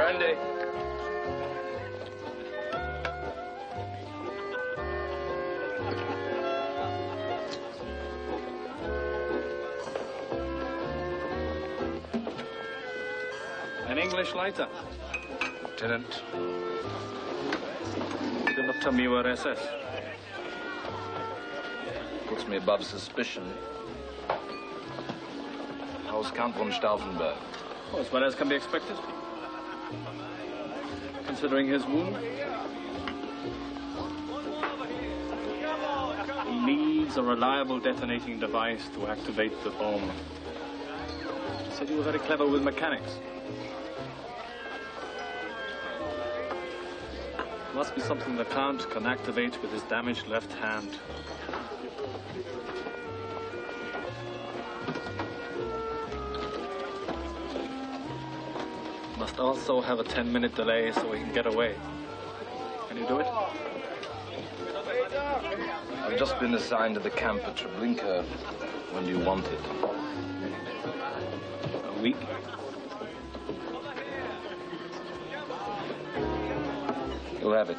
Brandy. An English lighter. Lieutenant. You did not tell me you were SS. Puts me above suspicion. How's Count von Stauffenberg? Oh, as well as can be expected. Considering his wound. He needs a reliable detonating device to activate the bomb. He said you were very clever with mechanics. Must be something the Count can activate with his damaged left hand. Must also have a 10-minute delay so he can get away. Can you do it? I've just been assigned to the camp at Treblinka. When do you want it? A week? You'll have it.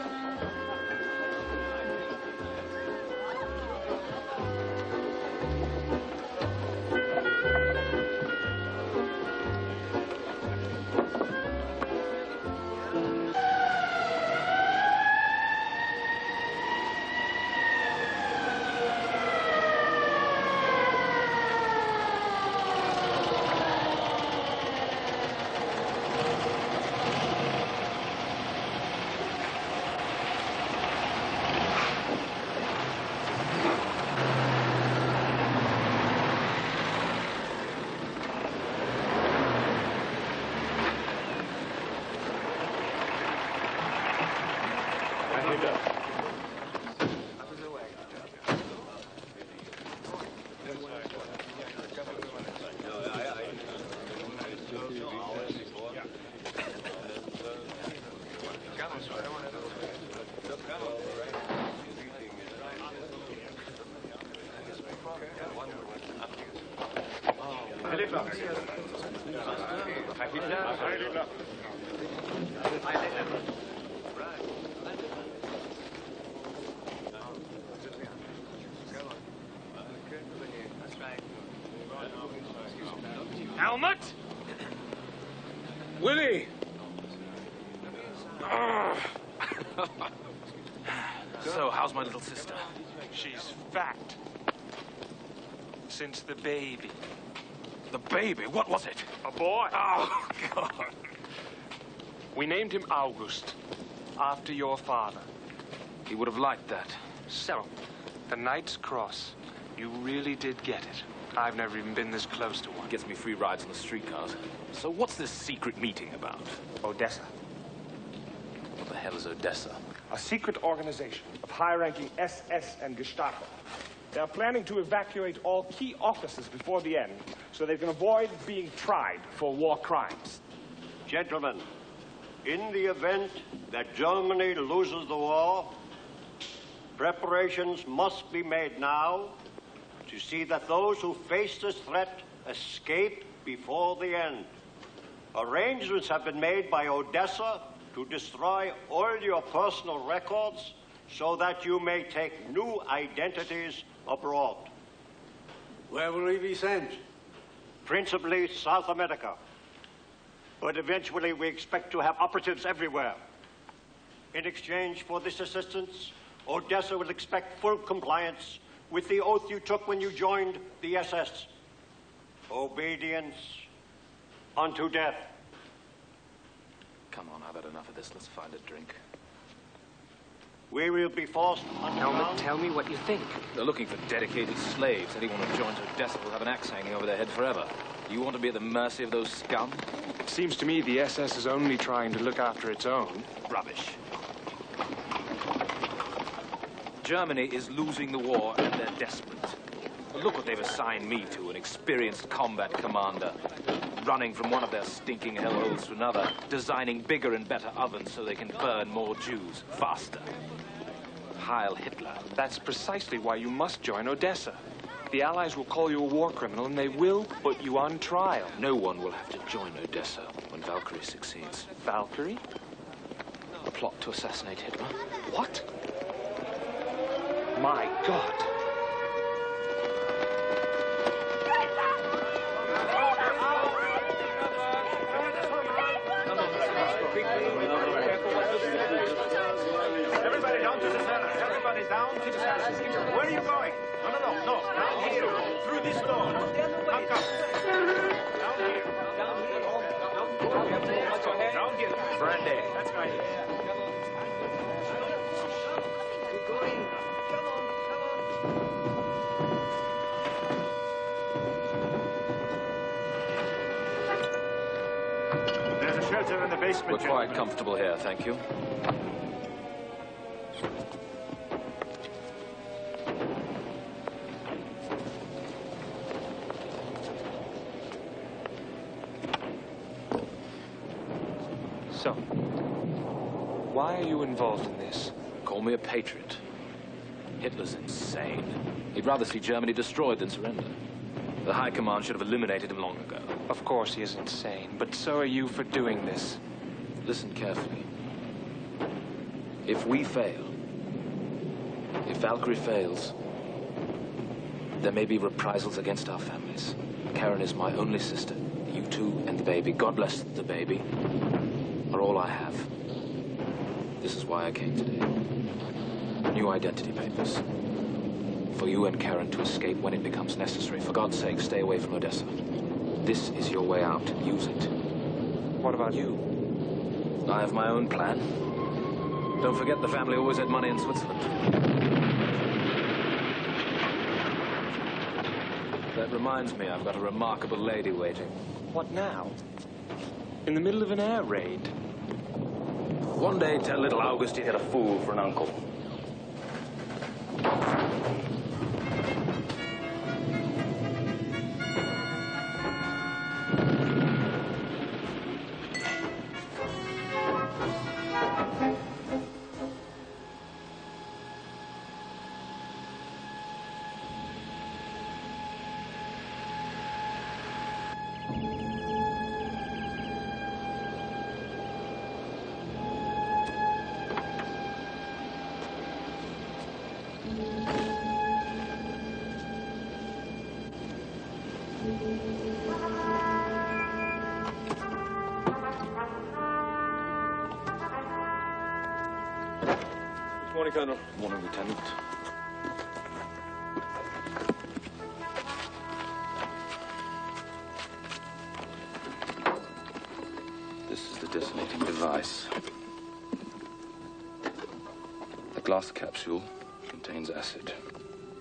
Helmet? Willie! So, how's my little sister? She's fat. Since the baby. The baby? What was it? A boy. Oh, God. We named him August, after your father. He would have liked that. So, the Knight's Cross. You really did get it. I've never even been this close to one. Gets me free rides on the streetcars. So what's this secret meeting about? Odessa. What the hell is Odessa? A secret organization of high-ranking SS and Gestapo. They're planning to evacuate all key offices before the end so they can avoid being tried for war crimes. Gentlemen, in the event that Germany loses the war, preparations must be made now to see that those who face this threat escape before the end. Arrangements have been made by Odessa to destroy all your personal records so that you may take new identities abroad. Where will we be sent? Principally South America. But eventually we expect to have operatives everywhere. In exchange for this assistance, Odessa will expect full compliance with the oath you took when you joined the SS. Obedience unto death. Come on, I've had enough of this. Let's find a drink. We will be forced underground. Tell me what you think. They're looking for dedicated slaves. Anyone who joins Odessa will have an axe hanging over their head forever. You want to be at the mercy of those scum? It seems to me the SS is only trying to look after its own. Rubbish. Germany is losing the war and they're desperate. But look what they've assigned me to, an experienced combat commander. Running from one of their stinking hellholes to another, designing bigger and better ovens so they can burn more Jews faster. Heil Hitler. That's precisely why you must join Odessa. The Allies will call you a war criminal, and they will put you on trial. No one will have to join Odessa when Valkyrie succeeds. Valkyrie? A plot to assassinate Hitler. What? My God. Everybody down to the cellar. Everybody down to the cellar. Where are you going? No. Down here. Through this door. Come. Down here. Down here. Brandy. That's right. There's a shelter in the basement. We're quite comfortable here, thank you. So, why are you involved in this? Call me a patriot. Hitler's insane. He'd rather see Germany destroyed than surrender. The High Command should have eliminated him long ago. Of course he is insane, but so are you for doing this. Listen carefully. If we fail, if Valkyrie fails, there may be reprisals against our families. Karen is my only sister. You two and the baby, God bless the baby, are all I have. This is why I came today. New identity papers. For you and Karen to escape when it becomes necessary. For God's sake, stay away from Odessa. This is your way out. Use it. What about you? I have my own plan. Don't forget the family always had money in Switzerland. That reminds me, I've got a remarkable lady waiting. What now? In the middle of an air raid? One day, tell little August he had a fool for an uncle. Morning, Colonel. Morning, Lieutenant. This is the detonating device. The glass capsule contains acid.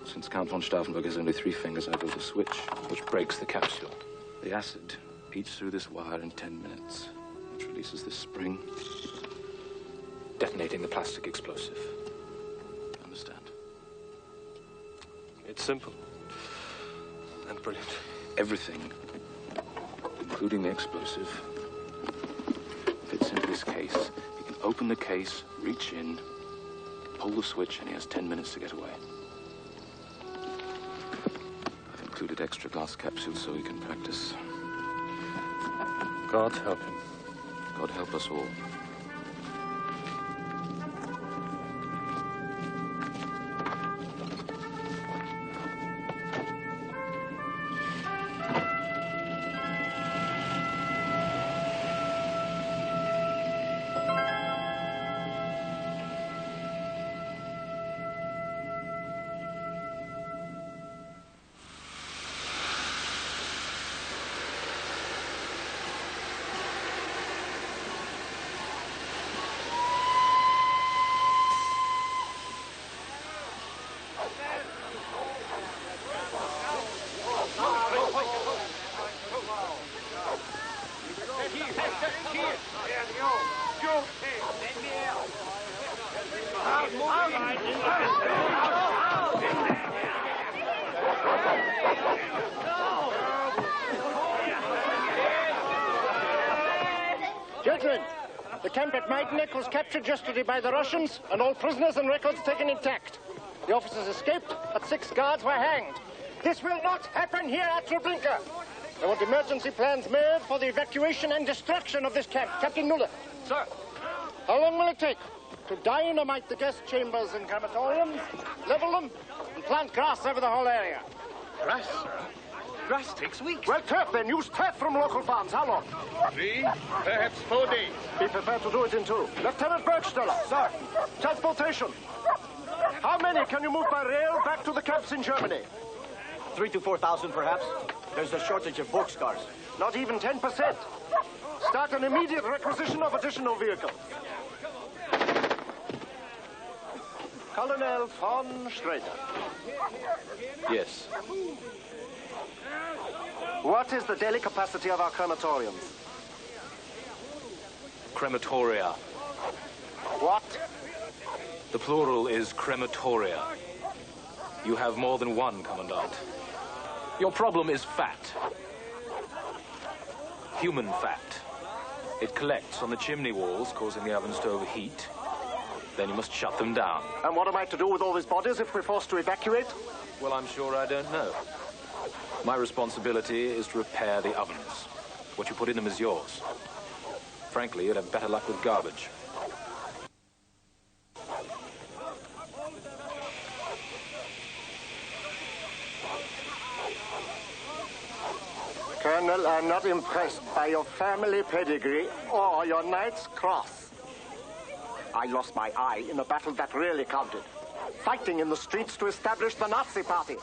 Since Count von Stauffenberg has only 3 fingers, I built a switch which breaks the capsule. The acid beats through this wire in 10 minutes, which releases this spring, detonating the plastic explosive. Understand? It's simple and brilliant. Everything, including the explosive, fits into this case. You can open the case, reach in, pull the switch, and he has 10 minutes to get away. I've included extra glass capsules so he can practice. God help him. God help us all. Gentlemen, the camp at Majdanek was captured yesterday by the Russians and all prisoners and records taken intact. The officers escaped, but 6 guards were hanged. This will not happen here at Treblinka. I want emergency plans made for the evacuation and destruction of this camp. Captain Muller. Sir. How long will it take to dynamite the guest chambers and crematoriums, level them, and plant grass over the whole area? Grass, sir? Grass takes weeks. Well, turf then. Use turf from local farms. How long? 3, perhaps 4 days. Be prepared to do it in 2. Lieutenant Bergsteller. Sir. Transportation. How many can you move by rail back to the camps in Germany? 3,000 to 4,000, perhaps. There's a shortage of Volkscars. Not even 10%. Start an immediate requisition of additional vehicles. Colonel von Schrader. Yes. What is the daily capacity of our crematoriums? Crematoria. What? The plural is crematoria. You have more than one, Commandant. Your problem is fat. Human fat. It collects on the chimney walls, causing the ovens to overheat. Then you must shut them down. And what am I to do with all these bodies if we're forced to evacuate? Well, I'm sure I don't know. My responsibility is to repair the ovens. What you put in them is yours. Frankly, you'd have better luck with garbage. Colonel, I'm not impressed by your family pedigree or your Knight's Cross. I lost my eye in a battle that really counted. Fighting in the streets to establish the Nazi Party.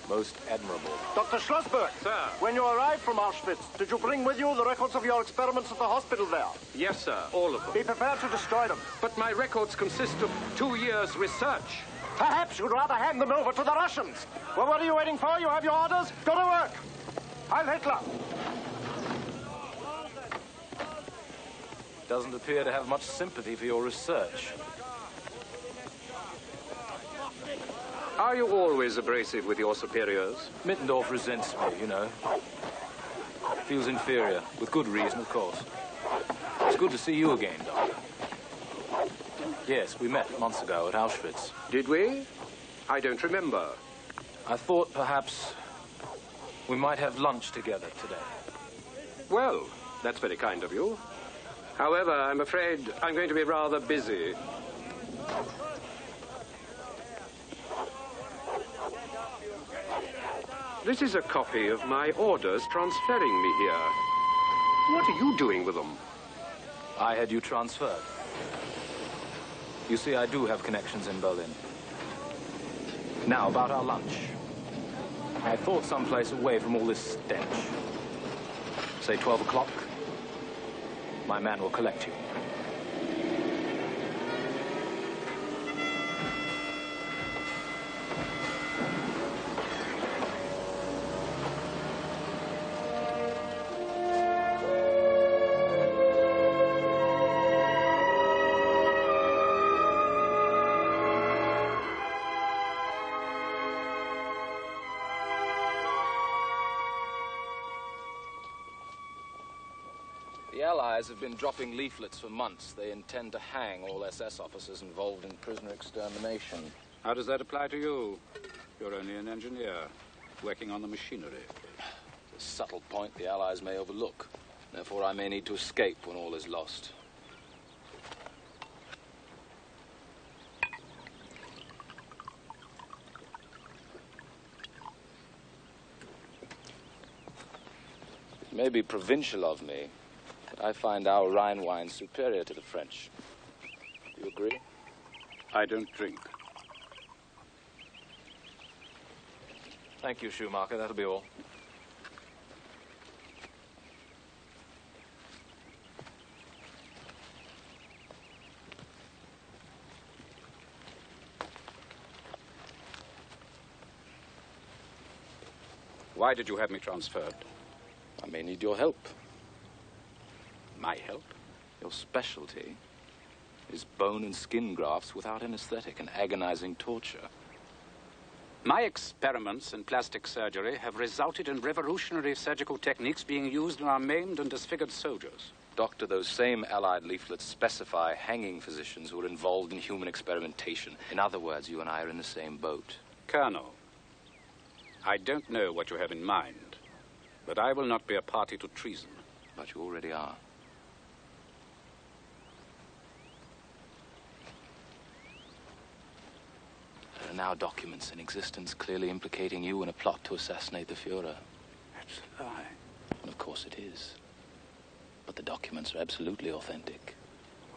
Most admirable. Dr. Schlossberg. Sir. When you arrived from Auschwitz, did you bring with you the records of your experiments at the hospital there? Yes, sir, all of them. Be prepared to destroy them. But my records consist of 2 years' research. Perhaps you'd rather hand them over to the Russians. Well, what are you waiting for? You have your orders? Go to work. Heil Hitler. Doesn't appear to have much sympathy for your research. Are you always abrasive with your superiors? Mittendorf resents me, you know. Feels inferior, with good reason, of course. It's good to see you again, Doctor. Yes, we met months ago at Auschwitz. Did we? I don't remember. I thought perhaps we might have lunch together today. Well, that's very kind of you. However, I'm afraid I'm going to be rather busy. This is a copy of my orders transferring me here. What are you doing with them? I had you transferred. You see, I do have connections in Berlin. Now, about our lunch. I thought someplace away from all this stench. Say 12 o'clock. My man will collect you. The Allies have been dropping leaflets for months. They intend to hang all SS officers involved in prisoner extermination. How does that apply to you? You're only an engineer, working on the machinery. A subtle point the Allies may overlook. Therefore, I may need to escape when all is lost. It may be provincial of me, but I find our Rhine wine superior to the French. Do you agree? I don't drink. Thank you, Schumacher. That'll be all. Why did you have me transferred? I may need your help. My help? Your specialty is bone and skin grafts without anesthetic and agonizing torture. My experiments in plastic surgery have resulted in revolutionary surgical techniques being used on our maimed and disfigured soldiers. Doctor, those same Allied leaflets specify hanging physicians who are involved in human experimentation. In other words, you and I are in the same boat. Colonel, I don't know what you have in mind, but I will not be a party to treason. But you already are. There are now documents in existence clearly implicating you in a plot to assassinate the Führer. That's a lie. And of course it is. But the documents are absolutely authentic.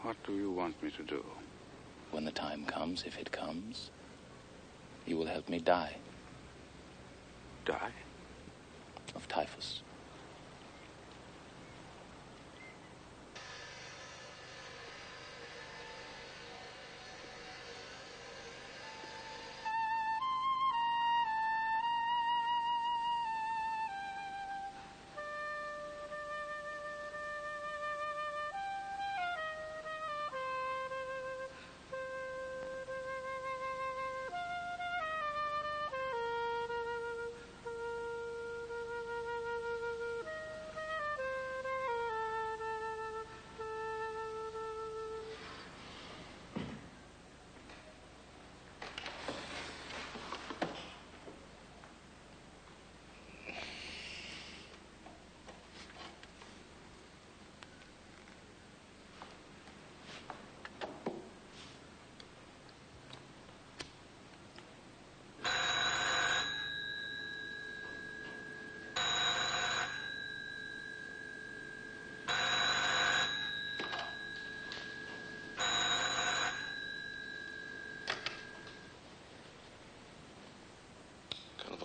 What do you want me to do? When the time comes, if it comes, you will help me die. Die? Of typhus.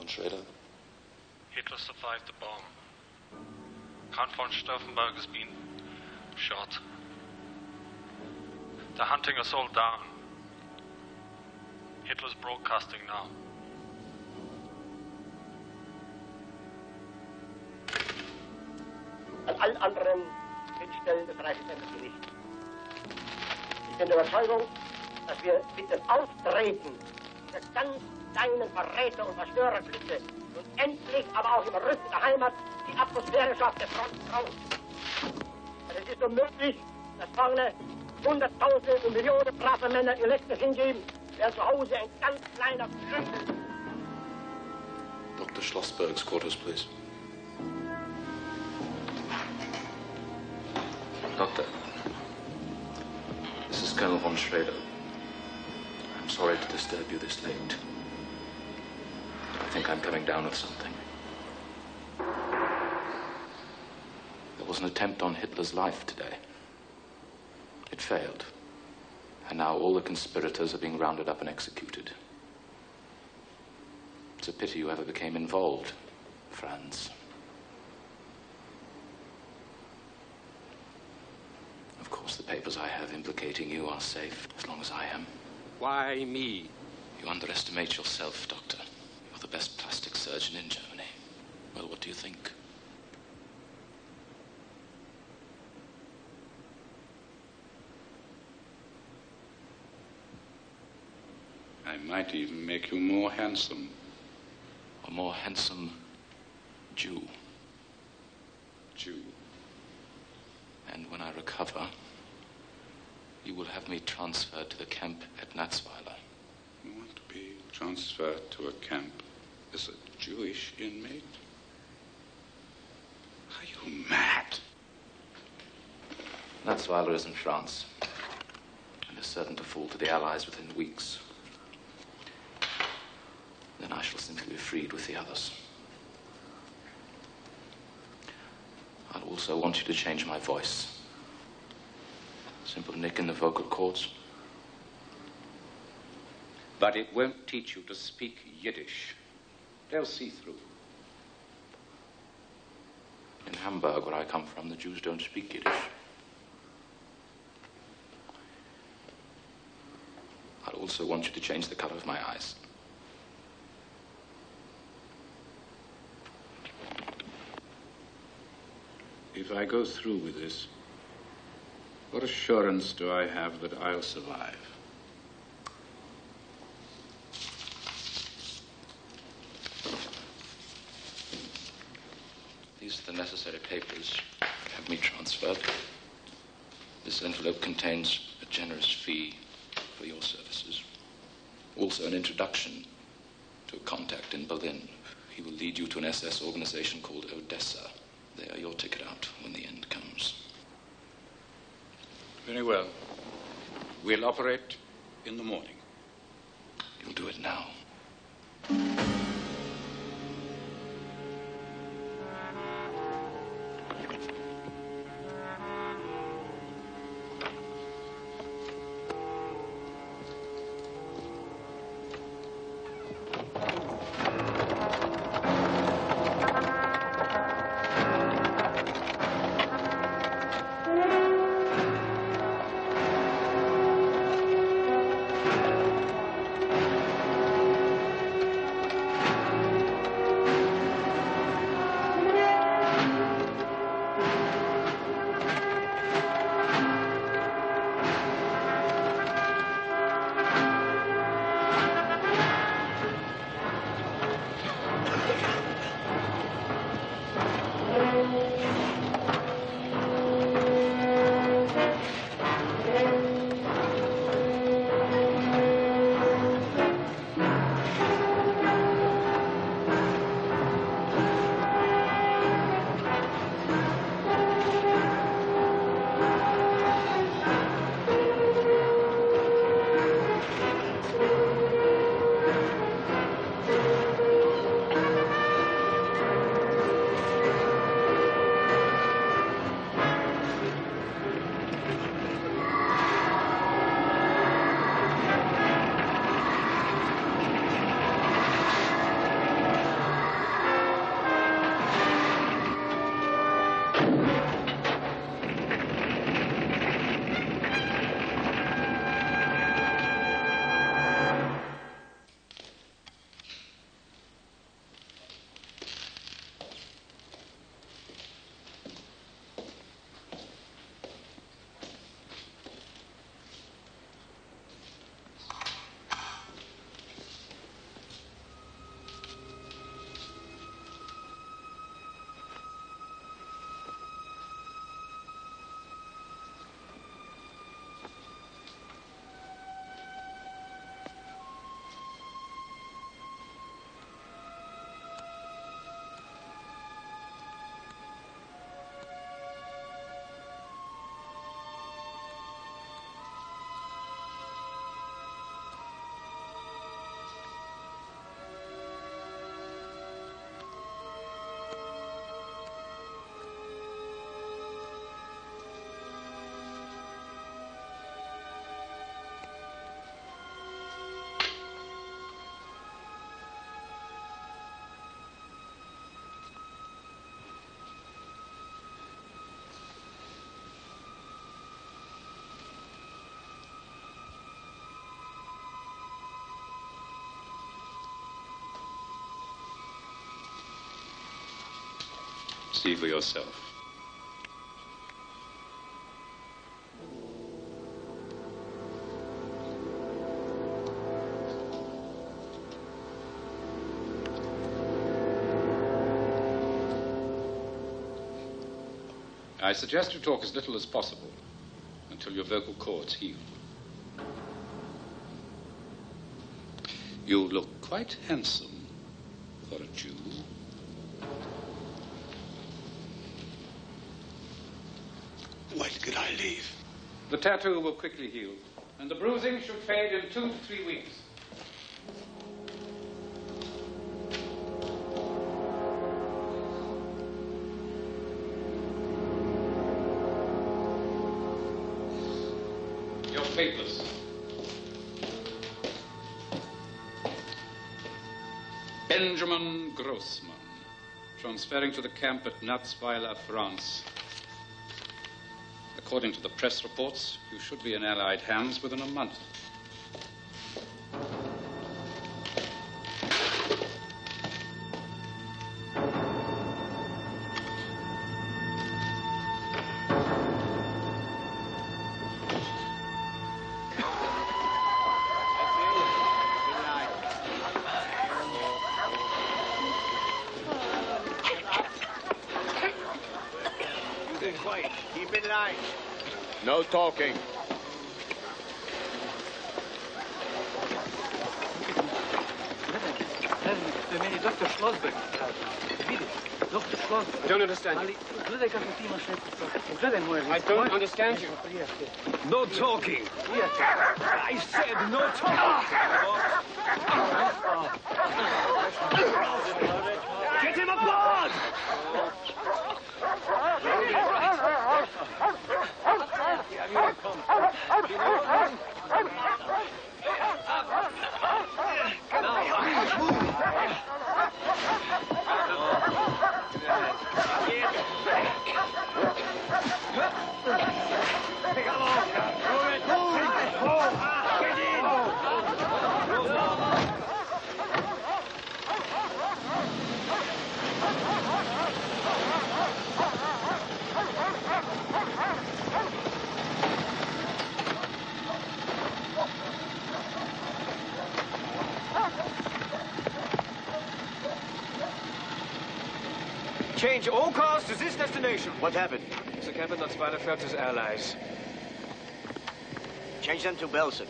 Schrader. Hitler survived the bomb. Count von Stauffenberg has been shot. They're hunting us all down. Hitler's broadcasting now. An allen anderen Schnittstellen des Reiches ändert sich nicht. Ich bin der Überzeugung, dass wir mit dem Auftreten dieser ganz kleinen Verräter und Verschwörerklüchte und endlich, aber auch im Rücken der Heimat, die Atmosphäre auf der Front brauchen. Und es ist unmöglich, dass vorne Hunderttausende und Millionen brave Männer ihr Letztes hingeben, während zu Hause ein ganz kleiner Klüngel. Dr. Schlossberg's quarters, please. Doctor, this is Colonel von Schrader. I'm sorry to disturb you this late. I think I'm coming down with something. There was an attempt on Hitler's life today. It failed. And now all the conspirators are being rounded up and executed. It's a pity you ever became involved, Franz. Of course, the papers I have implicating you are safe, as long as I am. Why me? You underestimate yourself, Doctor. You're the best plastic surgeon in Germany. Well, what do you think? I might even make you more handsome. A more handsome Jew. Jew. And when I recover, you will have me transferred to the camp at Natzweiler. You want to be transferred to a camp as a Jewish inmate? Are you mad? Natzweiler is in France, and is certain to fall to the Allies within weeks. Then I shall simply be freed with the others. I'll also want you to change my voice. Simple nick in the vocal cords. But it won't teach you to speak Yiddish. They'll see through. In Hamburg, where I come from, the Jews don't speak Yiddish. I'll also want you to change the color of my eyes. If I go through with this, what assurance do I have that I'll survive? These are the necessary papers. Have me transferred. This envelope contains a generous fee for your services. Also an introduction to a contact in Berlin. He will lead you to an SS organization called Odessa. They are your ticket out when the end comes. Very well. We'll operate in the morning. You'll do it now. See for yourself. I suggest you talk as little as possible until your vocal cords heal. You look quite handsome for a Jew. When can I leave? The tattoo will quickly heal, and the bruising should fade in 2 to 3 weeks. You're faithless. Benjamin Grossman, transferring to the camp at Natzweiler, France. According to the press reports, you should be in Allied hands within a month. No talking. I don't understand you. I don't understand you. No talking. I said no talking. Get him aboard! Change all cars to this destination. What happened? The captain not Spider-Felt his allies. Change them to Belson.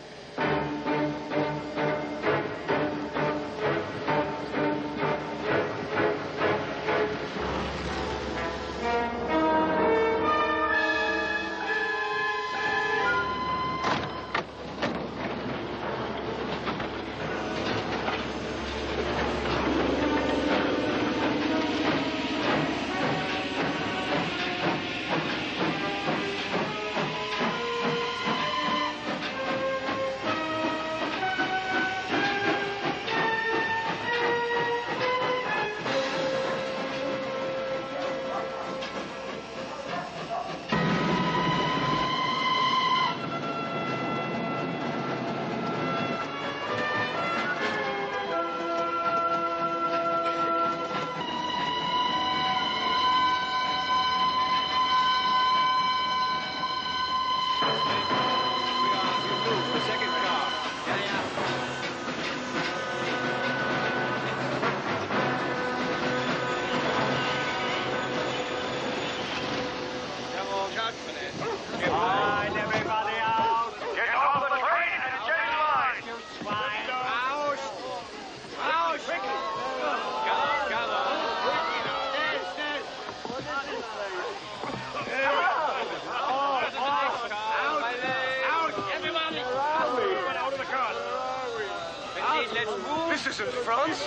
This isn't France.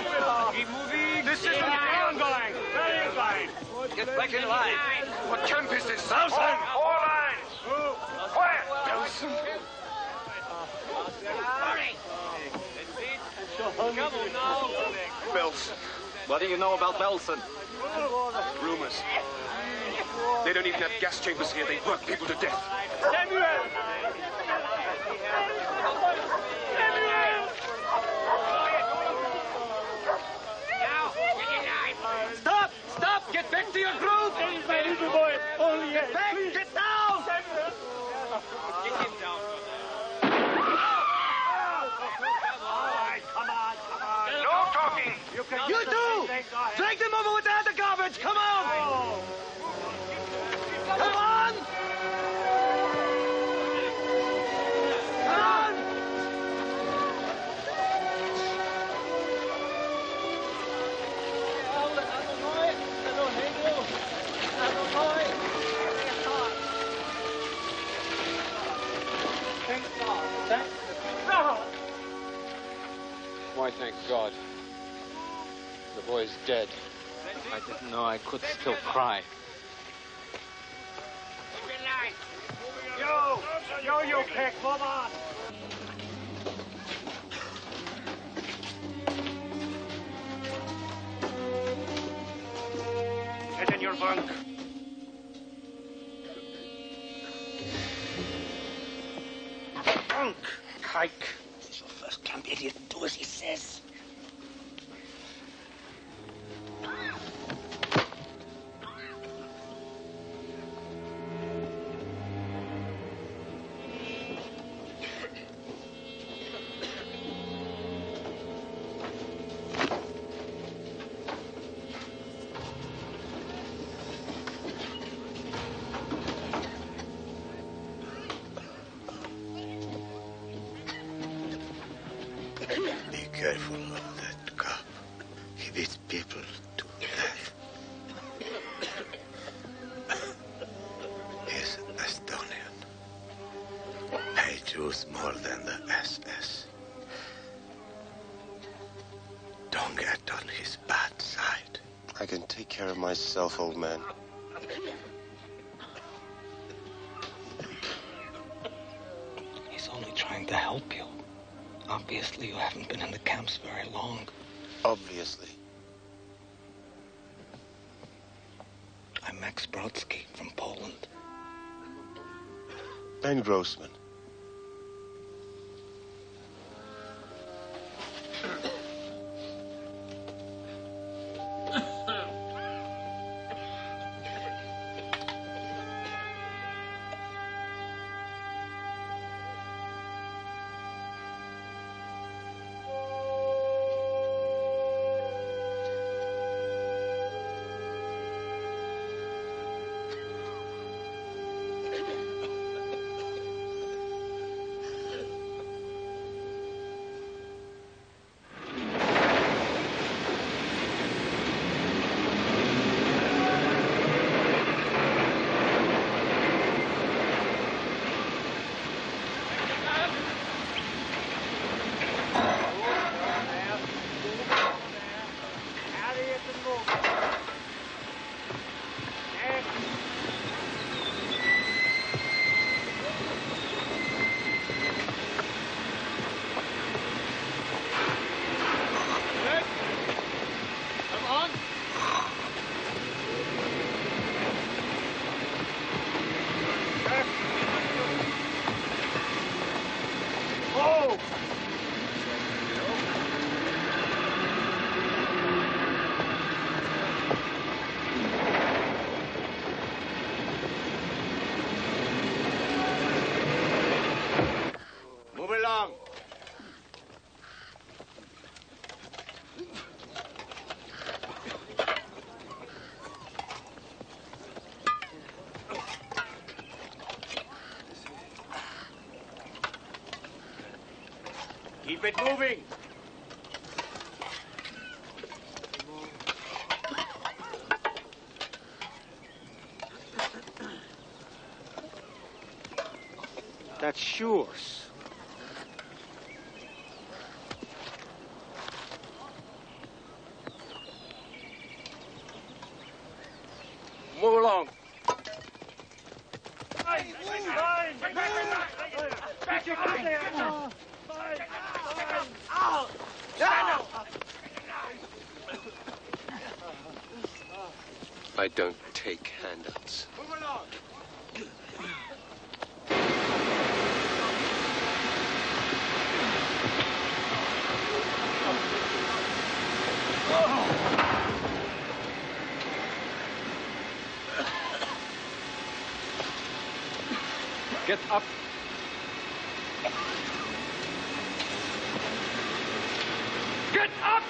Keep moving. This isn't ongoing. Very fine. Get back in line. What camp is this? Belson! All lines. Move. Quiet. Belson! Come on now. Belson. What do you know about Belson? Rumors. They don't even have gas chambers here. They work people to death. Samuel! Stop! Stop! Get back to your group! My little boy, only Get back! please. Get down! Get him down. Come on. No talking! You do! Drag them over with the other garbage! Come on! Come on! Come on! Why, thank God. The boy's dead. I didn't know I could still cry. You pick, move on. Get in your bunk. Bunk! Kike. This is your first camp, idiot. Do as he says. Be careful of that cup. its people to live. Is Estonian. Hate Jews more than the SS. Don't get on his bad side. I can take care of myself, old man. He's only trying to help you. Obviously, you haven't been in the camps very long. Obviously. I'm Max Brodsky from Poland. Ben Grossman. Keep it moving. That's yours. Move along. I don't take handouts. Get up. Get up!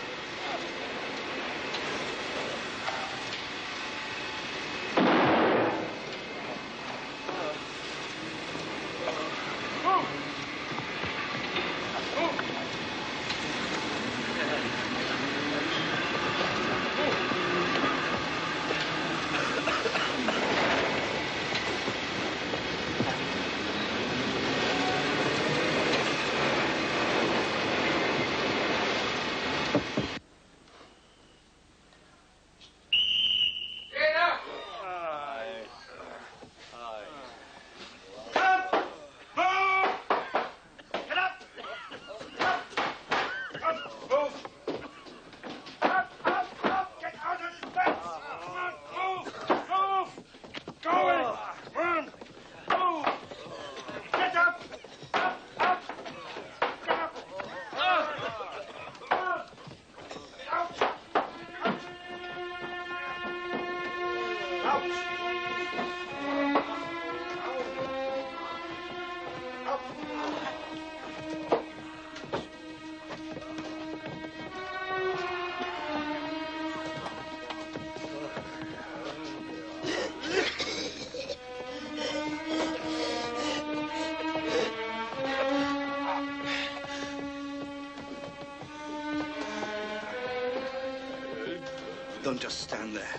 Don't just stand there.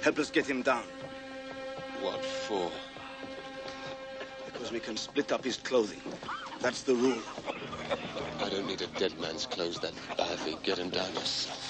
Help us get him down. What for? Because we can split up his clothing. That's the rule. I don't need a dead man's clothes that badly. Get him down yourself.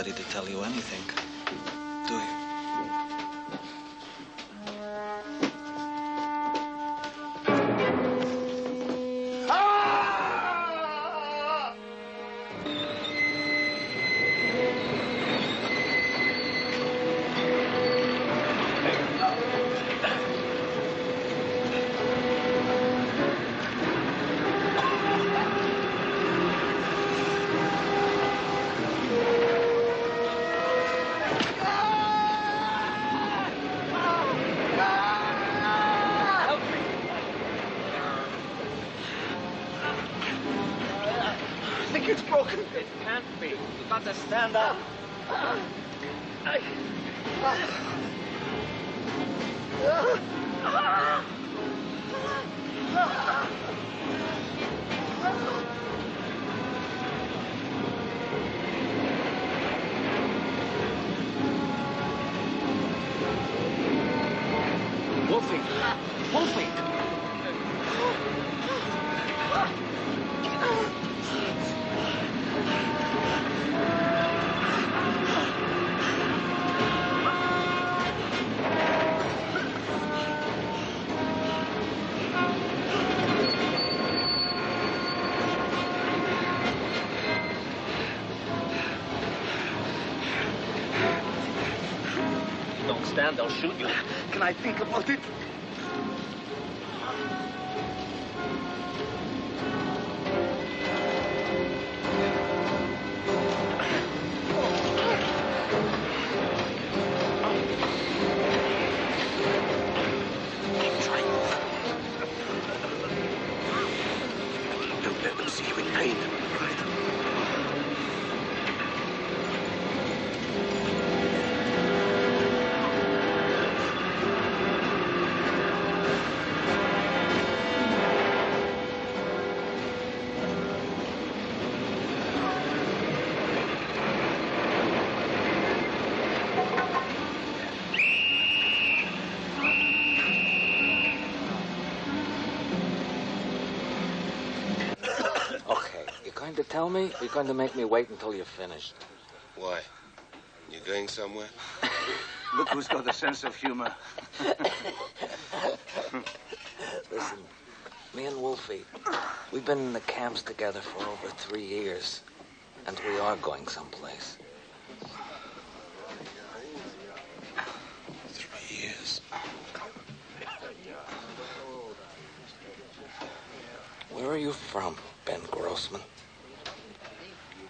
To tell you anything, do you? Stand up. Wolfie! Wolfie! Stand, I'll shoot you. Can I think about it? Don't let them see you in pain. To tell me, or you're going to make me wait until you're finished? Why? You going somewhere? Look who's got a sense of humor. Listen, me and Wolfie, we've been in the camps together for over 3 years, and we are going someplace. 3 years. Where are you from, Ben Grossman?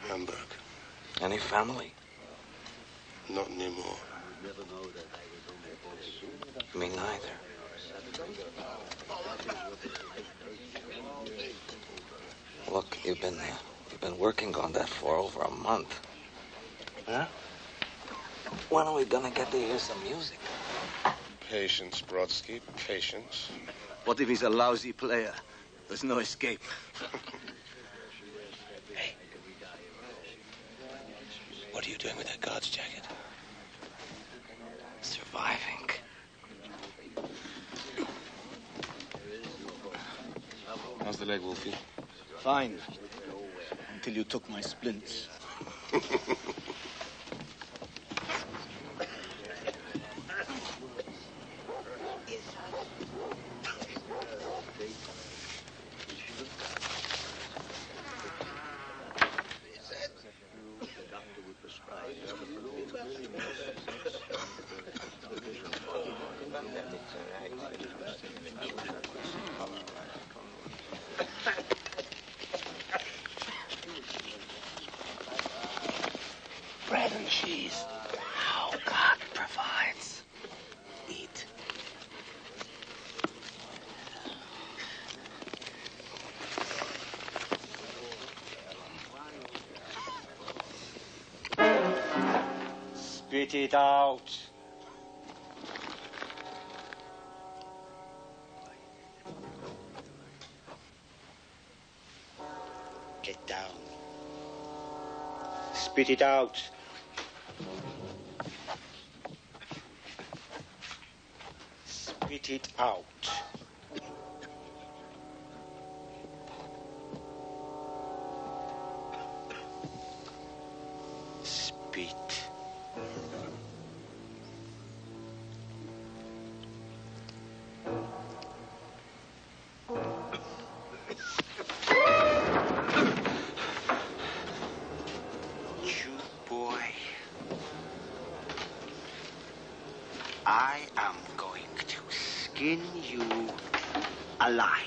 Hamburg. Any family? Not anymore. Me neither. Look, you've been working on that for over a month. Huh? When are we gonna get to hear some music? Patience, Brodsky, patience. What if he's a lousy player? There's no escape. Hey. What are you doing with that guard's jacket? Surviving. How's the leg, Wolfie? Fine. Until you took my splints. Spit it out. Get down. Spit it out. Spit it out. Spit. I am going to skin you alive.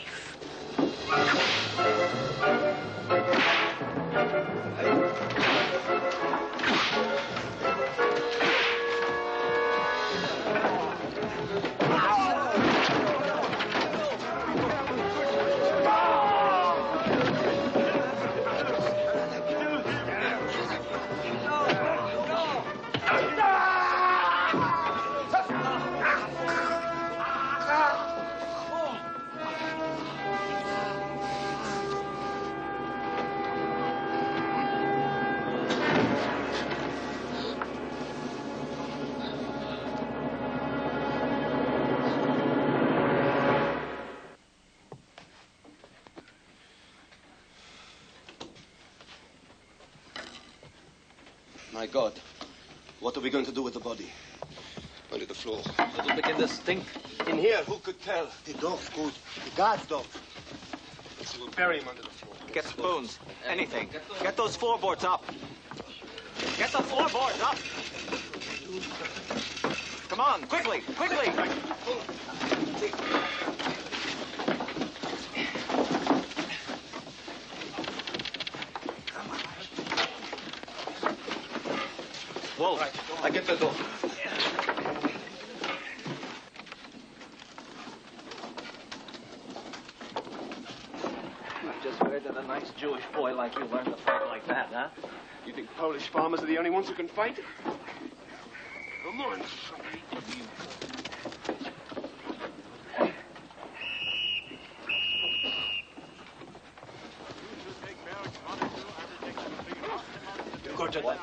My God, what are we going to do with the body? Only the floor. It'll begin to stink. In here, who could tell? The dog's good. The guard's dog. So we'll bury him under the floor. Get spoons. Anything. Get those floorboards up. Get the floorboards up. Come on, quickly, quickly. Wolf, I get the door. Just where did a nice Jewish boy like you learn to fight like that, huh? You think Polish farmers are the only ones who can fight? Come on. Go to what?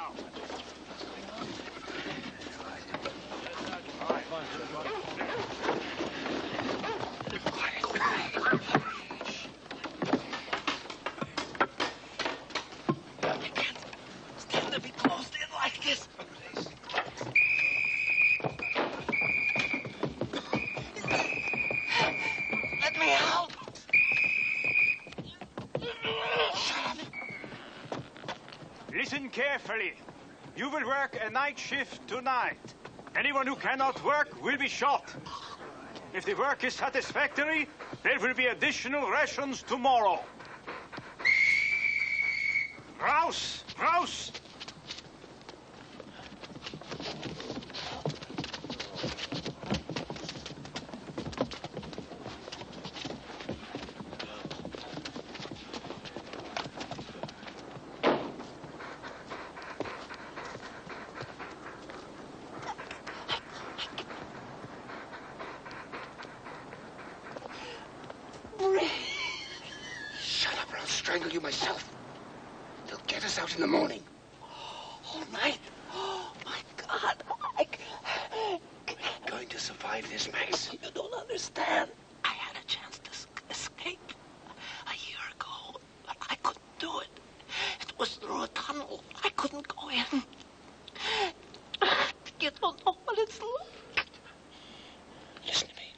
Listen carefully. You will work a night shift tonight. Anyone who cannot work will be shot. If the work is satisfactory, there will be additional rations tomorrow. Raus! Raus! Shut up or I'll strangle you myself. They'll get us out in the morning. All night? Oh, my God. We're not going to survive this, Max. You don't understand. I had a chance to escape a year ago, but I couldn't do it. It was through a tunnel. I couldn't go in. You don't know what it's like. Listen to me.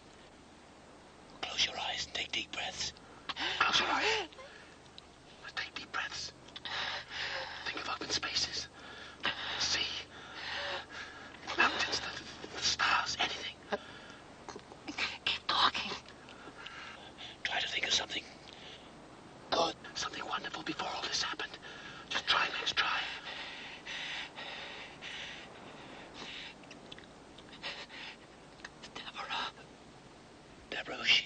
Close your eyes and take deep breaths. Close your eyes. Take deep breaths. Think of open spaces. Sea. Mountains, the stars, anything. Keep talking. Try to think of something good, something wonderful before all this happened. Just try, Max, try. Deborah, who's she?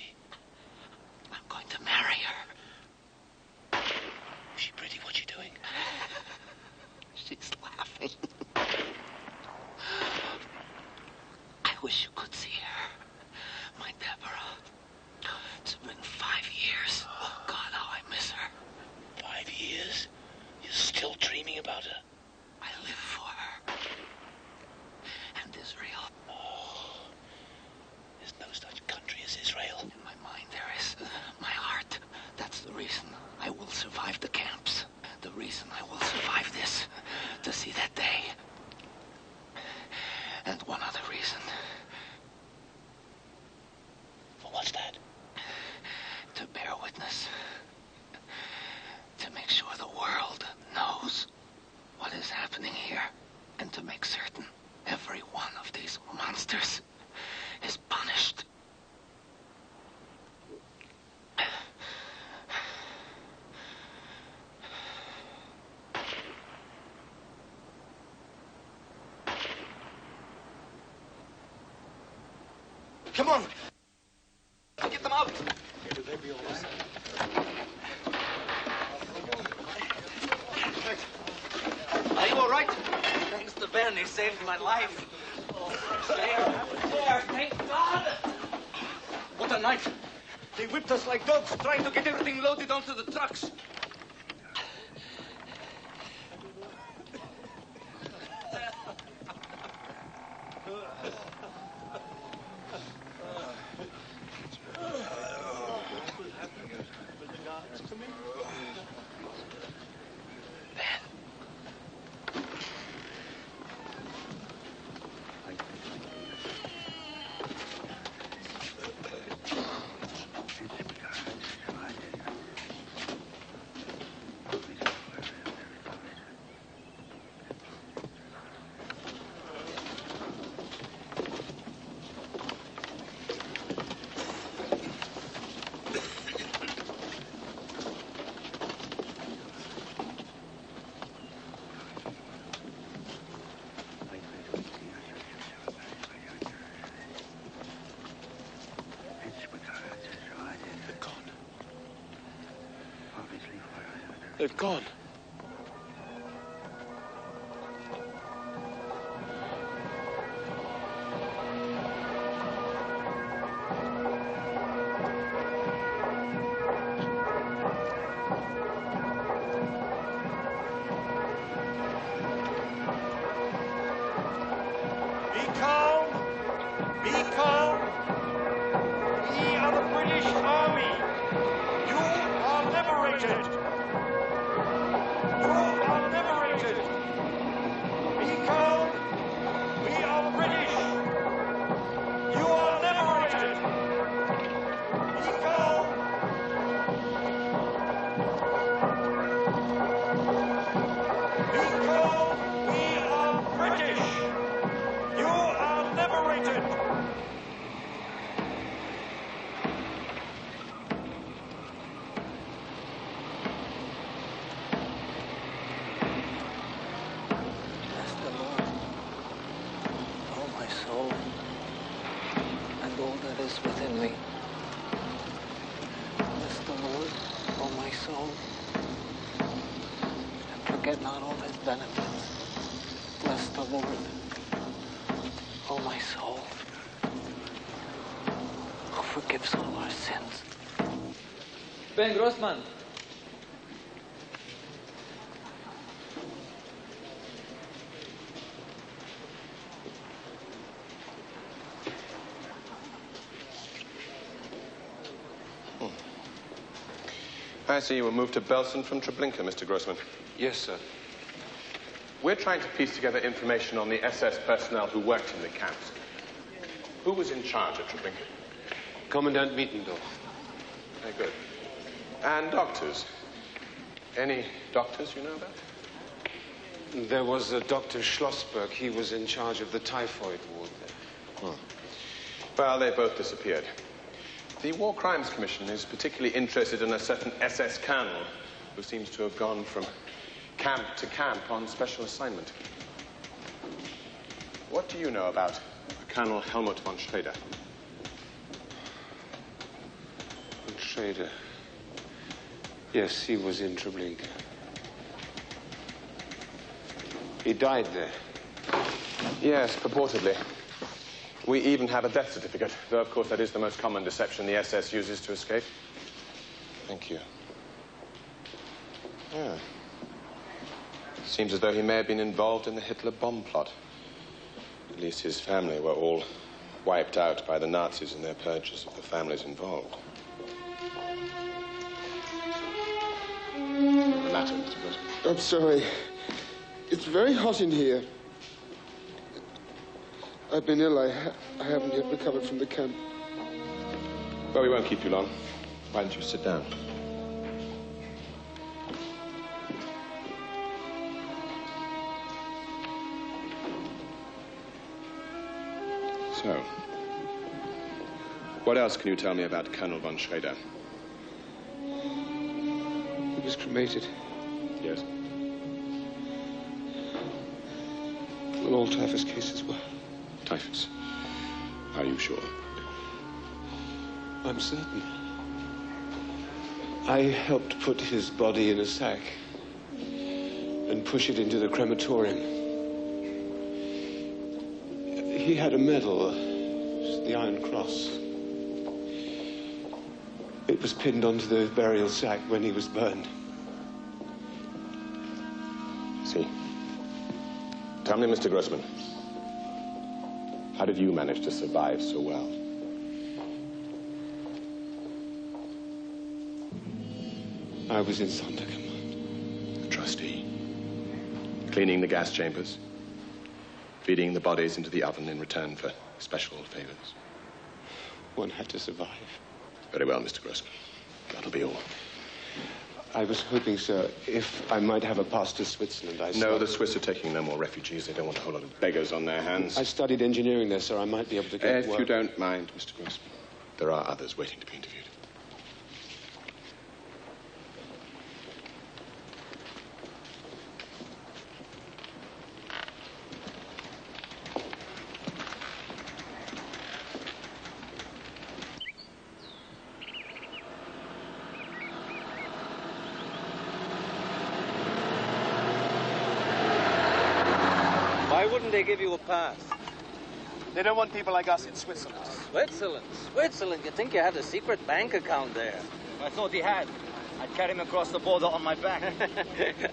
I'm going to marry her. Is she pretty? What's she doing? She's laughing. reason I will survive this, to see that day. And one other reason. What's that? To bear witness. To make sure the world knows what is happening here. And to make certain every one of these monsters is punished. Come on! Get them out! Will they be all right? Are you all right? Thanks to Ben, he saved my life. There, thank God! What a night! They whipped us like dogs, trying to get everything loaded onto the trucks. They've gone. Be calm. Be calm. We are the British Army. You are liberated. You are liberated. Be calm. We are British. You are liberated. Be calm. Be calm. We are British. You are liberated. Bless the Lord, oh my soul, and all that is within me. Bless the Lord, oh my soul, and forget not all his benefits. Bless the Lord, oh my soul, who forgives all our sins. Ben Grossman. I see you were moved to Belsen from Treblinka, Mr. Grossman. Yes, sir. We're trying to piece together information on the SS personnel who worked in the camps. Who was in charge at Treblinka? Commandant Mietendorf. Very good. And doctors? Any doctors you know about? There was Dr. Schlossberg. He was in charge of the typhoid ward there. Well, they both disappeared. The War Crimes Commission is particularly interested in a certain SS colonel who seems to have gone from camp to camp on special assignment. What do you know about Colonel Helmut von Schrader? Von Schrader. Yes, he was in Treblinka. He died there. Yes, purportedly. We even have a death certificate, though, of course, that is the most common deception the SS uses to escape. Thank you. Yeah. Seems as though he may have been involved in the Hitler bomb plot. At least his family were all wiped out by the Nazis in their purges of the families involved. The matter, Mr. Grossman. I'm sorry. It's very hot in here. I've been ill. I haven't yet recovered from the camp. Well, we won't keep you long. Why don't you sit down? So, what else can you tell me about Colonel von Schrader? He was cremated. Yes. Well, all typhus cases were. Typhus? Are you sure? I'm certain. I helped put his body in a sack and push it into the crematorium. He had a medal, the Iron Cross. It was pinned onto the burial sack when he was burned. See. Tell me, Mr. Grossman, how did you manage to survive so well? I was in Sonderkommand. A trustee. Cleaning the gas chambers. Feeding the bodies into the oven in return for special favors. One had to survive. Very well, Mr. Grossman. That'll be all. I was hoping, sir, if I might have a pass to Switzerland. No, the Swiss are taking no more refugees. They don't want a whole lot of beggars on their hands. I studied engineering there, sir. I might be able to get If work. you don't mind, Mr. Grossman, there are others waiting to be interviewed. They give you a pass. They don't want people like us in Switzerland. Switzerland? Switzerland? You think you had a secret bank account there? I thought he had. I'd carry him across the border on my back.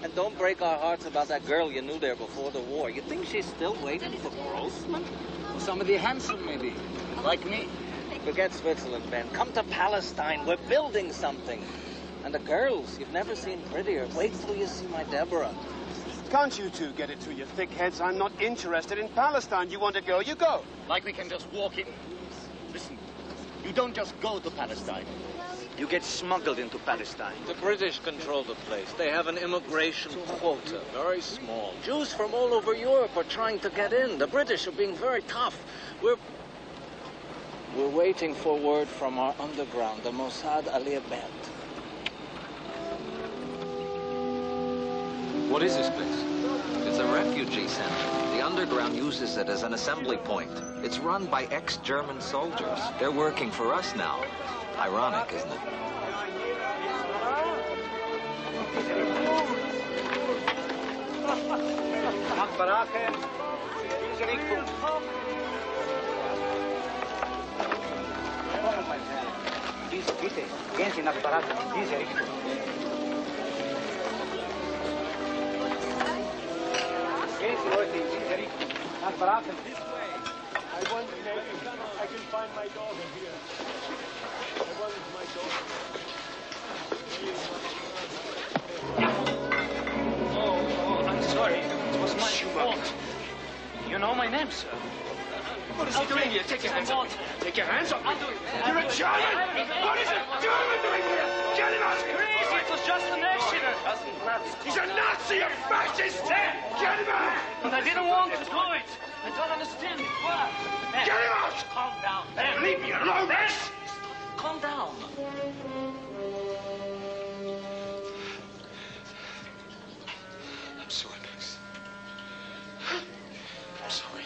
And don't break our hearts about that girl you knew there before the war. You think she's still waiting for Grossman? Or somebody handsome, maybe. Like me. Forget Switzerland, Ben. Come to Palestine. We're building something. And the girls, you've never seen prettier. Wait till you see my Deborah. Can't you two get it through your thick heads? I'm not interested in Palestine. You want to go, you go. Like we can just walk in. Listen, you don't just go to Palestine. You get smuggled into Palestine. The British control the place. They have an immigration quota, very small. Jews from all over Europe are trying to get in. The British are being very tough. We're waiting for word from our underground, the Mossad Aliyah. What is this place? It's a refugee center. The underground uses it as an assembly point. It's run by ex-German soldiers. They're working for us now. Ironic, isn't it? This way. I wonder maybe I can find my daughter here. I wonder if my daughter. Oh, I'm sorry. It was my fault. You know my name, sir. What is he doing here? Take your hands off. Take your hands off. You're a German! What is a German doing here? Get him out! Crazy! It was just an accident. He's a Nazi, a fascist! Get him out! But I didn't want to do it. I don't understand it. What? Get him out! Calm down. Leave me alone! Calm down. I'm sorry, Max. I'm sorry.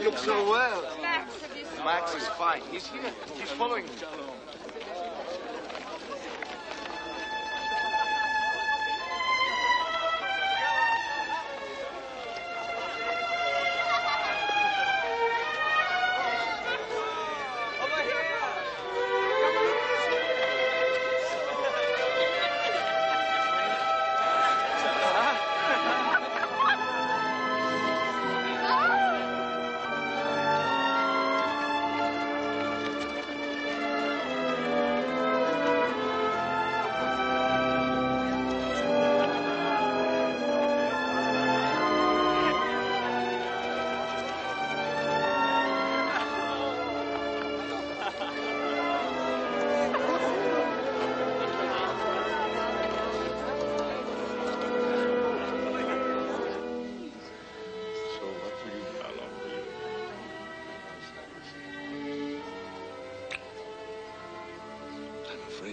look so well. Max, have you seen Max is fine. He's here. He's following me.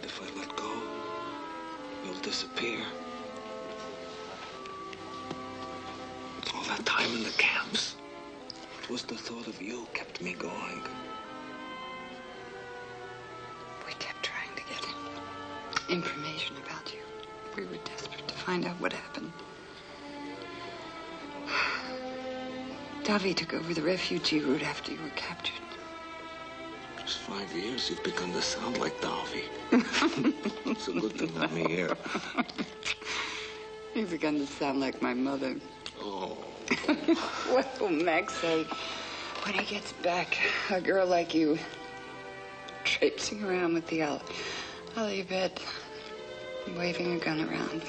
If I let go, you'll disappear. All that time in the camps, it was the thought of you kept me going. We kept trying to get information about you. We were desperate to find out what happened. Davi took over the refugee route after you were captured. Just 5 years, you've begun to sound like Davi. It's a good thing let me hear. You've begun to sound like my mother. Oh. What will Max say when he gets back? A girl like you, traipsing around with the alley bed, waving a gun around.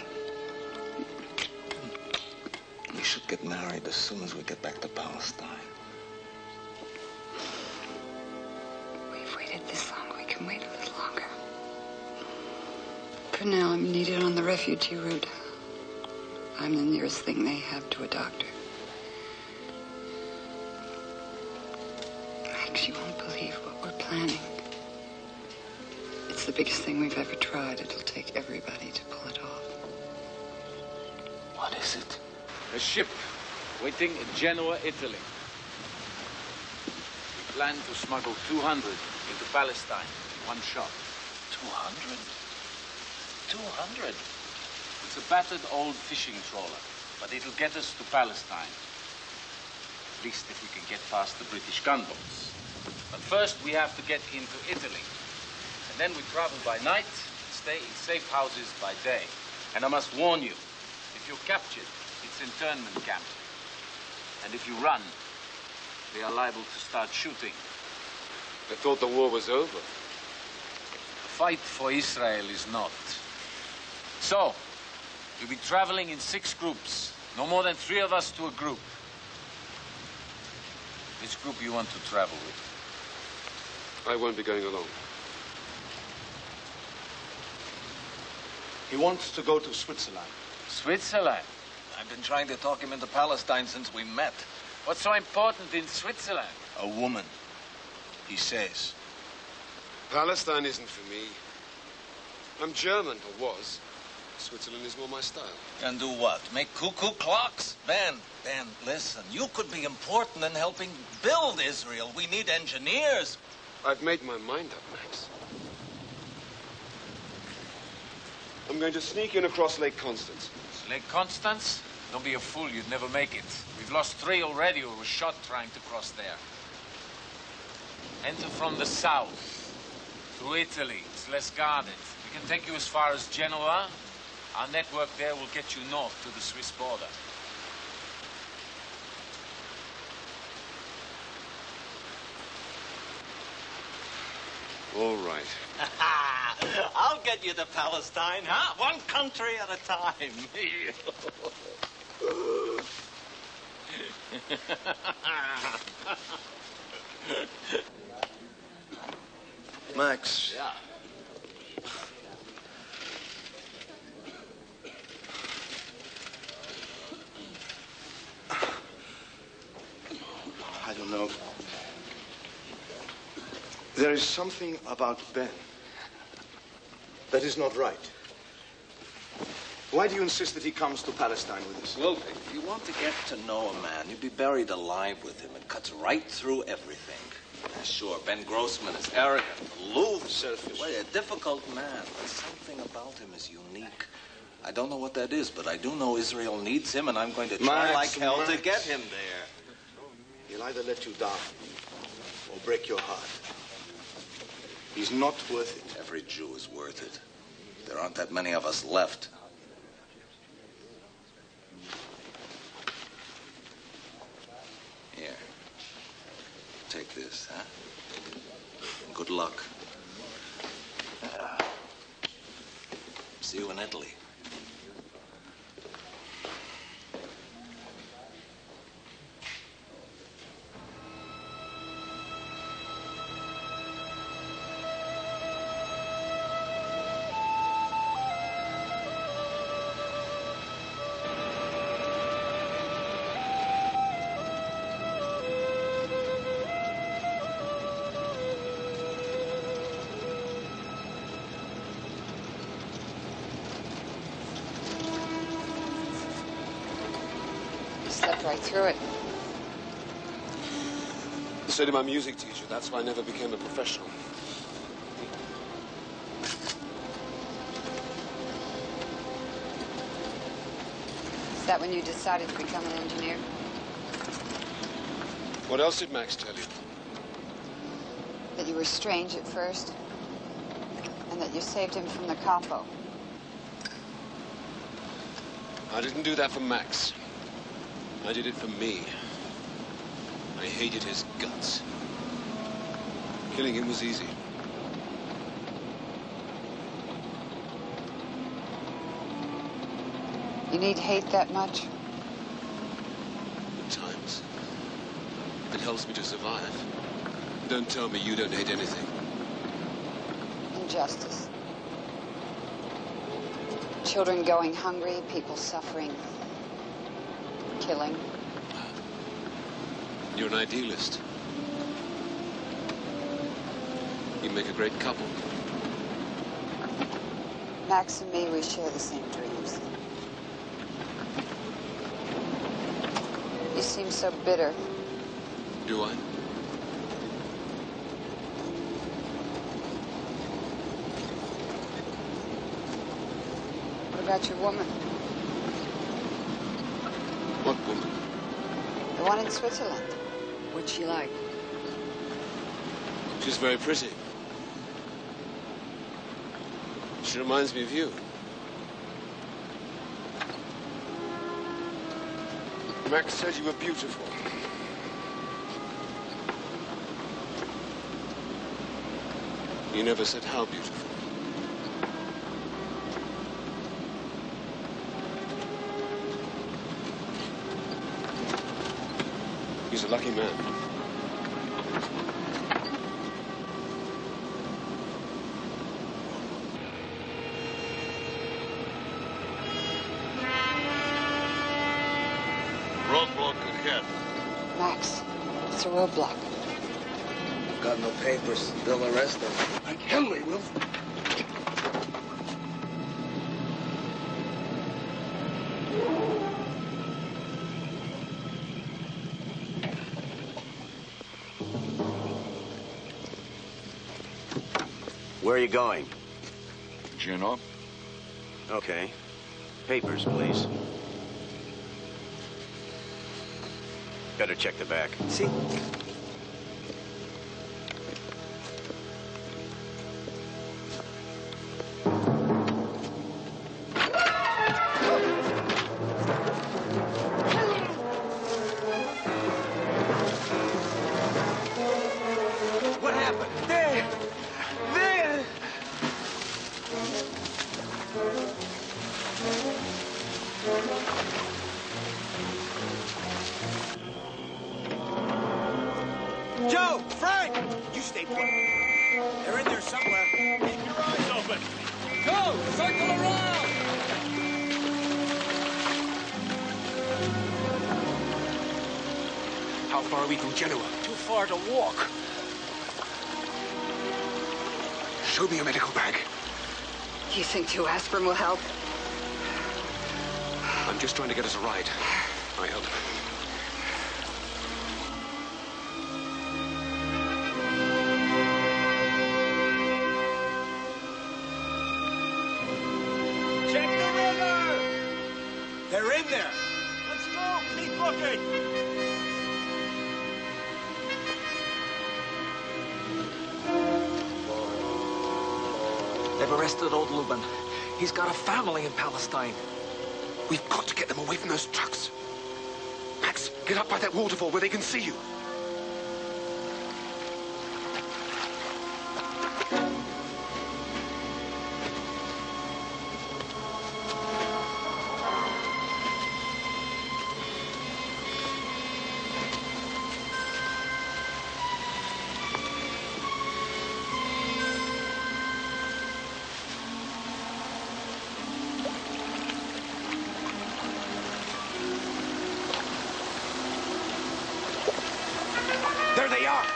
We should get married as soon as we get back to Palestine. We've waited this long. We can wait a little longer. For now, I'm needed on the refugee route. I'm the nearest thing they have to a doctor. Max, you won't believe what we're planning. It's the biggest thing we've ever tried. It'll take everybody to pull it off. What is it? A ship waiting in Genoa, Italy. We plan to smuggle 200 into Palestine. One shot. 200? 200? It's a battered old fishing trawler, but it'll get us to Palestine. At least if we can get past the British gunboats. But first we have to get into Italy. And then we travel by night, stay in safe houses by day. And I must warn you, if you're captured, it's internment camp. And if you run, they are liable to start shooting. I thought the war was over. The fight for Israel is not. So, we'll be traveling in 6 groups. No more than 3 of us to a group. Which group you want to travel with? I won't be going alone. He wants to go to Switzerland. Switzerland? I've been trying to talk him into Palestine since we met. What's so important in Switzerland? A woman, he says. Palestine isn't for me. I'm German, or was. Switzerland is more my style. And do what? Make cuckoo clocks? Ben, listen. You could be important in helping build Israel. We need engineers. I've made my mind up, Max. I'm going to sneak in across Lake Constance. Lake Constance? Don't be a fool, you'd never make it. We've lost 3 already who were shot trying to cross there. Enter from the south, through Italy. It's less guarded. We can take you as far as Genoa. Our network there will get you north to the Swiss border. All right. I'll get you to Palestine, huh? One country at a time. Max. Yeah. I don't know. There is something about Ben that is not right. Why do you insist that he comes to Palestine with us? Well, if you want to get to know a man, you'd be buried alive with him. It cuts right through everything. Sure, Ben Grossman is arrogant, aloof, selfish. Well, a difficult man, but something about him is unique. I don't know what that is, but I do know Israel needs him, and I'm going to try like hell to get him there. He'll either let you down or break your heart. He's not worth it. Every Jew is worth it. There aren't that many of us left. Here. Take this, huh? Good luck. See you in Italy. Slept right through it. So did my music teacher. That's why I never became a professional. Is that when you decided to become an engineer? What else did Max tell you? That you were strange at first, and that you saved him from the capo. I didn't do that for Max. I did it for me. I hated his guts. Killing him was easy. You need hate that much? At times. It helps me to survive. Don't tell me you don't hate anything. Injustice. Children going hungry, people suffering. Killing. You're an idealist. You make a great couple. Max and me, we share the same dreams. You seem so bitter. Do I? What about your woman? What woman? The one in Switzerland. What's she like? She's very pretty. She reminds me of you. Max said you were beautiful. You never said how beautiful. He's a lucky man. Roadblock ahead. Max, it's a roadblock. Got no papers. They'll arrest them. Like hell they will. Where are you going? Juno? Okay. Papers, please. Better check the back. See? What happened? There! There! Joe! Frank! You stay put. They're in there somewhere. Keep your eyes open. Go! Circle around! How far are we from Genoa? Too far to walk. Show me your medical bag. Do you think 2 aspirin will help? just trying to get us a ride. I help. Check the river! They're in there. Let's go. Keep looking. They've arrested old Lubin. He's got a family in Palestine. We've got to get them away from those trucks. Max, get up by that waterfall where they can see you. There they are!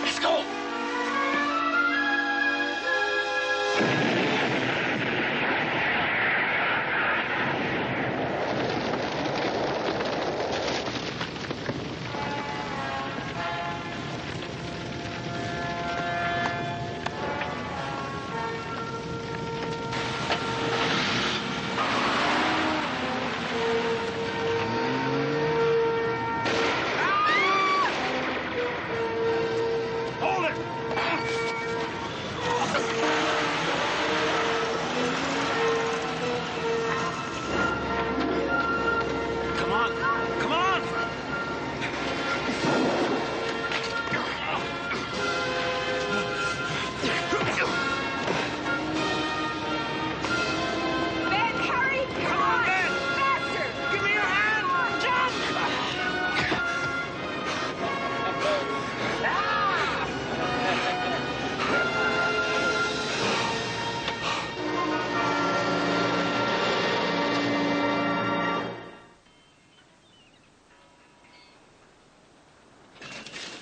Let's go!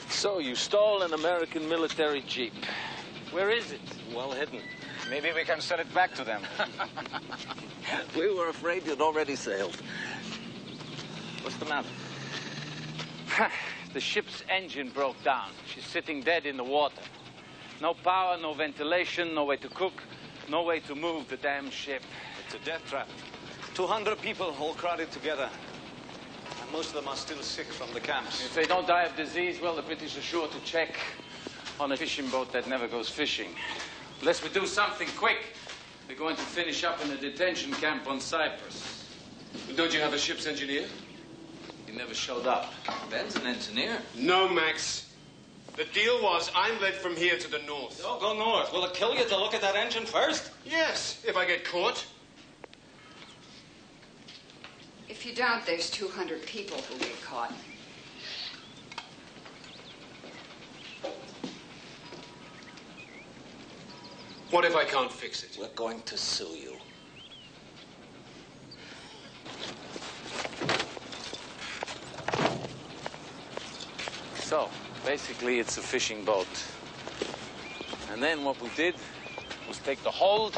So you stole an American military jeep. Where is it? Well hidden. Maybe we can sell it back to them. We were afraid you'd already sailed. What's the matter? The ship's engine broke down. She's sitting dead in the water. No power, no ventilation, no way to cook, no way to move the damn ship. It's a death trap. 200 people all crowded together. And most of them are still sick from the camps. If they don't die of disease, well, the British are sure to check on a fishing boat that never goes fishing. Unless we do something quick, they're going to finish up in a detention camp on Cyprus. Don't you have a ship's engineer? He never showed up. Ben's an engineer. No, Max. The deal was I'm led from here to the north. Oh, go north. Will it kill you to look at that engine first? Yes, if I get caught. If you don't, there's 200 people who get caught. What if I can't fix it? We're going to sue you. So, basically, it's a fishing boat. And then what we did was take the hold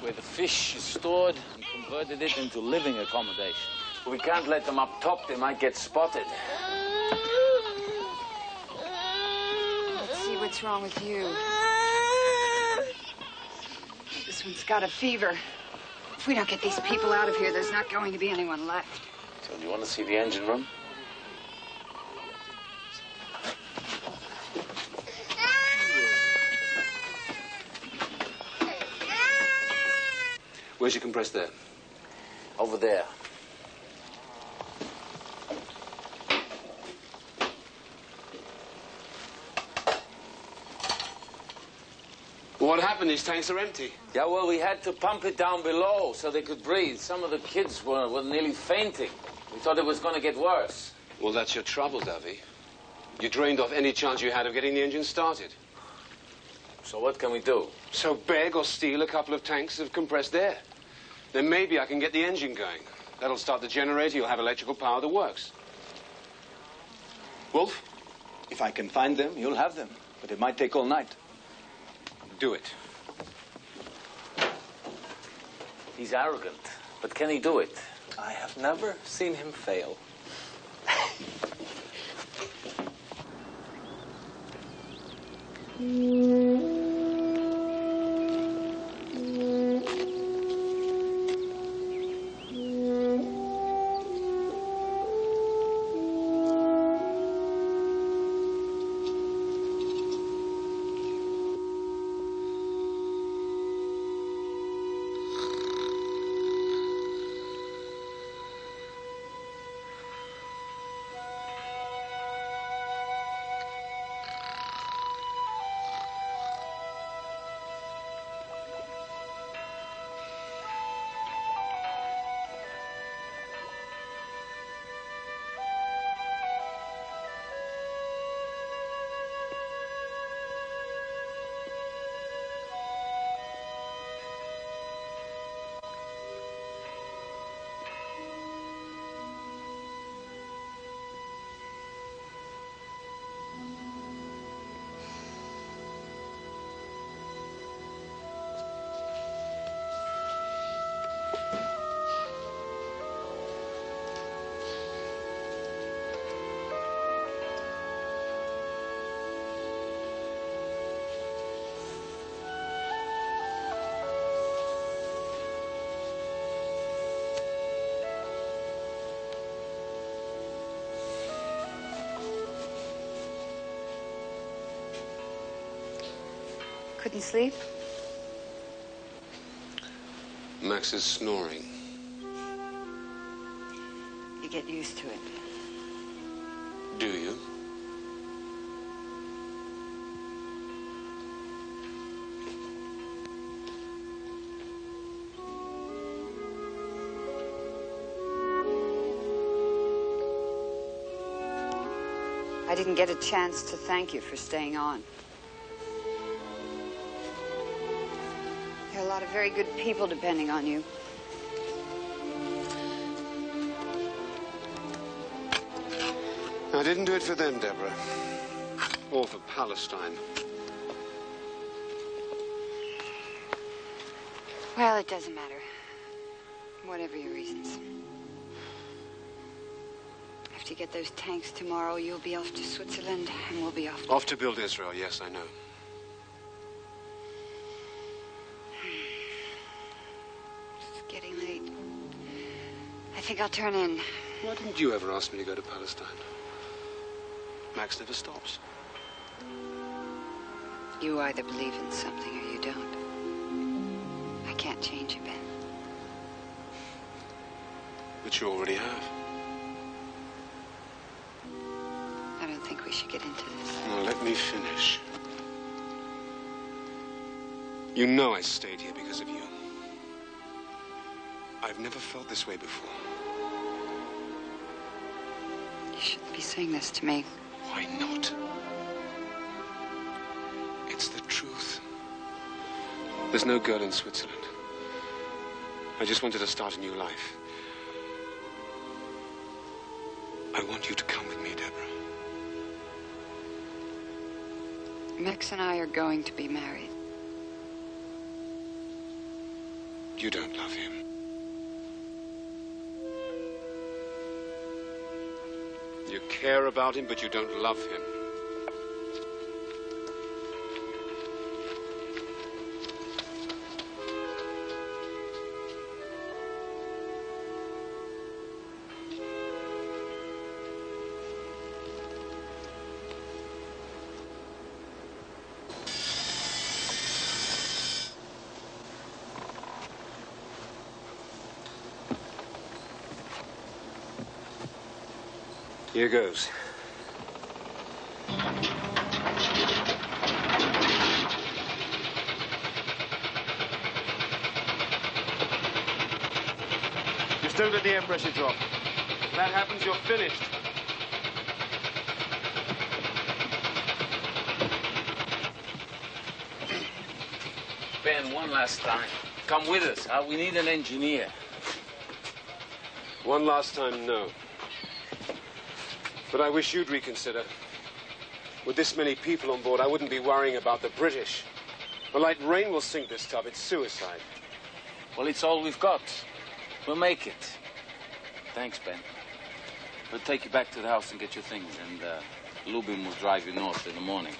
where the fish is stored and converted it into living accommodation. We can't let them up top. They might get spotted. Let's see what's wrong with you. This one's got a fever. If we don't get these people out of here, there's not going to be anyone left. So do you want to see the engine room? Where's your compressed air? Over there. What happened? These tanks are empty. Yeah, well, we had to pump it down below so they could breathe. Some of the kids were nearly fainting. We thought it was going to get worse. Well, that's your trouble, Davy. You drained off any chance you had of getting the engine started. So what can we do? So beg or steal a couple of tanks of compressed air. Then maybe I can get the engine going. That'll start the generator. You'll have electrical power that works. Wolf, if I can find them, you'll have them. But it might take all night. Do it. He's arrogant, but can he do it? I have never seen him fail. Couldn't sleep? Max is snoring. You get used to it. Do you? I didn't get a chance to thank you for staying on. There are a lot of very good people depending on you. I didn't do it for them, Deborah. Or for Palestine. Well, it doesn't matter. Whatever your reasons. After you get those tanks tomorrow, you'll be off to Switzerland, and we'll be off. Off to build Israel, yes, I know. It's getting late. I think I'll turn in. Why didn't you ever ask me to go to Palestine? Max never stops. You either believe in something or you don't. I can't change you, Ben. But you already have. I don't think we should get into this. Well, let me finish. You know I stayed here because of you. I've never felt this way before. You shouldn't be saying this to me. Why not? It's the truth. There's no girl in Switzerland. I just wanted to start a new life. I want you to come with me, Deborah. Max and I are going to be married. You don't love him. You care about him, but you don't love him. Here goes. You're still got the air pressure drop. If that happens, you're finished. Ben, one last time. Come with us, huh? We need an engineer. One last time, no. But I wish you'd reconsider. With this many people on board, I wouldn't be worrying about the British. A light rain will sink this tub. It's suicide. Well, it's all we've got. We'll make it. Thanks, Ben. We'll take you back to the house and get your things, and Lubin will drive you north in the morning.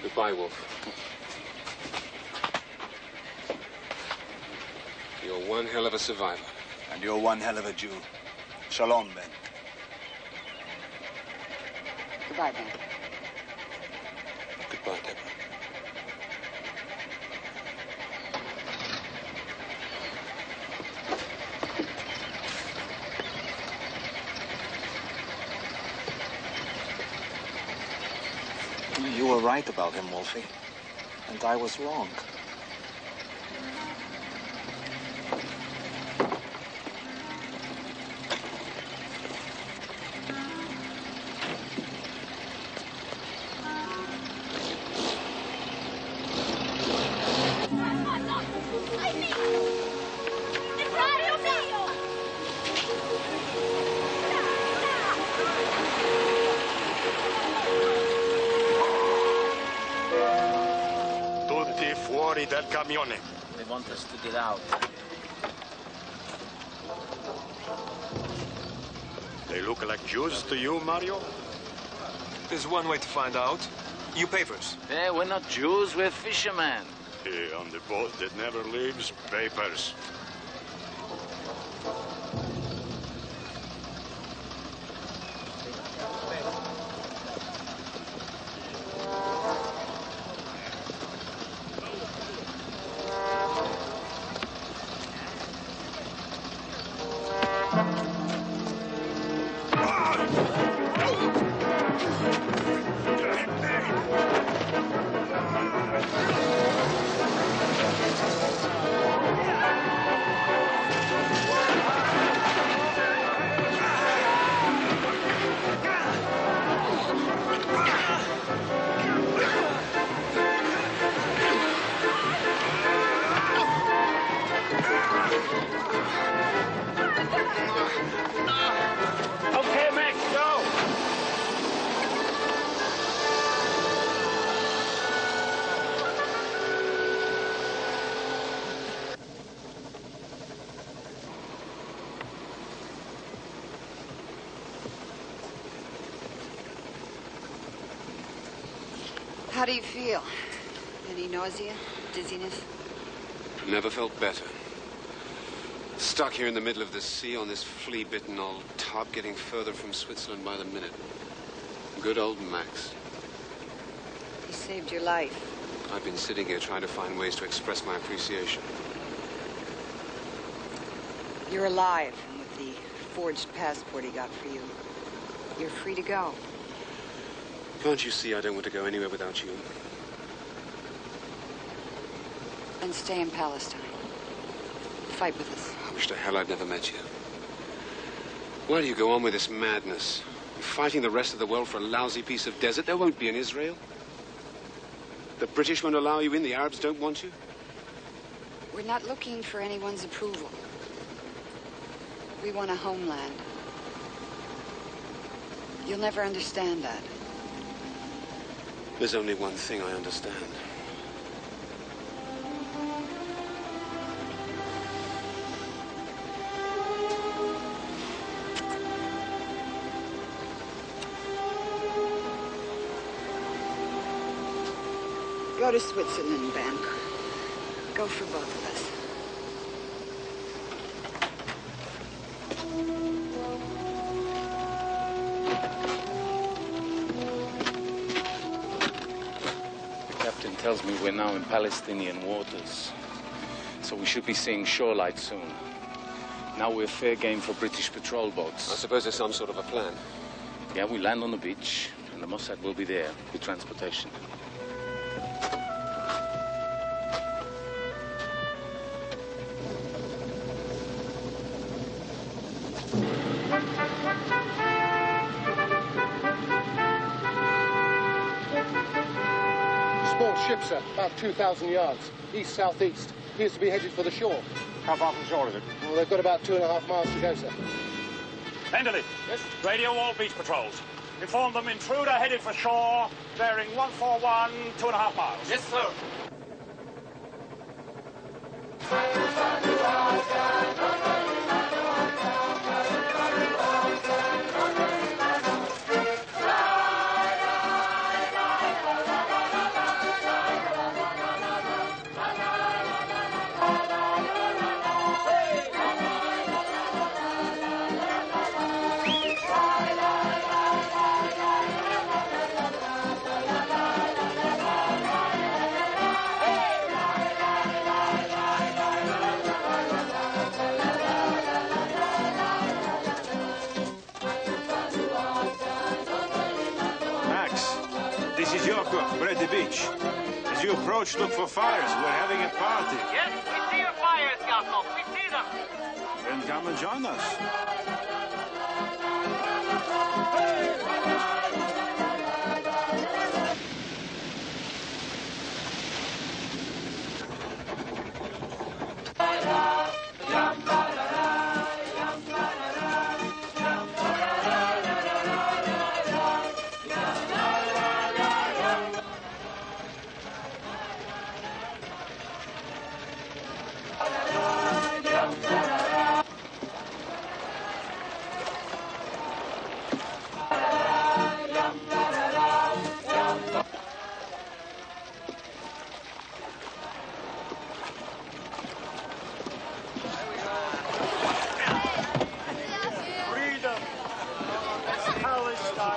Goodbye, Wolf. You're one hell of a survivor. And you're one hell of a Jew. Shalom, Ben. Goodbye, Ben. Goodbye, Deborah. You were right about him, Wolfie. And I was wrong. Del camione. They want us to get out. They look like Jews to you, Mario? There's one way to find out. You papers. Yeah, we're not Jews, we're fishermen. On the boat that never leaves, papers. Okay, Max, go! How do you feel? Any nausea? Dizziness? Never felt better. Stuck here in the middle of the sea on this flea-bitten old tub, getting further from Switzerland by the minute. Good old Max. He saved your life. I've been sitting here trying to find ways to express my appreciation. You're alive, and with the forged passport he got for you, you're free to go. Can't you see I don't want to go anywhere without you? And stay in Palestine. Fight with us. I wish to hell I'd never met you. Why do you go on with this madness? You're fighting the rest of the world for a lousy piece of desert. There won't be an Israel. The British won't allow you in. The Arabs don't want you. We're not looking for anyone's approval. We want a homeland. You'll never understand that. There's only one thing I understand. Go to Switzerland, Ben. Go for both of us. The captain tells me we're now in Palestinian waters, so we should be seeing shore lights soon. Now we're fair game for British patrol boats. I suppose there's some sort of a plan. Yeah, we land on the beach, and the Mossad will be there with transportation. Small ship, sir, about 2,000 yards, east-southeast. Appears to be headed for the shore. How far from shore is it? Well, they've got about 2.5 miles to go, sir. Enderley. Yes? Radio all beach patrols. Inform them intruder headed for shore, bearing 141, 2.5 miles. Yes, sir. We're at the beach. As you approach, look for fires. We're having a party. Yes, we see your fires, Gato. We see them. Then come and join us.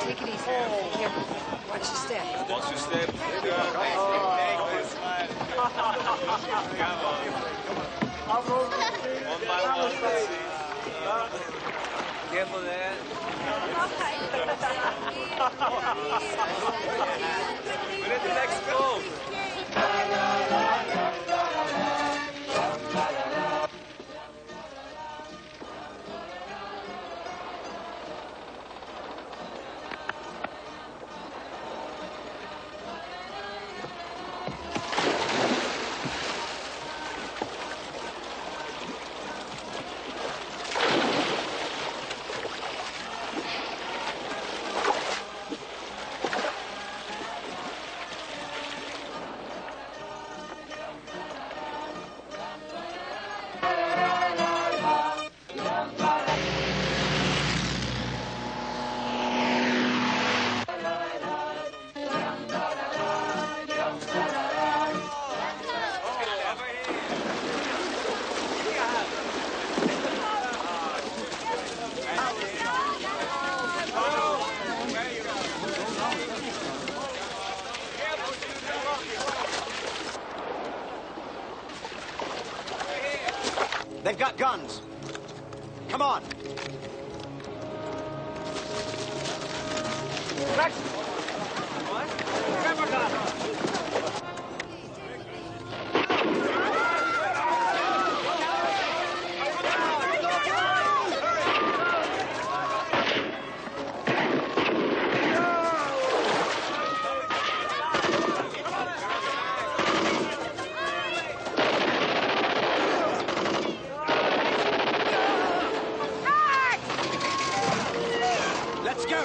Take it easy. Here, watch your step. Watch your step. On my one. Careful there. We're at the next cove. They've got guns. Come on. Rex! What? Grab a gun. Let's go.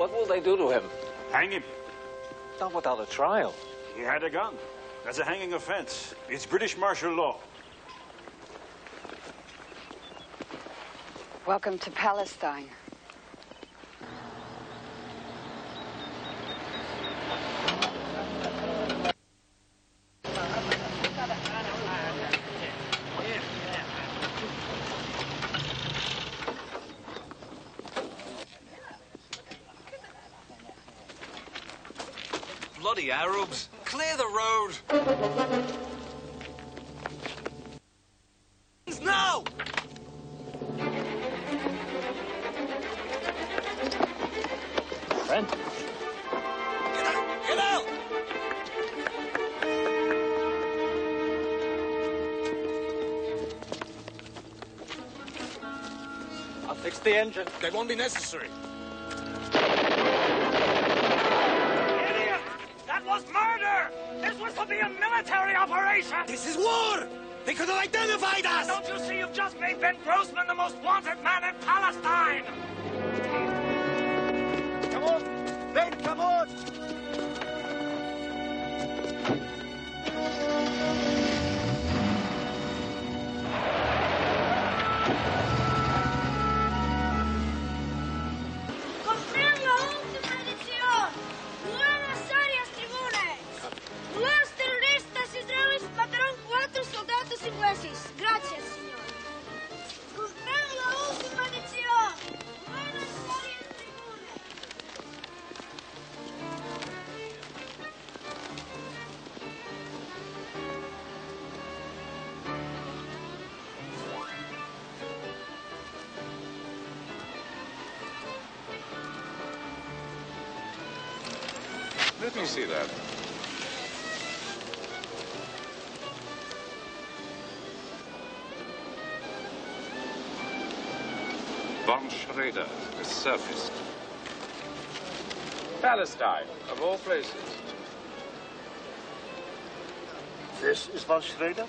What will they do to him? Hang him. Not without a trial. He had a gun. That's a hanging offense. It's British martial law. Welcome to Palestine. Bloody Arabs! Clear the road! Now! Friend? Get out! I'll fix the engine. They won't be necessary. Idiot! That was murder! This was to be a military operation! This is war! They could have identified us! Don't you see you've just made Ben Grossman the most wanted man in Palestine? Come on! Ben, come on! Confermo la última edición. Buenas áreas, tribunes. Los terroristas israelíes mataron 4 soldados ingleses. Gracias, señor. Confermo la última edición. Buenas áreas, tribunes. Let me see that. Von Schrader has surfaced. Palestine, of all places. This is Von Schrader?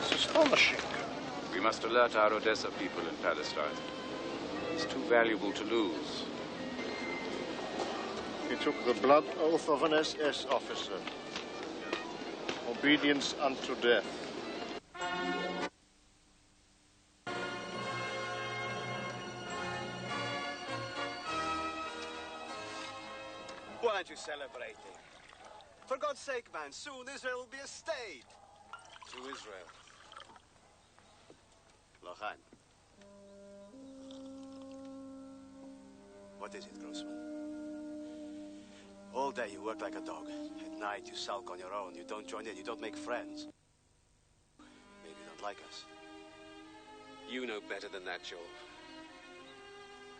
It's astonishing. We must alert our Odessa people in Palestine. It's too valuable to lose. He took the blood oath of an SS officer. Obedience unto death. Why aren't you celebrating? For God's sake, man, soon Israel will be a state. To Israel. Lochaim. What is it, Grossman? All day you work like a dog. At night you sulk on your own. You don't join in. You don't make friends. Maybe you don't like us. You know better than that, Joel.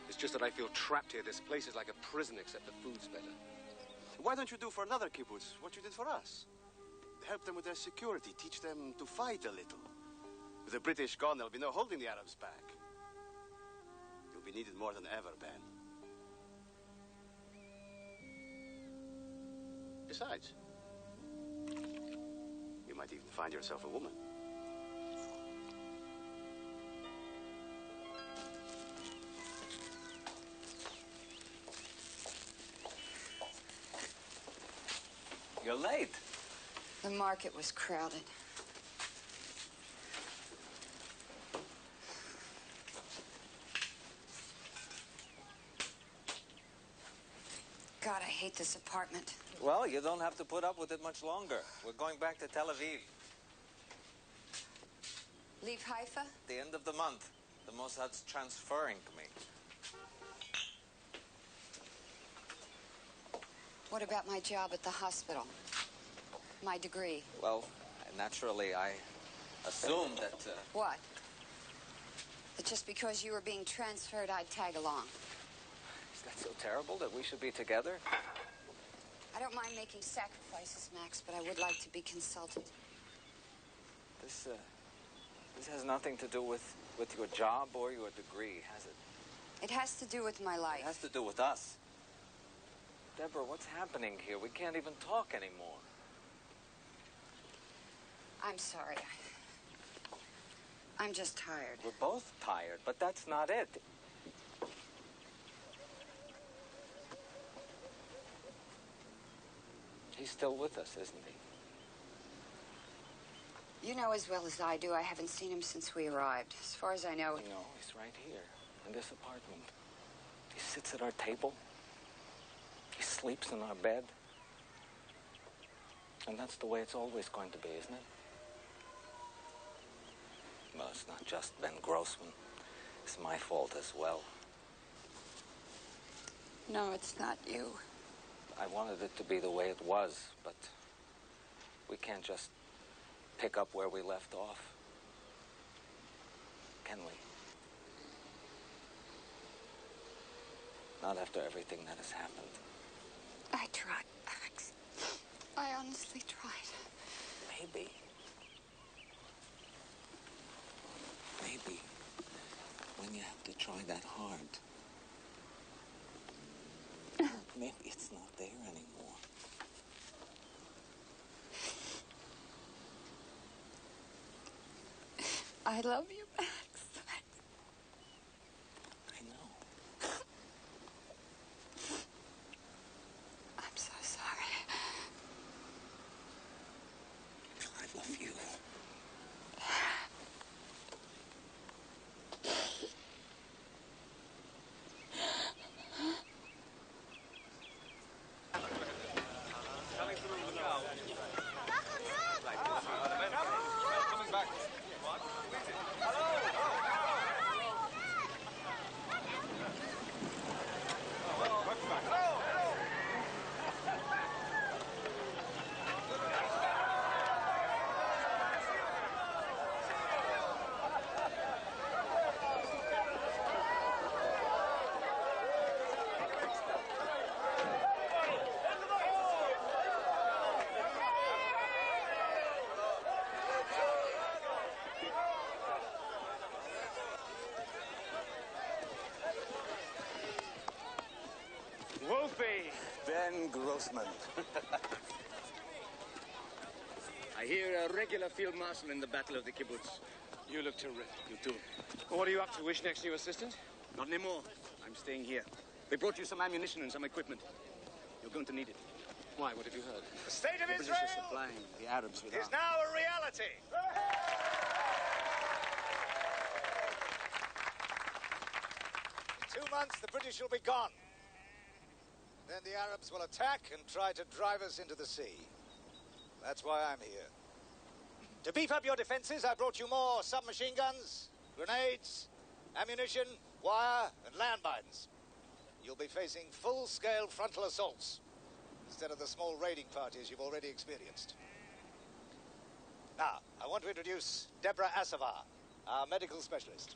It's just that I feel trapped here. This place is like a prison, except the food's better. Why don't you do for another kibbutz what you did for us? Help them with their security. Teach them to fight a little. With the British gone, there'll be no holding the Arabs back. You'll be needed more than ever, Ben. Besides, you might even find yourself a woman. You're late. The market was crowded. God, I hate this apartment. Well, you don't have to put up with it much longer. We're going back to Tel Aviv. Leave Haifa? The end of the month. The Mossad's transferring me. What about my job at the hospital? My degree? Well, naturally, I assumed that... What? That just because you were being transferred, I'd tag along. Is that so terrible that we should be together? I don't mind making sacrifices, Max, but I would like to be consulted. This has nothing to do with your job or your degree, has it? It has to do with my life. It has to do with us. Deborah, what's happening here? We can't even talk anymore. I'm sorry. I'm just tired. We're both tired, but that's not it. He's still with us, isn't he? You know as well as I do, I haven't seen him since we arrived. As far as I know... No, he's right here, in this apartment. He sits at our table. He sleeps in our bed. And that's the way it's always going to be, isn't it? Well, it's not just Ben Grossman. It's my fault as well. No, it's not you. I wanted it to be the way it was, but we can't just pick up where we left off. Can we? Not after everything that has happened. I tried, Max. I honestly tried. Maybe. Maybe when you have to try that hard, maybe it's not there anymore. I love you, Max. I know. I'm so sorry. I love you. Wolfie! Ben Grossman. I hear a regular field marshal in the Battle of the Kibbutz. You look terrific. You too. Well, what are you up to? Wish next new assistant? Not anymore. I'm staying here. They brought you some ammunition and some equipment. You're going to need it. Why? What have you heard? The state of The British Israel are supplying the Arabs with is arms. now a reality. In 2 months, the British will be gone. Then the Arabs will attack and try to drive us into the sea. That's why I'm here. To beef up your defenses, I brought you more submachine guns, grenades, ammunition, wire, and landmines. You'll be facing full-scale frontal assaults instead of the small raiding parties you've already experienced. Now, I want to introduce Deborah Asavar, our medical specialist.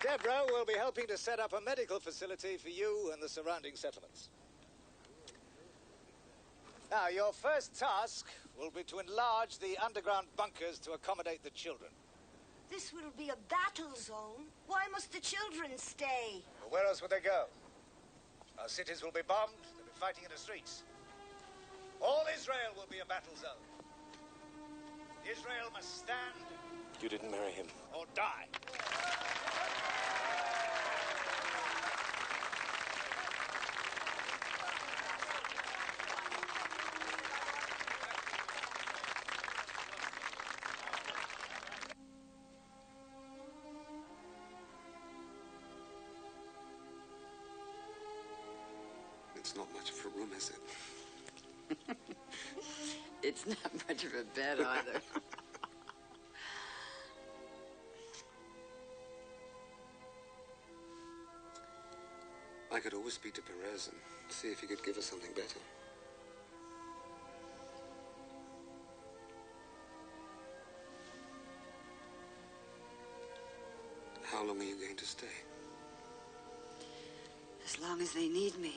Deborah will be helping to set up a medical facility for you and the surrounding settlements. Now, your first task will be to enlarge the underground bunkers to accommodate the children. This will be a battle zone. Why must the children stay? Well, where else would they go? Our cities will be bombed. They'll be fighting in the streets. All Israel will be a battle zone. Israel must stand... You didn't marry him. ...or die. It's not much of a room, is it? It's not much of a bed either. I could always speak to Perez and see if he could give us something better. How long are you going to stay? As long as they need me.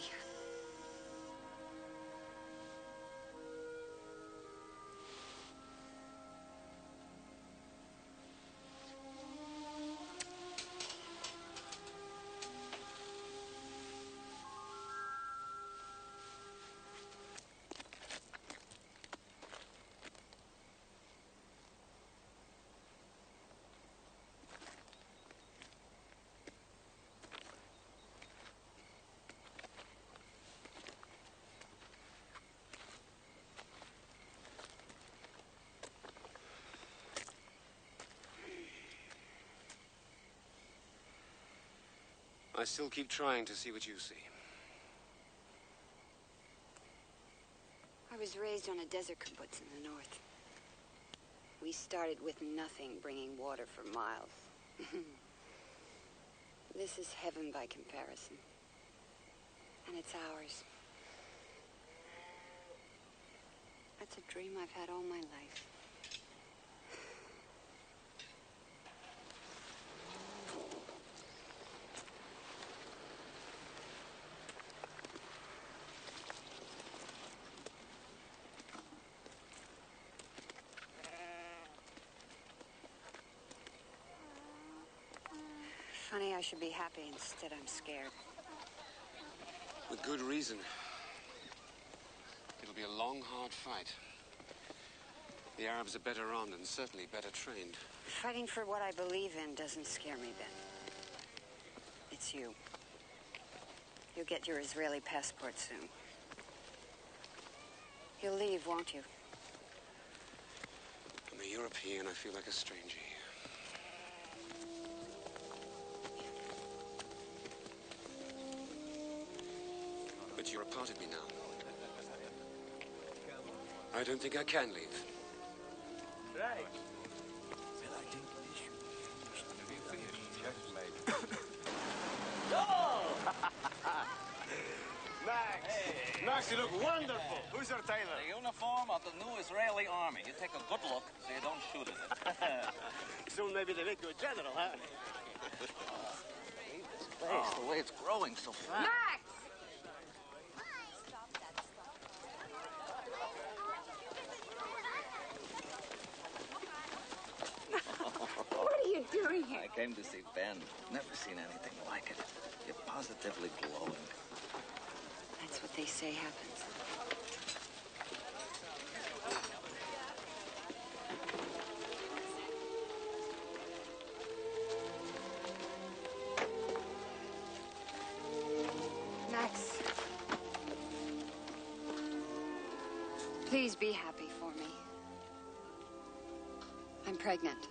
I still keep trying to see what you see. I was raised on a desert kibbutz in the north. We started with nothing, bringing water for miles. This is heaven by comparison. And it's ours. That's a dream I've had all my life. Funny, I should be happy. Instead, I'm scared. With good reason. It'll be a long, hard fight. The Arabs are better armed and certainly better trained. Fighting for what I believe in doesn't scare me, Ben. It's you. You'll get your Israeli passport soon. You'll leave, won't you? I'm a European. I feel like a stranger here. But you're a part of me now. I don't think I can leave. Right. Max! Hey. Max, you look wonderful! Who's your tailor? The uniform of the new Israeli army. You take a good look so you don't shoot at it. Soon maybe they make you a general, huh? Leave this place, the way it's growing so fast. Max! What are you doing here? I came to see Ben. Never seen anything like it. You're positively glowing. That's what they say happens. Max. Please be happy for me. I'm pregnant.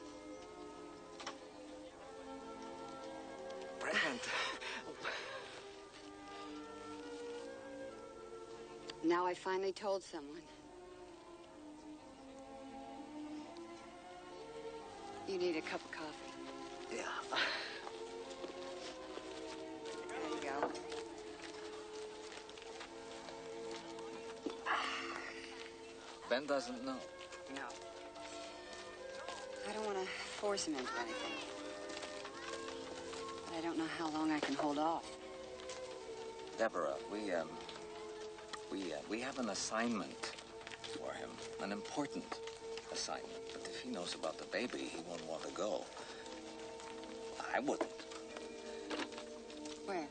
Pregnant? Now I finally told someone. You need a cup of coffee. Yeah. There you go. Ben doesn't know. No. I don't want to force him into anything. But I don't know how long I can hold off. Deborah, we have an assignment for him, an important assignment. But if he knows about the baby, he won't want to go. I wouldn't. Where?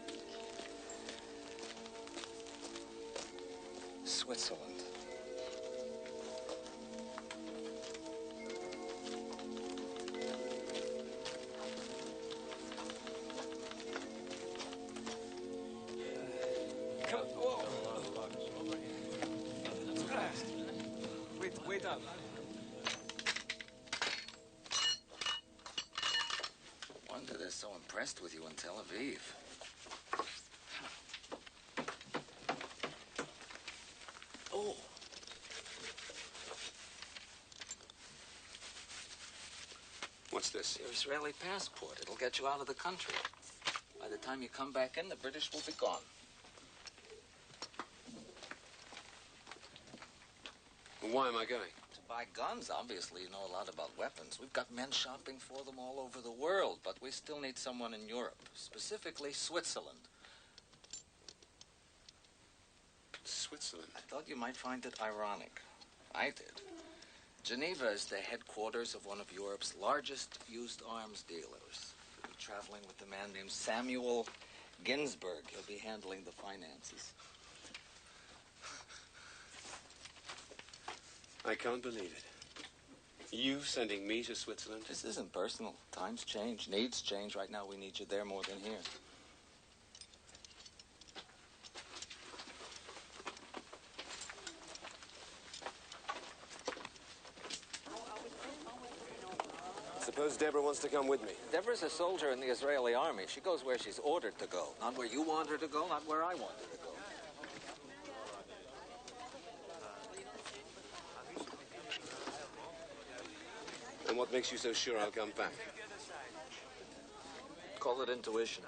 Switzerland. Wait up. Wonder they're so impressed with you in Tel Aviv. Oh. What's this? Your Israeli passport. It'll get you out of the country. By the time you come back in, the British will be gone. Why am I going? To buy guns, obviously. You know a lot about weapons. We've got men shopping for them all over the world, but we still need someone in Europe, specifically Switzerland. Switzerland? I thought you might find it ironic. I did. Geneva is the headquarters of one of Europe's largest used arms dealers. You'll be traveling with a man named Samuel Ginsburg. He'll be handling the finances. I can't believe it. You sending me to Switzerland? This isn't personal. Times change. Needs change. Right now, we need you there more than here. It's the Suppose Deborah wants to come with me. Deborah's a soldier in the Israeli army. She goes where she's ordered to go. Not where you want her to go, not where I want her to go. And what makes you so sure I'll come back? Call it intuition.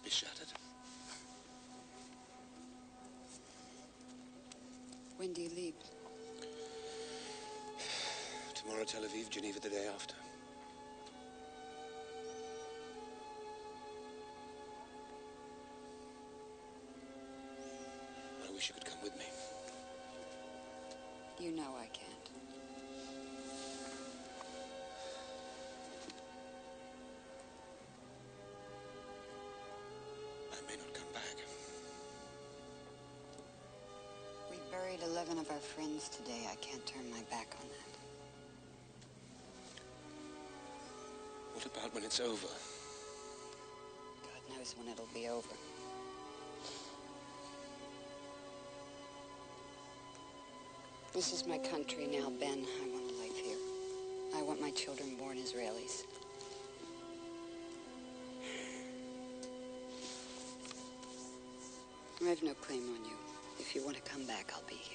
Be shattered. When do you leave? Tomorrow, Tel Aviv, Geneva the day after. I wish you could come with me. You know I can't. I may not come back. We buried 11 of our friends today. I can't turn my back on that. What about when it's over? God knows knows when it'll be over. This is my country now, Ben. I want a life here. I want my children born Israelis. I have no claim on you. If you want to come back, I'll be here.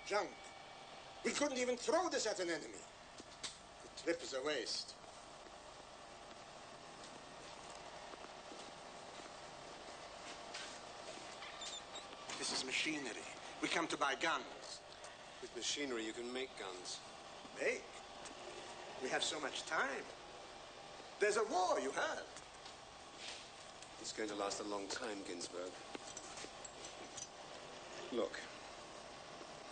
Junk. We couldn't even throw this at an enemy. The trip is a waste. This is machinery. We come to buy guns. With machinery, you can make guns. Make? We have so much time. There's a war, you heard. It's going to last a long time, Ginsburg. Look,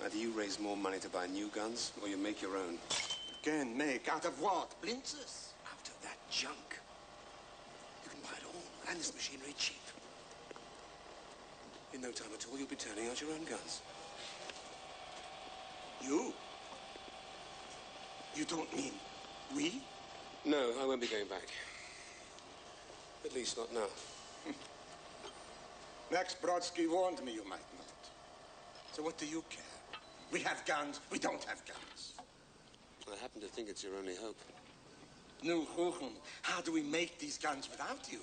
either you raise more money to buy new guns, or you make your own. Again, make out of what? Blintzes? Out of that junk. You can buy it all, and this machinery cheap. In no time at all, you'll be turning out your own guns. You? You don't mean we? No, I won't be going back. At least not now. Max Brodsky warned me you might not. So what do you care? We have guns, we don't have guns. I happen to think it's your only hope. Nu, Huchen, how do we make these guns without you?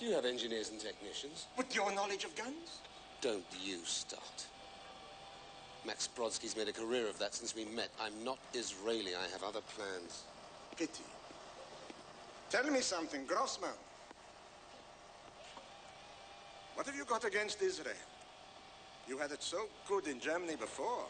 You have engineers and technicians. With your knowledge of guns? Don't you start. Max Brodsky's made a career of that since we met. I'm not Israeli. I have other plans. Pity. Tell me something, Grossman. What have you got against Israel? You had it so good in Germany before.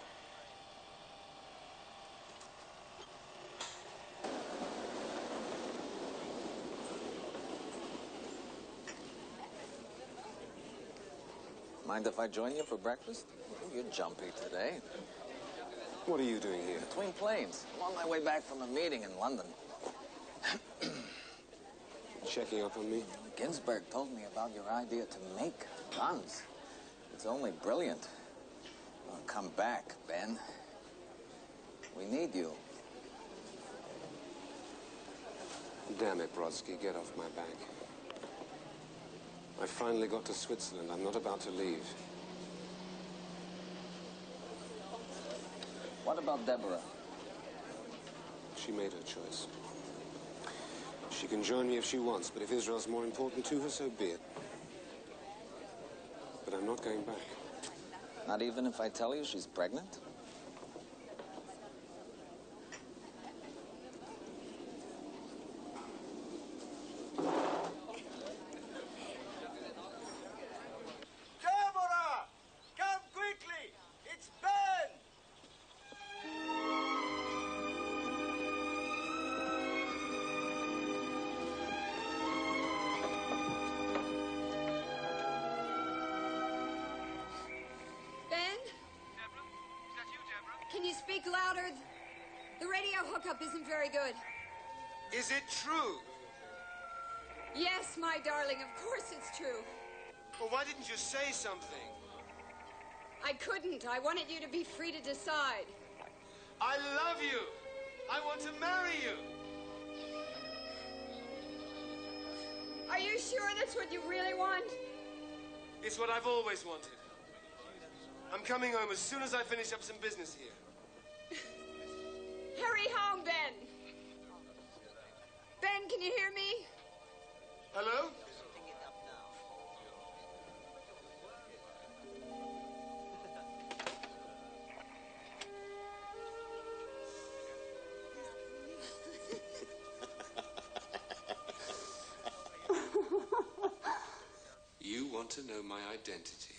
Mind if I join you for breakfast? Oh, you're jumpy today. What are you doing here? Between planes. I'm on my way back from a meeting in London. Checking up on me? Ginsburg told me about your idea to make guns. It's only brilliant. Well, come back, Ben. We need you. Damn it, Brodsky, get off my back. I finally got to Switzerland. I'm not about to leave. What about Deborah? She made her choice. She can join me if she wants, but if Israel's more important to her, so be it. But I'm not going back. Not even if I tell you she's pregnant? Deborah! Come quickly! It's Ben! Ben? Deborah? Is that you, Deborah? Can you speak louder? The radio hookup isn't very good. Is it true? Yes, my darling, of course it's true. Well, why didn't you say something? I couldn't. I wanted you to be free to decide. I love you. I want to marry you. Are you sure that's what you really want? It's what I've always wanted. I'm coming home as soon as I finish up some business here. Hurry home, Ben. Ben, can you hear me? Hello? You want to know my identity.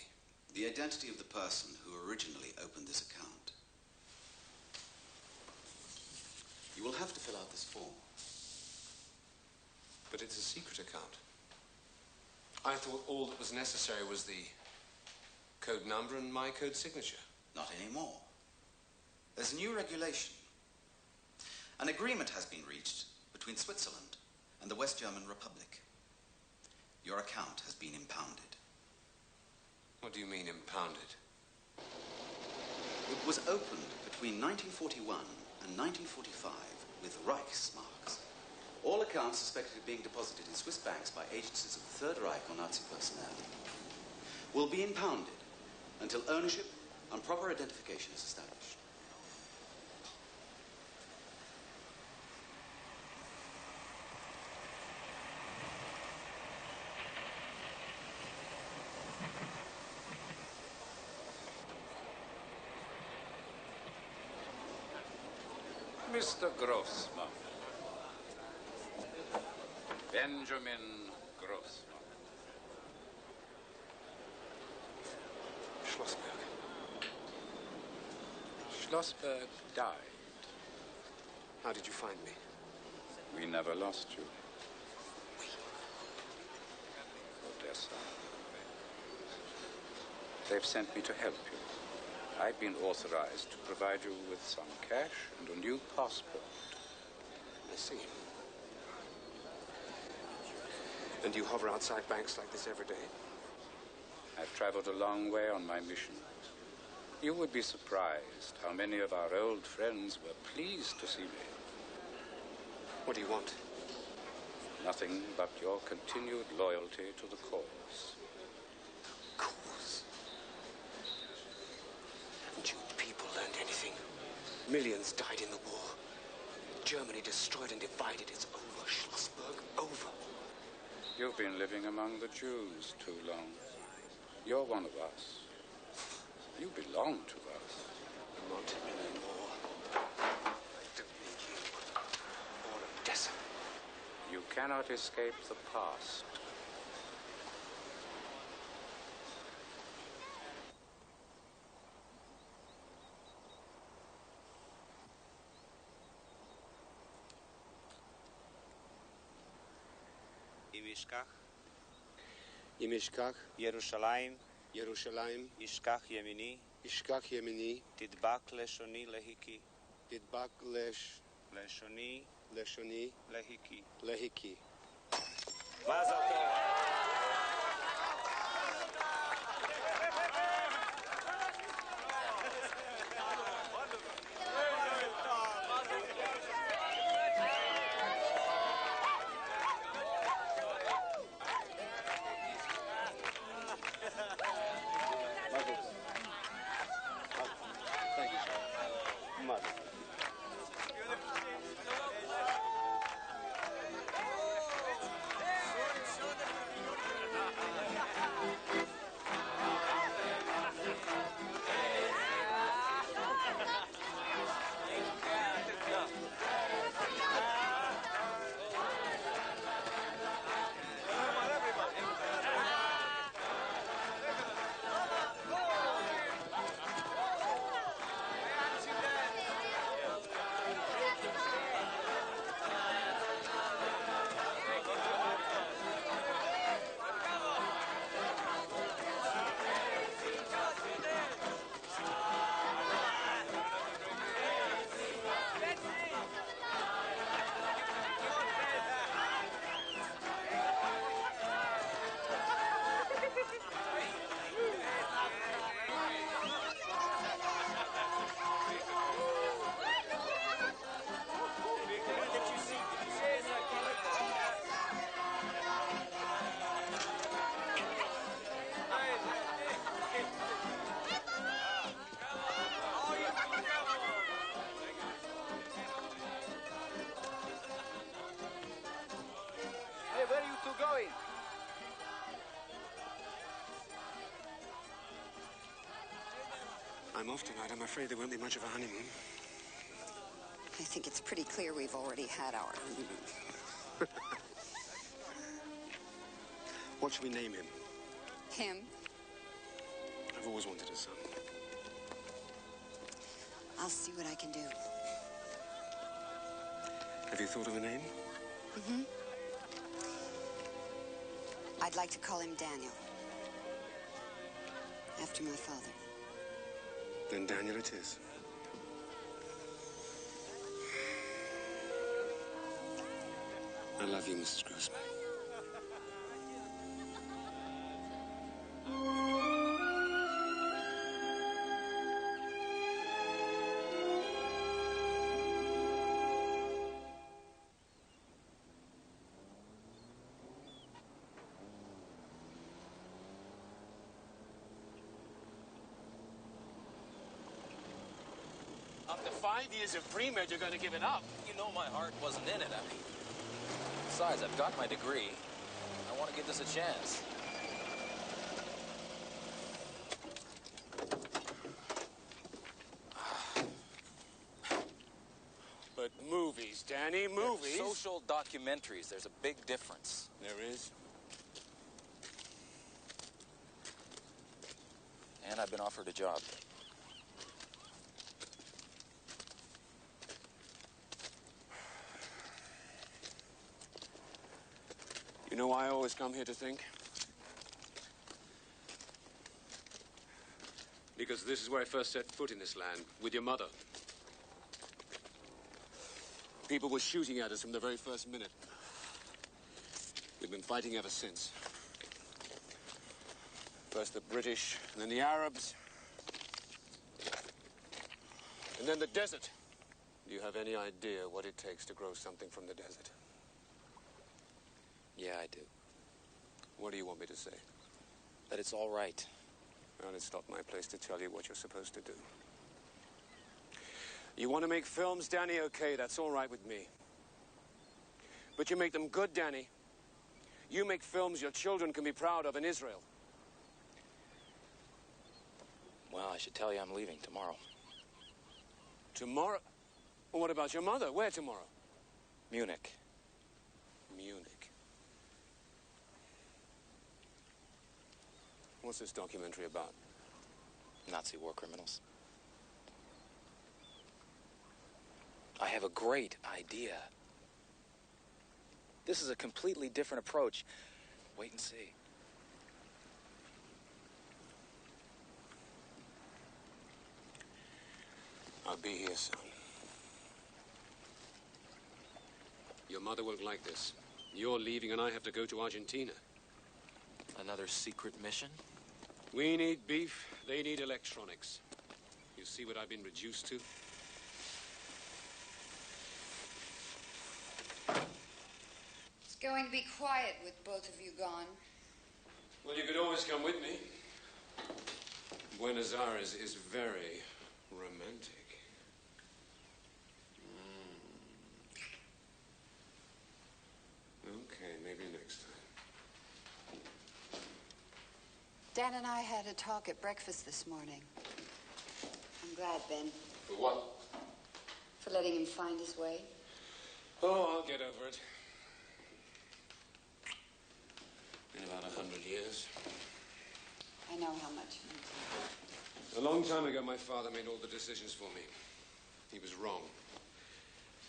The identity of the person who originally opened this account. You will have to fill out this form. But it's a secret account. I thought all that was necessary was the code number and my code signature. Not anymore. There's a new regulation. An agreement has been reached between Switzerland and the West German Republic. Your account has been impounded. What do you mean, impounded? It was opened between 1941 and 1945 with Reichsmarks. All accounts suspected of being deposited in Swiss banks by agencies of the Third Reich or Nazi personnel will be impounded until ownership and proper identification is established. Mr. Grossman. Benjamin Grossman. Schlossberg. Schlossberg died. How did you find me? We never lost you. Odessa. They've sent me to help you. I've been authorized to provide you with some cash and a new passport. I see. And you hover outside banks like this every day? I've traveled a long way on my mission. You would be surprised how many of our old friends were pleased to see me. What do you want? Nothing but your continued loyalty to the cause. Cause? Haven't you people learned anything? Millions died in the war. Germany destroyed and divided. It's over, Schlossberg, over. You've been living among the Jews too long. You're one of us. You belong to us. Not anymore. I don't need you. Or Odessa. You cannot escape the past. ימשכח ירושלים ירושלים ישכח ימיני ישכח ימיני תדבק לשוני להיקי תדבק לשוני לשוני להיקי להיקי. מזל טוב. I'm off tonight. I'm afraid there won't be much of a honeymoon. I think it's pretty clear we've already had our honeymoon. What should we name him? Him? I've always wanted a son. I'll see what I can do. Have you thought of a name? Mm-hmm. I'd like to call him Daniel. After my father. Then Daniel it is. I love you, Mrs. Grossman. After 5 years of pre-med, you're going to give it up. You know my heart wasn't in it. Besides, I've got my degree. I want to give this a chance. But movies, Danny, movies. They're social documentaries. There's a big difference. There is. And I've been offered a job. You know why I always come here to think? Because this is where I first set foot in this land, with your mother. People were shooting at us from the very first minute. We've been fighting ever since. First the British, and then the Arabs, and then the desert. Do you have any idea what it takes to grow something from the desert? Yeah, I do. What do you want me to say? That it's all right. Well, it's not my place to tell you what you're supposed to do. You want to make films, Danny? Okay, that's all right with me. But you make them good, Danny. You make films your children can be proud of in Israel. Well, I should tell you I'm leaving tomorrow. Tomorrow? Well, what about your mother? Where tomorrow? Munich. Munich. What's this documentary about? Nazi war criminals. I have a great idea. This is a completely different approach. Wait and see. I'll be here soon. Your mother won't like this. You're leaving and I have to go to Argentina. Another secret mission? We need beef, they need electronics. You see what I've been reduced to? It's going to be quiet with both of you gone. Well, you could always come with me. Buenos Aires is very romantic. Okay, maybe next time. Dan and I had a talk at breakfast this morning. I'm glad, Ben. For what? For letting him find his way. Oh, I'll get over it. In about 100 years. I know how much. A long time ago, my father made all the decisions for me. He was wrong.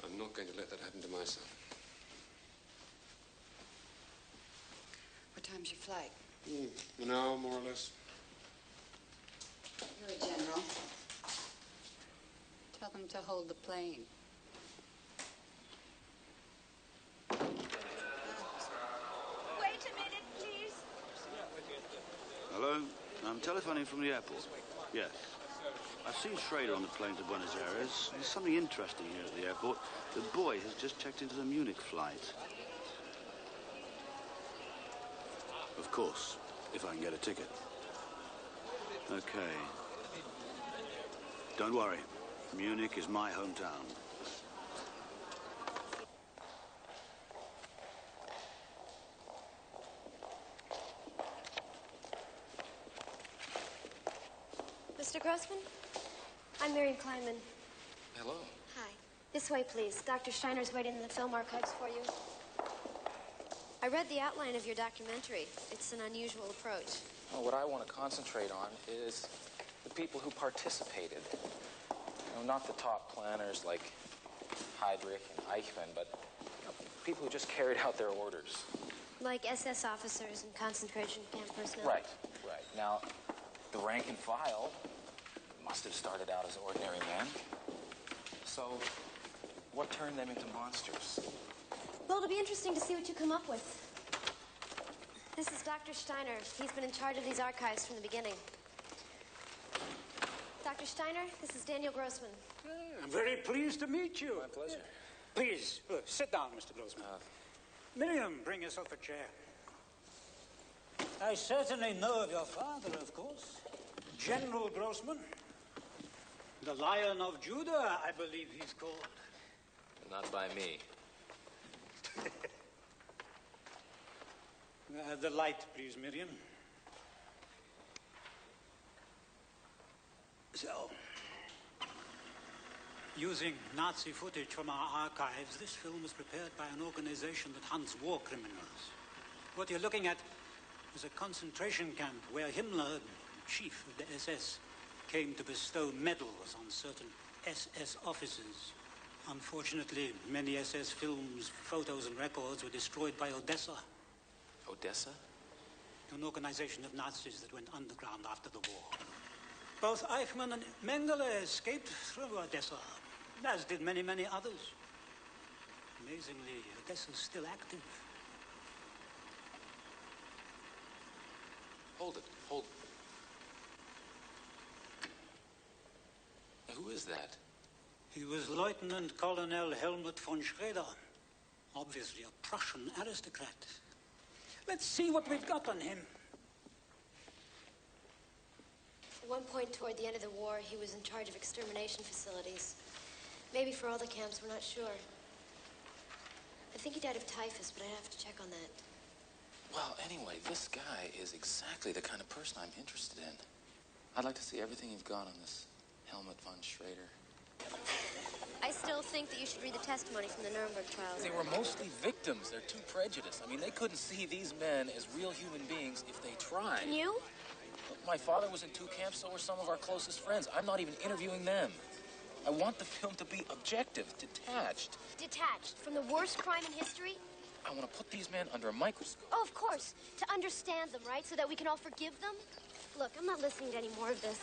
I'm not going to let that happen to my son. What time's your flight? An hour, more or less. You're a general. Tell them to hold the plane. Wait a minute, please. Hello? I'm telephoning from the airport. Yes. I've seen Schrader on the plane to Buenos Aires. There's something interesting here at the airport. The boy has just checked into the Munich flight. Of course, if I can get a ticket. Okay. Don't worry. Munich is my hometown. Mr. Grossman? I'm Miriam Kleinman. Hello. Hi. This way, please. Dr. Steiner's waiting in the film archives for you. I read the outline of your documentary. It's an unusual approach. Well, what I want to concentrate on is the people who participated. know, not the top planners like Heydrich and Eichmann, but people who just carried out their orders. Like SS officers and concentration camp personnel? Right. Now, the rank and file must have started out as ordinary men. So, what turned them into monsters? Well, it'll be interesting to see what you come up with. This is Dr. Steiner. He's been in charge of these archives from the beginning. Dr. Steiner, this is Daniel Grossman. I'm very pleased to meet you. My pleasure. Please, sit down, Mr. Grossman. Miriam, bring yourself a chair. I certainly know of your father, of course. General Grossman. The Lion of Judah, I believe he's called. Not by me. The light, please, Miriam. So, using Nazi footage from our archives, this film was prepared by an organization that hunts war criminals. What you're looking at is a concentration camp where Himmler, chief of the SS, came to bestow medals on certain SS officers. Unfortunately, many SS films, photos, and records were destroyed by Odessa. Odessa? An organization of Nazis that went underground after the war. Both Eichmann and Mengele escaped through Odessa, as did many, many others. Amazingly, Odessa's still active. Hold it. Who is that? He was Lieutenant Colonel Helmut von Schrader, obviously a Prussian aristocrat. Let's see what we've got on him. At one point toward the end of the war, he was in charge of extermination facilities. Maybe for all the camps, we're not sure. I think he died of typhus, but I'd have to check on that. Well, anyway, this guy is exactly the kind of person I'm interested in. I'd like to see everything you've got on this Helmut von Schrader. I still think that you should read the testimony from the Nuremberg trials. They were mostly victims. They're too prejudiced. I mean, they couldn't see these men as real human beings if they tried. Can you? Look, my father was in 2 camps, so were some of our closest friends. I'm not even interviewing them. I want the film to be objective, detached. Detached from the worst crime in history? I want to put these men under a microscope. Oh, of course. To understand them, right? So that we can all forgive them? Look, I'm not listening to any more of this.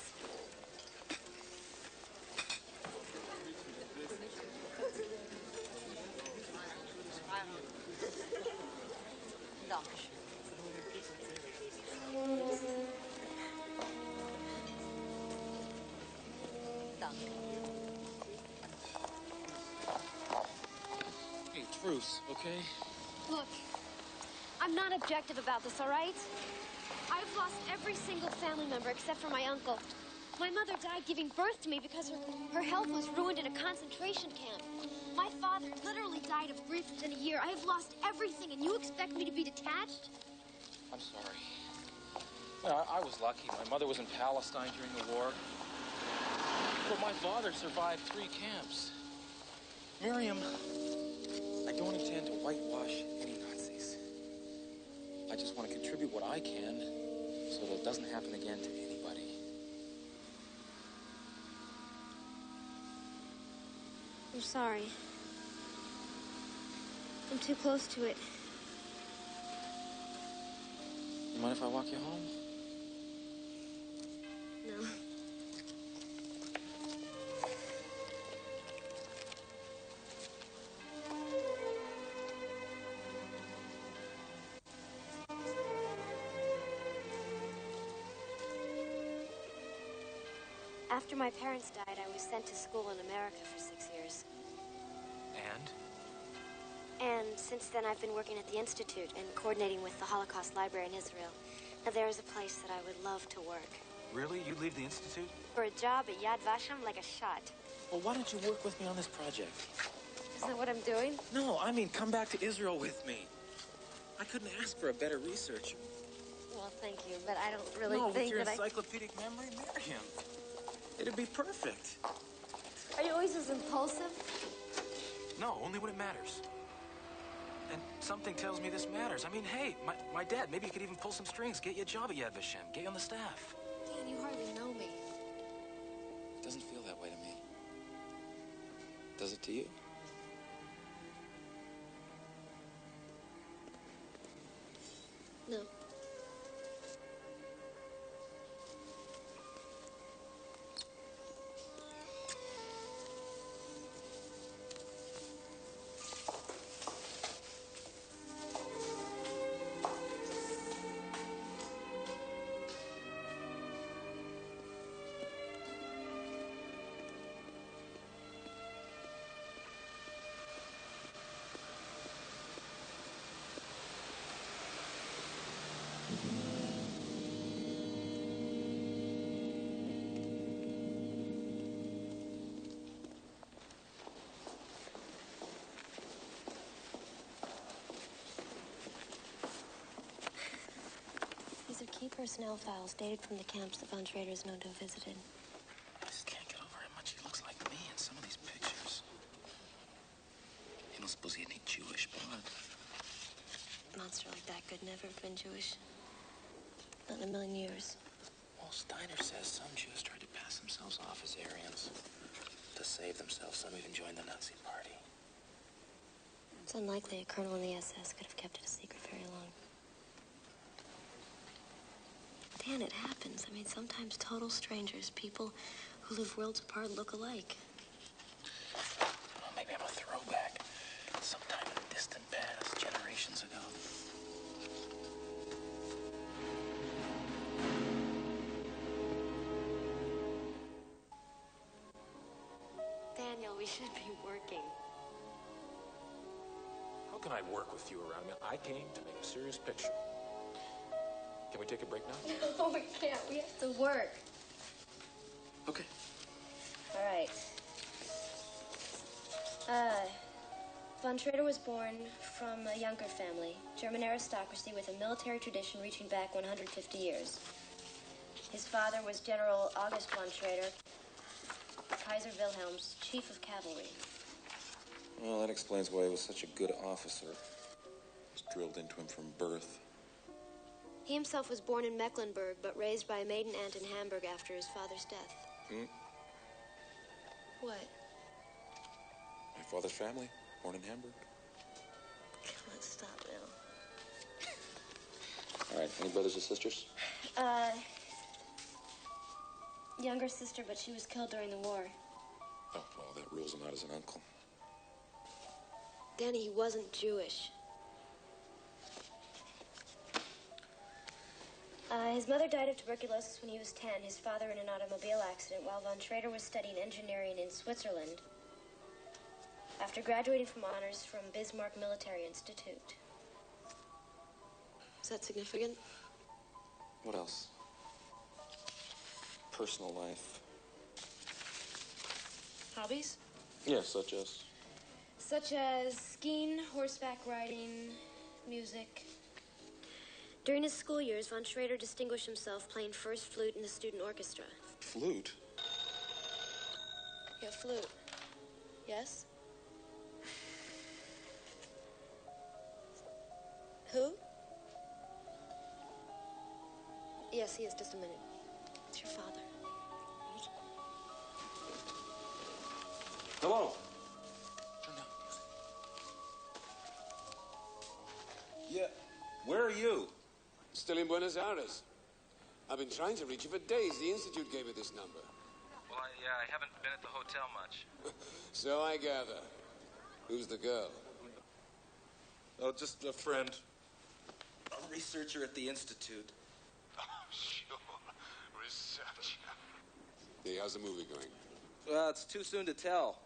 Hey, truce, okay? Look, I'm not objective about this, all right? I've lost every single family member except for my uncle. My mother died giving birth to me because her health was ruined in a concentration camp. My father literally died of grief within a year. I have lost everything, and you expect me to be detached? I'm sorry. Well, I was lucky. My mother was in Palestine during the war. But my father survived 3 camps. Miriam, I don't intend to whitewash any Nazis. I just want to contribute what I can so that it doesn't happen again to anybody. I'm sorry. I'm too close to it. You mind if I walk you home? No. After my parents died, I was sent to school in America for 6 years. And? And since then, I've been working at the Institute and coordinating with the Holocaust Library in Israel. Now, there is a place that I would love to work. Really? You leave the Institute? For a job at Yad Vashem, like a shot. Well, why don't you work with me on this project? Isn't that what I'm doing? No, I mean, come back to Israel with me. I couldn't ask for a better researcher. Well, thank you, but I don't really no, think with your that encyclopedic memory, Miriam. It'd be perfect. Are you always as impulsive? No, only when it matters. And something tells me this matters. I mean, hey, my dad, maybe he could even pull some strings, get you a job at Yad Vashem, get you on the staff. Dan, you hardly know me. It doesn't feel that way to me. Does it to you? No. These are key personnel files dated from the camps that Von Schrader is known to have visited. I just can't get over how much he looks like me in some of these pictures. You don't suppose he had any Jewish blood? A monster like that could never have been Jewish. Not in a million years. Well, Steiner says some Jews tried to pass themselves off as Aryans. To save themselves, some even joined the Nazi party. It's unlikely a colonel in the SS could have kept it a secret very long. Dan, it happens. I mean, sometimes total strangers, people who live worlds apart, look alike. Well, maybe I'm a throwback. Sometime in the distant past, generations ago. Daniel, we should be working. How can I work with you around me? I came to make a serious picture. Can we take a break now? No, we can't. We have to work. Okay. All right. Von Schrader was born from a younger family, German aristocracy with a military tradition reaching back 150 years. His father was General August von Schrader, Kaiser Wilhelm's chief of cavalry. Well, that explains why he was such a good officer. It was drilled into him from birth. He himself was born in Mecklenburg, but raised by a maiden aunt in Hamburg after his father's death. What? My father's family, born in Hamburg. Come on, stop now. All right, any brothers or sisters? Younger sister, but she was killed during the war. Oh, well, that rules him out as an uncle. Danny, he wasn't Jewish. His mother died of tuberculosis when he was 10, his father in an automobile accident, while von Schrader was studying engineering in Switzerland after graduating from honors from Bismarck Military Institute. Is that significant? What else? Personal life. Hobbies? Yeah, such as? Such as skiing, horseback riding, music. During his school years, von Schrader distinguished himself playing first flute in the student orchestra. Flute? Yeah, flute. Yes? Who? Yes, he is. Just a minute. It's your father. Hello? Yeah, where are you? Still in Buenos Aires. I've been trying to reach you for days. The Institute gave me this number. Well, I haven't been at the hotel much. So I gather. Who's the girl? Oh, just a friend. A researcher at the Institute. Oh, sure. Research. Hey, how's the movie going? Well, it's too soon to tell.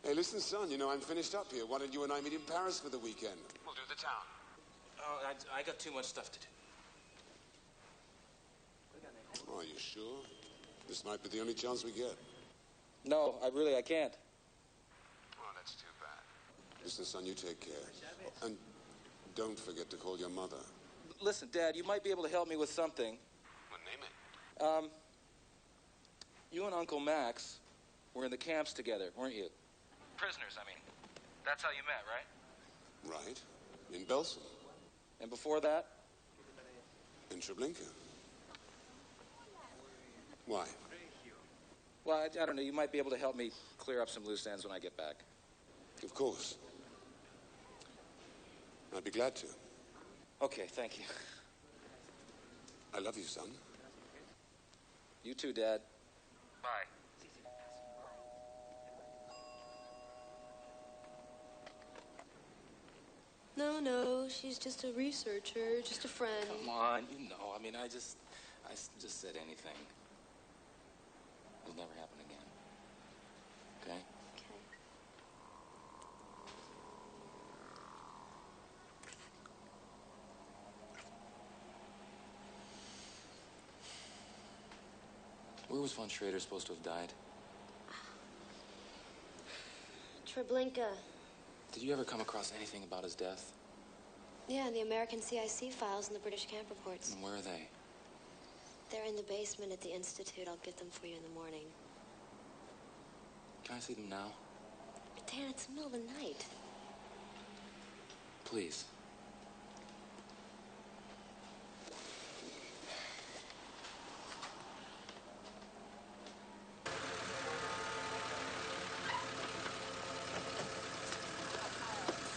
Hey, listen, son, you know, I'm finished up here. Why don't you and I meet in Paris for the weekend? We'll do the town. Oh, I got too much stuff to do. Oh, are you sure? This might be the only chance we get. No, I can't. Oh, that's too bad. Listen, son, you take care. And don't forget to call your mother. Listen, Dad, you might be able to help me with something. Well, name it. You and Uncle Max were in the camps together, weren't you? Prisoners, I mean. That's how you met, right? Right. In Belsen. And before that? In Treblinka. Why? Well, I don't know. You might be able to help me clear up some loose ends when I get back. Of course. I'd be glad to. Okay, thank you. I love you, son. You too, Dad. Bye. No, she's just a researcher, just a friend. Come on, you know. I mean, I just said anything. It'll never happen again. Okay? Okay. Where was von Schrader supposed to have died? Treblinka. Did you ever come across anything about his death? Yeah, in the American CIC files and the British camp reports. And where are they? They're in the basement at the Institute. I'll get them for you in the morning. Can I see them now? Dan, it's the middle of the night. Please.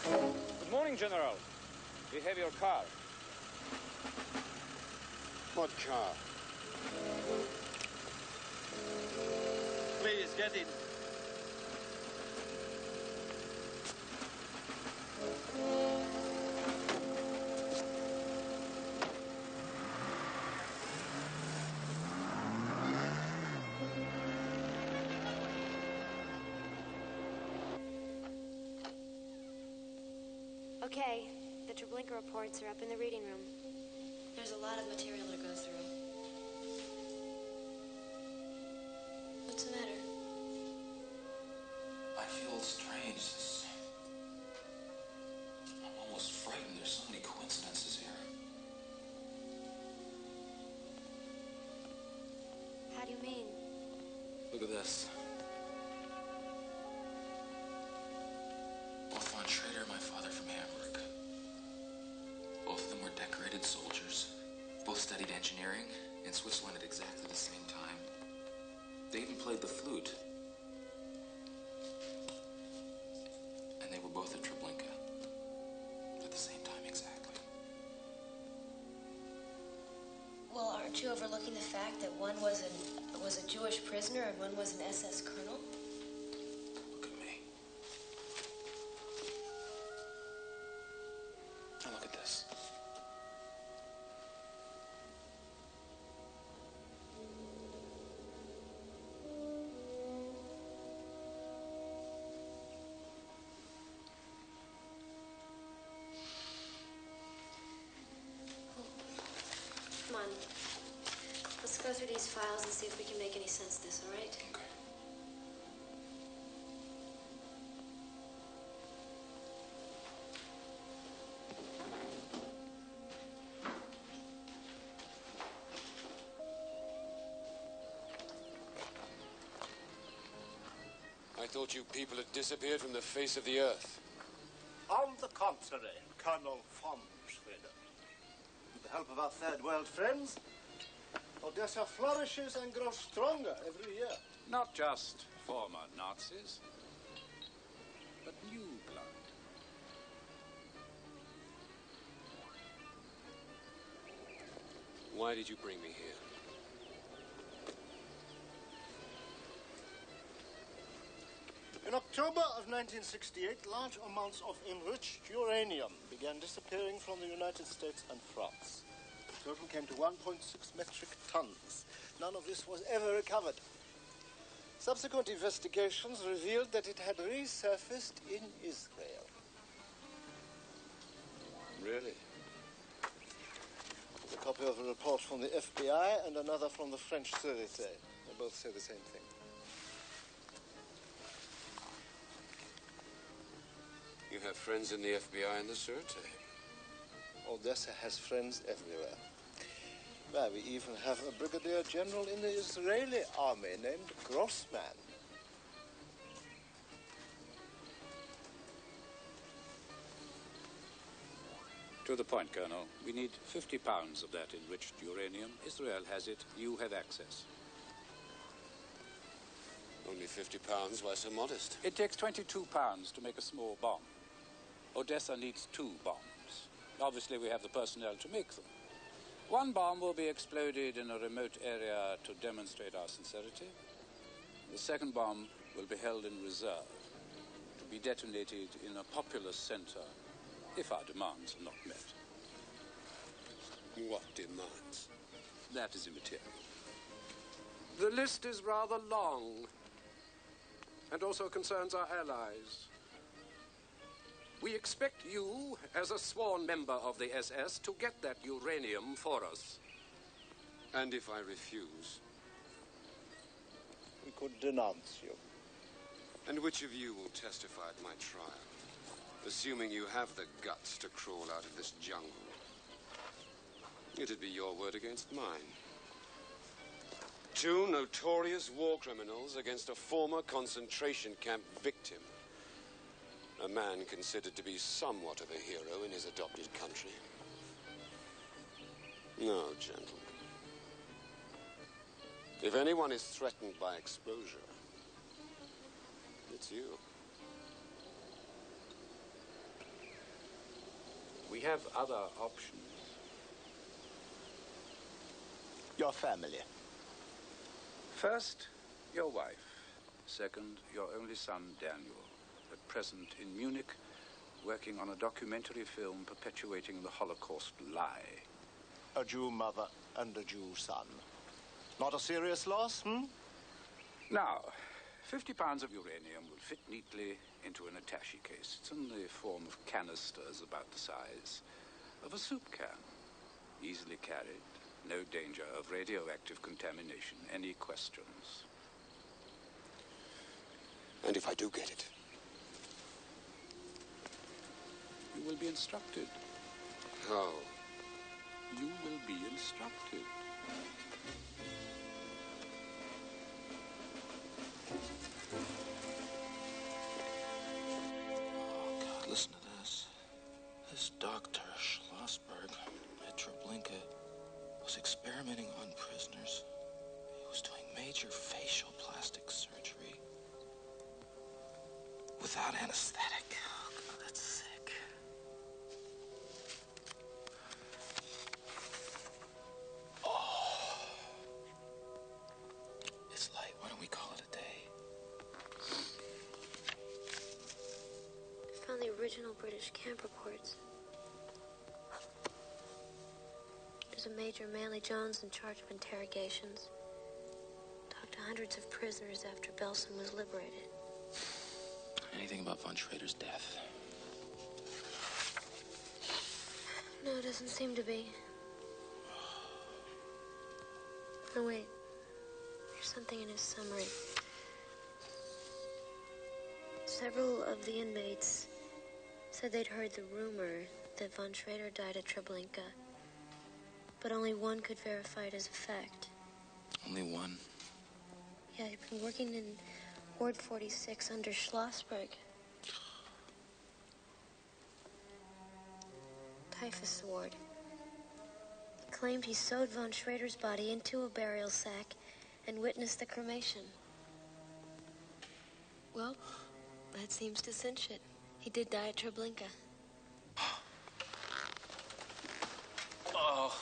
Good morning, General. We have your car. What car? Please, get in. Okay, the Treblinka reports are up in the reading room. There's a lot of material to go through. What's the matter? I feel strange. I'm almost frightened. There's so many coincidences here. How do you mean? Look at this. Both von Schrader and my father from Hamburg. Both of them were decorated soldiers. Both studied engineering in Switzerland at exactly the same time. They even played the flute. And they were both at Treblinka. At the same time exactly. Well, aren't you overlooking the fact that one was a Jewish prisoner and one was an SS colonel? Look at me. Now look at this. Come on. Let's go through these files and see if we can make any sense of this, all right? Okay. I thought you people had disappeared from the face of the earth. On the contrary, Colonel von Schrader. With the help of our third world friends, Odessa flourishes and grows stronger every year. Not just former Nazis, but new blood. Why did you bring me here? In October of 1968, large amounts of enriched uranium began disappearing from the United States and France. The total came to 1.6 metric tons. None of this was ever recovered. Subsequent investigations revealed that it had resurfaced in Israel. Really? There's a copy of a report from the FBI and another from the French Sûreté. They both say the same thing. You have friends in the FBI and the Sûreté. Odessa has friends everywhere. Why, we even have a brigadier general in the Israeli army named Grossman. To the point, Colonel. We need 50 pounds of that enriched uranium. Israel has it. You have access. only 50 pounds. Why so modest? It takes 22 pounds to make a small bomb. Odessa needs 2 bombs. Obviously, we have the personnel to make them. 1 bomb will be exploded in a remote area to demonstrate our sincerity. The 2nd bomb will be held in reserve to be detonated in a populous center if our demands are not met. What demands? That is immaterial. The list is rather long and also concerns our allies. We expect you, as a sworn member of the SS, to get that uranium for us. And if I refuse? We could denounce you. And which of you will testify at my trial, assuming you have the guts to crawl out of this jungle? It'd be your word against mine. 2 notorious war criminals against a former concentration camp victim. A man considered to be somewhat of a hero in his adopted country. No, gentlemen. If anyone is threatened by exposure, it's you. We have other options. Your family. First, your wife. Second, your only son, Daniel, at present in Munich, working on a documentary film perpetuating the Holocaust lie. A Jew mother and a Jew son. Not a serious loss, Now, 50 pounds of uranium will fit neatly into an attaché case. It's in the form of canisters about the size of a soup can. Easily carried. No danger of radioactive contamination. Any questions? And if I do get it? You will be instructed. How? You will be instructed. Oh, God, listen to this. This Dr. Schlossberg at Treblinka was experimenting on prisoners. He was doing major facial plastic surgery without anesthetic. Oh, God, that's sick. Oh. It's late. Why don't we call it a day? I found the original British camp reports. There's a Major Manley Jones in charge of interrogations. Talked to hundreds of prisoners after Belsen was liberated. Anything about von Schrader's death? No, it doesn't seem to be. No, wait. There's something in his summary. Several of the inmates said they'd heard the rumor that von Schrader died at Treblinka. But only one could verify it as a fact. Only one? Yeah, he'd been working in Ward 46 under Schlossberg. Typhus ward. He claimed he sewed von Schrader's body into a burial sack and witnessed the cremation. Well, that seems to cinch it. He did die at Treblinka. Oh.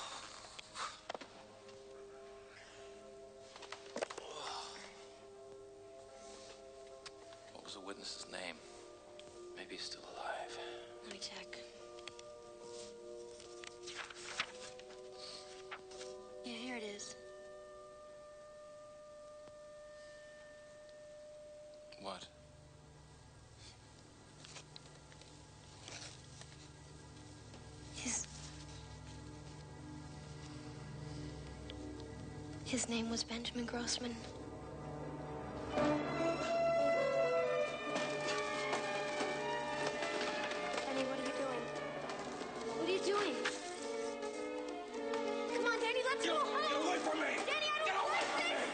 What was the witness's name? Maybe he's still alive. Let me check. Yeah, here it is. What? His name was Benjamin Grossman. Danny, what are you doing? What are you doing? Come on, Danny, let's go home! Get away from me! Danny, I don't like this!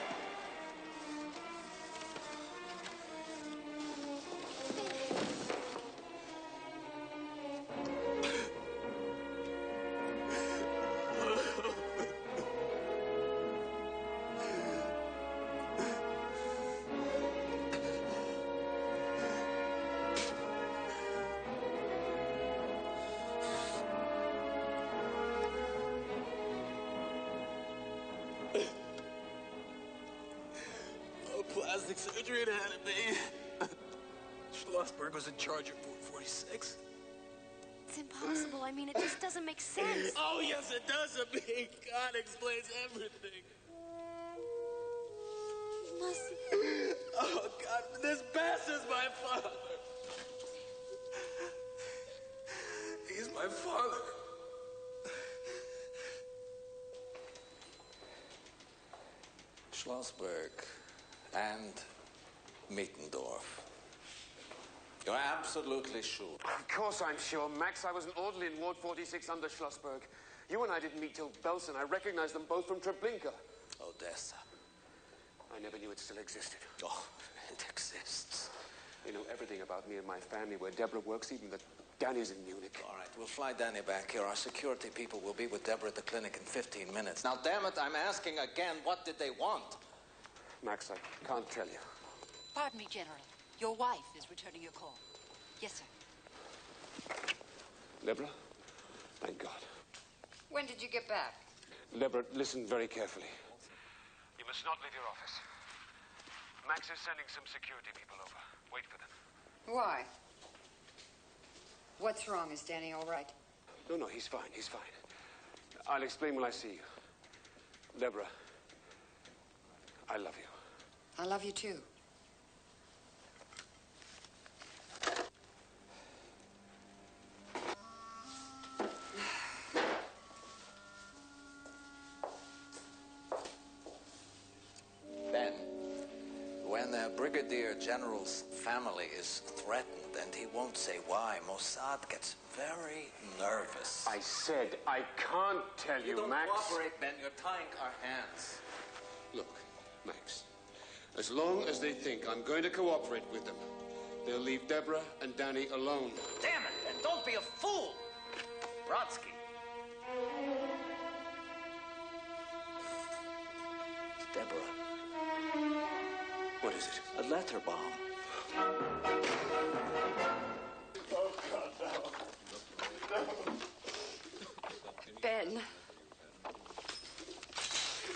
plastic surgery and had a baby. Schlossberg was in charge of 446. It's impossible. I mean, it just doesn't make sense. Oh, yes, it does. I mean, God explains everything. Mustn't. Oh, God, this bastard's my father. He's my father. Schlossberg and Mittendorf. You're absolutely sure? Of course I'm sure, Max. I was an orderly in Ward 46 under Schlossberg. You and I didn't meet till Belsen. I recognized them both from Treblinka. Odessa. I never knew it still existed. Oh, it exists. They know everything about me and my family, where Deborah works, even that Danny's in Munich. All right, we'll fly Danny back here. Our security people will be with Deborah at the clinic in 15 minutes. Now, damn it, I'm asking again, what did they want? Max, I can't tell you. Pardon me, General. Your wife is returning your call. Yes, sir. Deborah? Thank God. When did you get back? Deborah, listen very carefully. You must not leave your office. Max is sending some security people over. Wait for them. Why? What's wrong? Is Danny all right? No, he's fine. He's fine. I'll explain when I see you. Deborah, I love you. I love you too. Ben, when the Brigadier General's family is threatened and he won't say why, Mossad gets very nervous. I said I can't tell you, don't Max. cooperate, Ben. You're tying our hands. Look, Max, as long as they think I'm going to cooperate with them, they'll leave Deborah and Danny alone. Damn it, Ben, don't be a fool! Brodsky. Deborah. What is it? A letter bomb. Oh, God, no. Ben.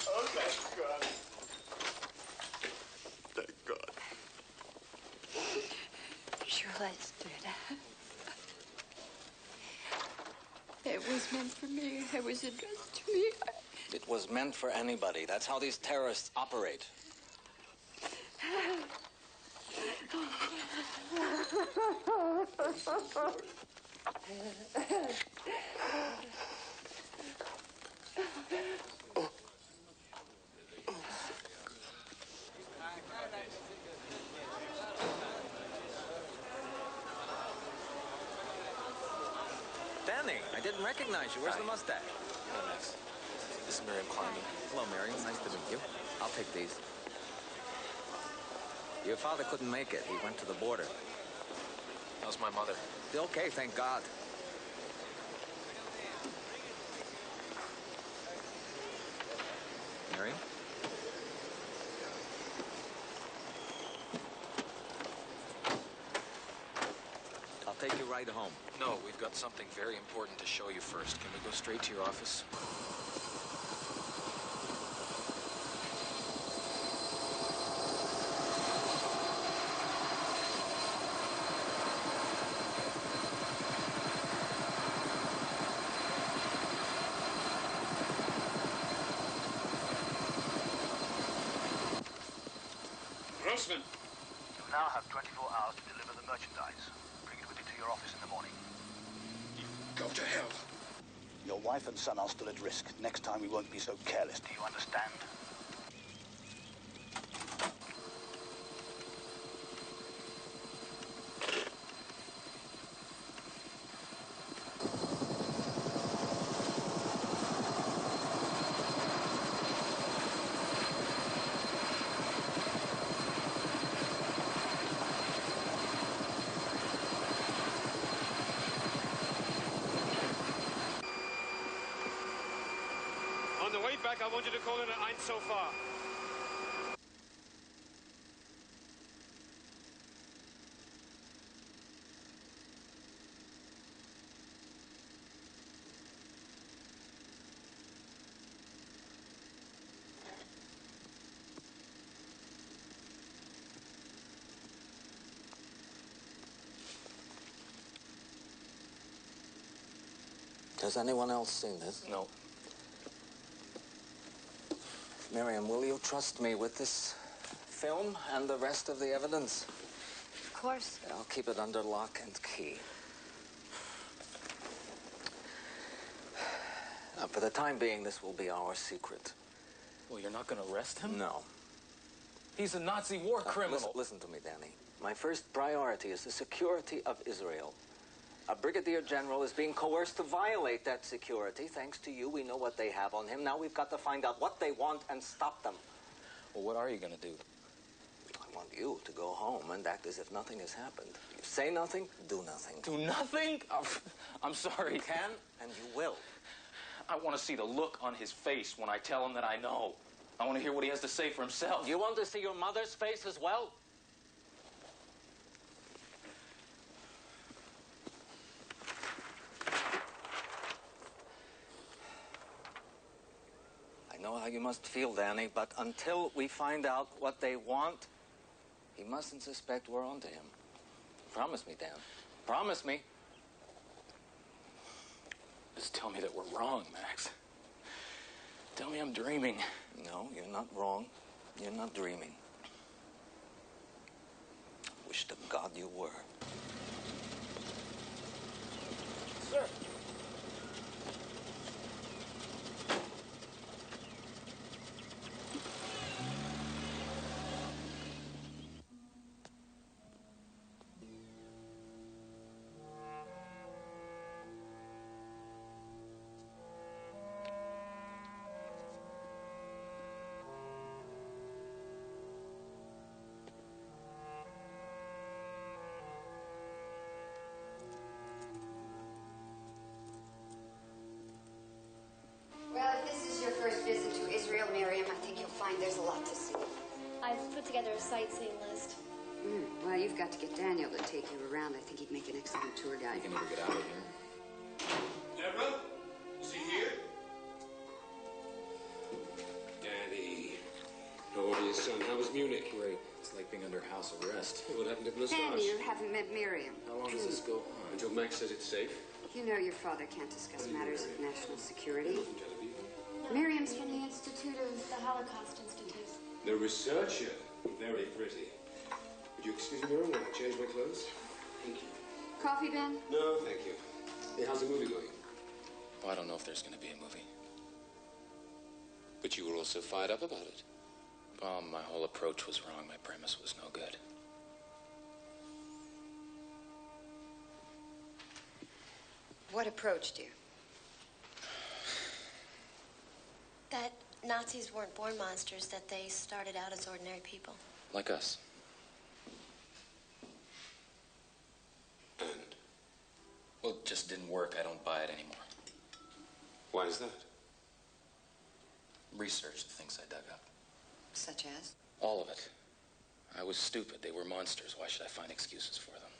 Oh, thank God. Thank God. Schlossberg. It was meant for me. It was addressed to me. It was meant for anybody. That's how these terrorists operate. Danny, I didn't recognize you. Where's the mustache? Hello, Max. This is Miriam Kleiman. Hello, Miriam. Nice to meet you. I'll take these. Your father couldn't make it. He went to the border. How's my mother? Okay, thank God. Miriam? I'll take you right home. No, we've got something very important to show you first. Can we go straight to your office? Grossman. You now have 24 hours to deliver the merchandise. Bring it with you to your office in the morning. Go to hell. Your wife and son are still at risk. Next time we won't be so careless. Do you understand? On the way back, I want you to call in an Eins so far. Has anyone else seen this? No. Miriam, will you trust me with this film and the rest of the evidence? Of course. I'll keep it under lock and key. Now, for the time being, this will be our secret. Well, you're not going to arrest him? No. He's a Nazi war criminal. Listen to me, Danny. My first priority is the security of Israel. A brigadier general is being coerced to violate that security. Thanks to you, we know what they have on him. Now we've got to find out what they want and stop them. Well, what are you going to do? I want you to go home and act as if nothing has happened. You say nothing, do nothing. Do nothing? I'm sorry. You can, and you will. I want to see the look on his face when I tell him that I know. I want to hear what he has to say for himself. You want to see your mother's face as well? I know how you must feel, Danny, but until we find out what they want, he mustn't suspect we're onto him. Promise me, Dan. Promise me. Just tell me that we're wrong, Max. Tell me I'm dreaming. No, you're not wrong. You're not dreaming. Wish to God you were. Sir. Well, if this is your first visit to Israel, Miriam, I think you'll find there's a lot to see. I've put together a sightseeing list. Well, you've got to get Daniel to take you around. I think he'd make an excellent tour guide. You can never get out of here. Deborah? Is he here? Daddy. How old are you, son? How was Munich? Great. It's like being under house arrest. What happened to Blessage? And you haven't met Miriam. How long does this go on? Until Max says it's safe. You know your father can't discuss matters of national security. Miriam's from the Institute of... The Holocaust Institute. The researcher. Very pretty. Would you excuse me, Miriam, while I change my clothes? Thank you. Coffee, Ben? No, thank you. Hey, how's the movie going? Well, I don't know if there's going to be a movie. But you were also fired up about it. Well, my whole approach was wrong. My premise was no good. What approached you? That Nazis weren't born monsters, that they started out as ordinary people. Like us. And? Well, it just didn't work. I don't buy it anymore. Why is that? Research the things I dug up. Such as? All of it. I was stupid. They were monsters. Why should I find excuses for them?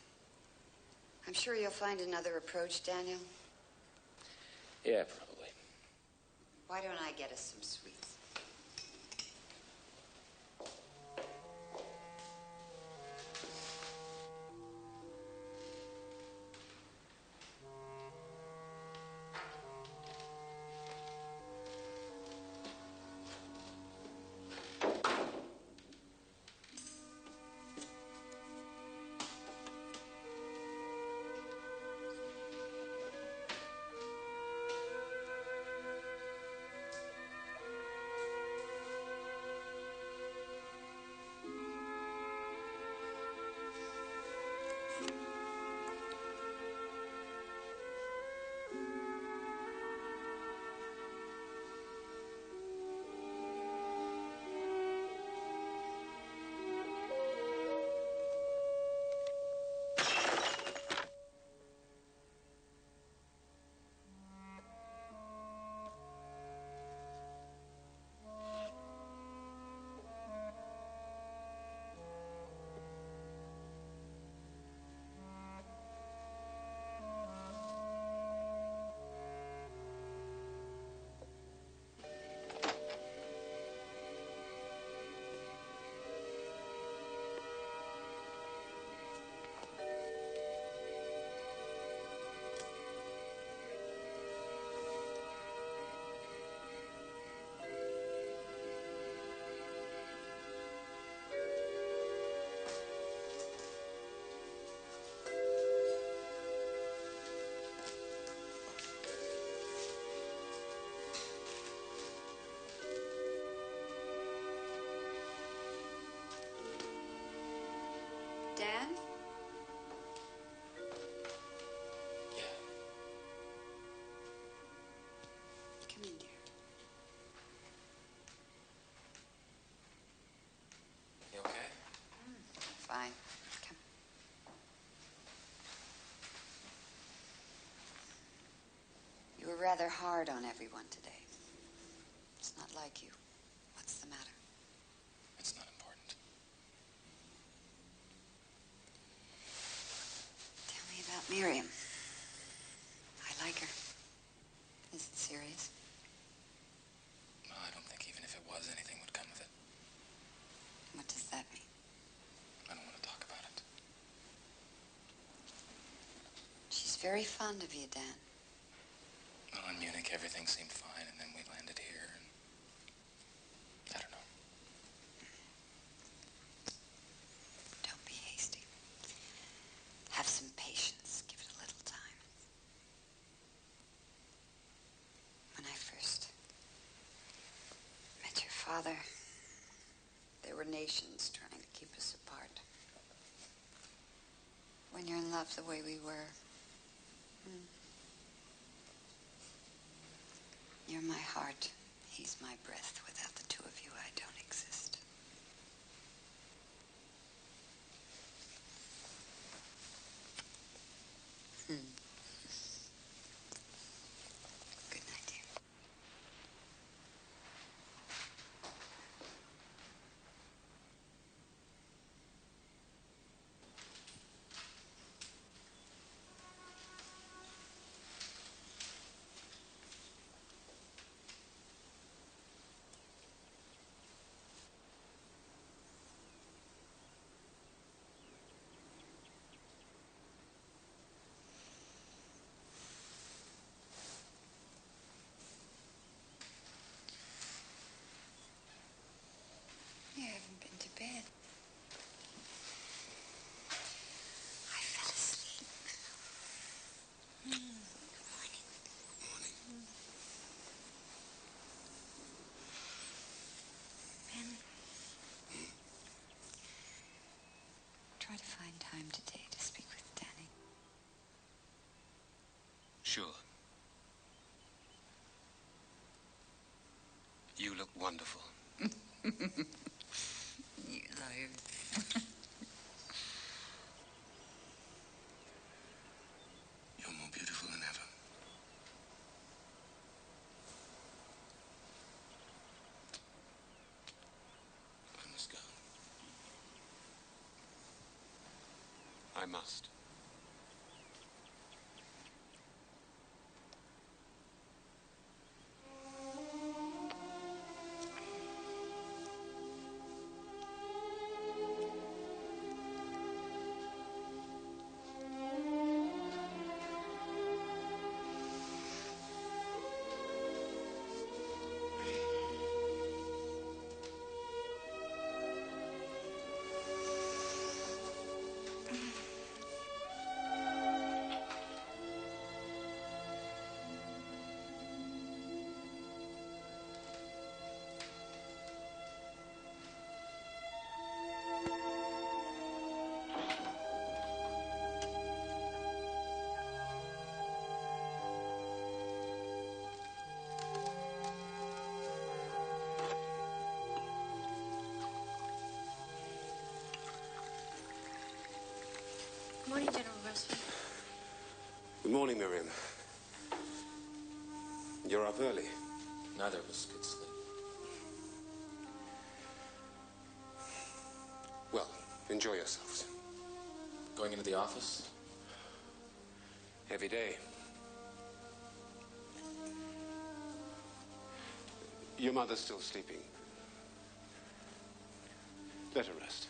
I'm sure you'll find another approach, Daniel. Yeah, probably. Why don't I get us some sweets? rather hard on everyone today. It's not like you. What's the matter? It's not important. Tell me about Miriam. I like her. Is it serious? Well, I don't think even if it was, anything would come of it. What does that mean? I don't want to talk about it. She's very fond of you, Dan. Well, in Munich, everything seemed fine, and then we landed here, and I don't know. Don't be hasty. Have some patience. Give it a little time. When I first met your father, there were nations trying to keep us apart. When you're in love the way we were, you're my heart. He's my breath. Without the two of you, I don't exist. Good night, dear. You haven't been to bed. I fell asleep. Ben, try to find time today to speak with Danny. Sure. You look wonderful. You liar. You're more beautiful than ever. I must go. I must. Good morning, General Russell. Good morning, Miriam. You're up early. Neither of us could sleep. Well, enjoy yourselves. Going into the office? Every day. Your mother's still sleeping. Let her rest.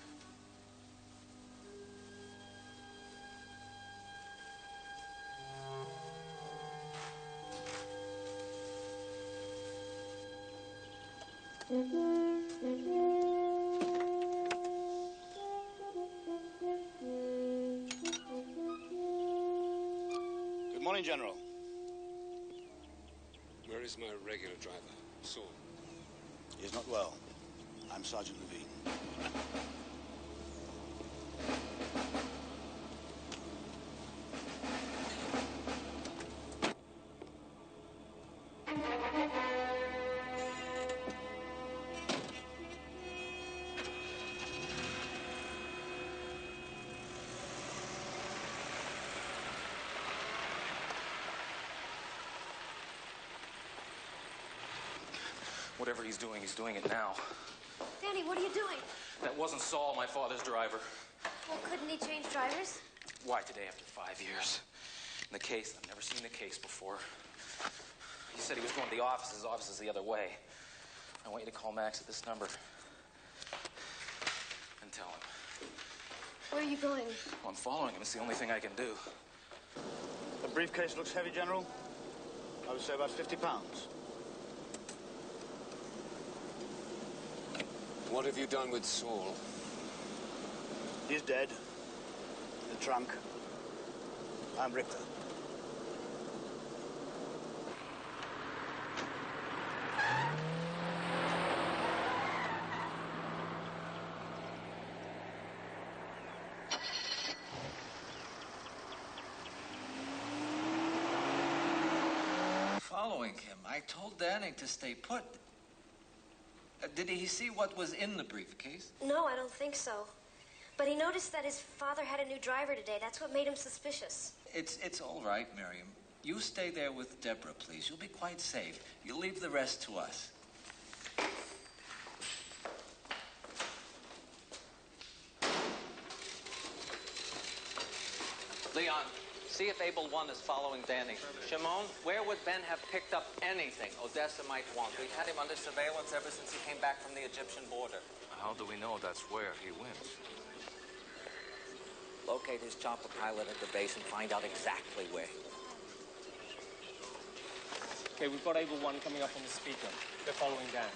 Good morning, General. Where is my regular driver, Saul? He's not well. I'm Sergeant Levine. Whatever he's doing it now. Danny, what are you doing? That wasn't Saul, my father's driver. Well, couldn't he change drivers? Why today after 5 years? And the case, I've never seen the case before. He said he was going to the office. His office is the other way. I want you to call Max at this number. And tell him. Where are you going? Well, I'm following him. It's the only thing I can do. The briefcase looks heavy, General. I would say about 50 pounds. What have you done with Saul? He's dead. In the trunk. I'm Richter. Following him. I told Danny to stay put. Did he see what was in the briefcase? No, I don't think so. But he noticed that his father had a new driver today. That's what made him suspicious. It's all right, Miriam. You stay there with Deborah, please. You'll be quite safe. You leave the rest to us. Leon, see if Able 1 is following Danny. Shimon, where would Ben have picked up anything Odessa might want? We've had him under surveillance ever since he came back from the Egyptian border. How do we know that's where he went? Locate his chopper pilot at the base and find out exactly where. Okay, we've got Able 1 coming up on the speaker. They're following Dan.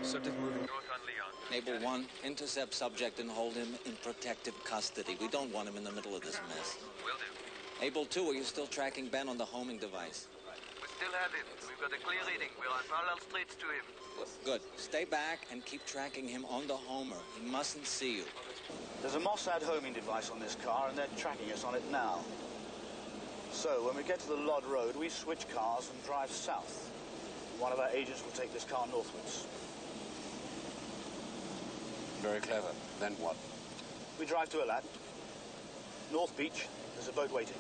Subject moving north on Leon. Able 1, intercept subject and hold him in protective custody. We don't want him in the middle of this mess. Will do. Able 2, are you still tracking Ben on the homing device? We still have him. We've got a clear reading. We're on parallel streets to him. Good. Stay back and keep tracking him on the homer. He mustn't see you. There's a Mossad homing device on this car, and they're tracking us on it now. So, when we get to the Lod Road, we switch cars and drive south. One of our agents will take this car northwards. Very clever. Then what? We drive to Elat. North Beach. There's a boat waiting.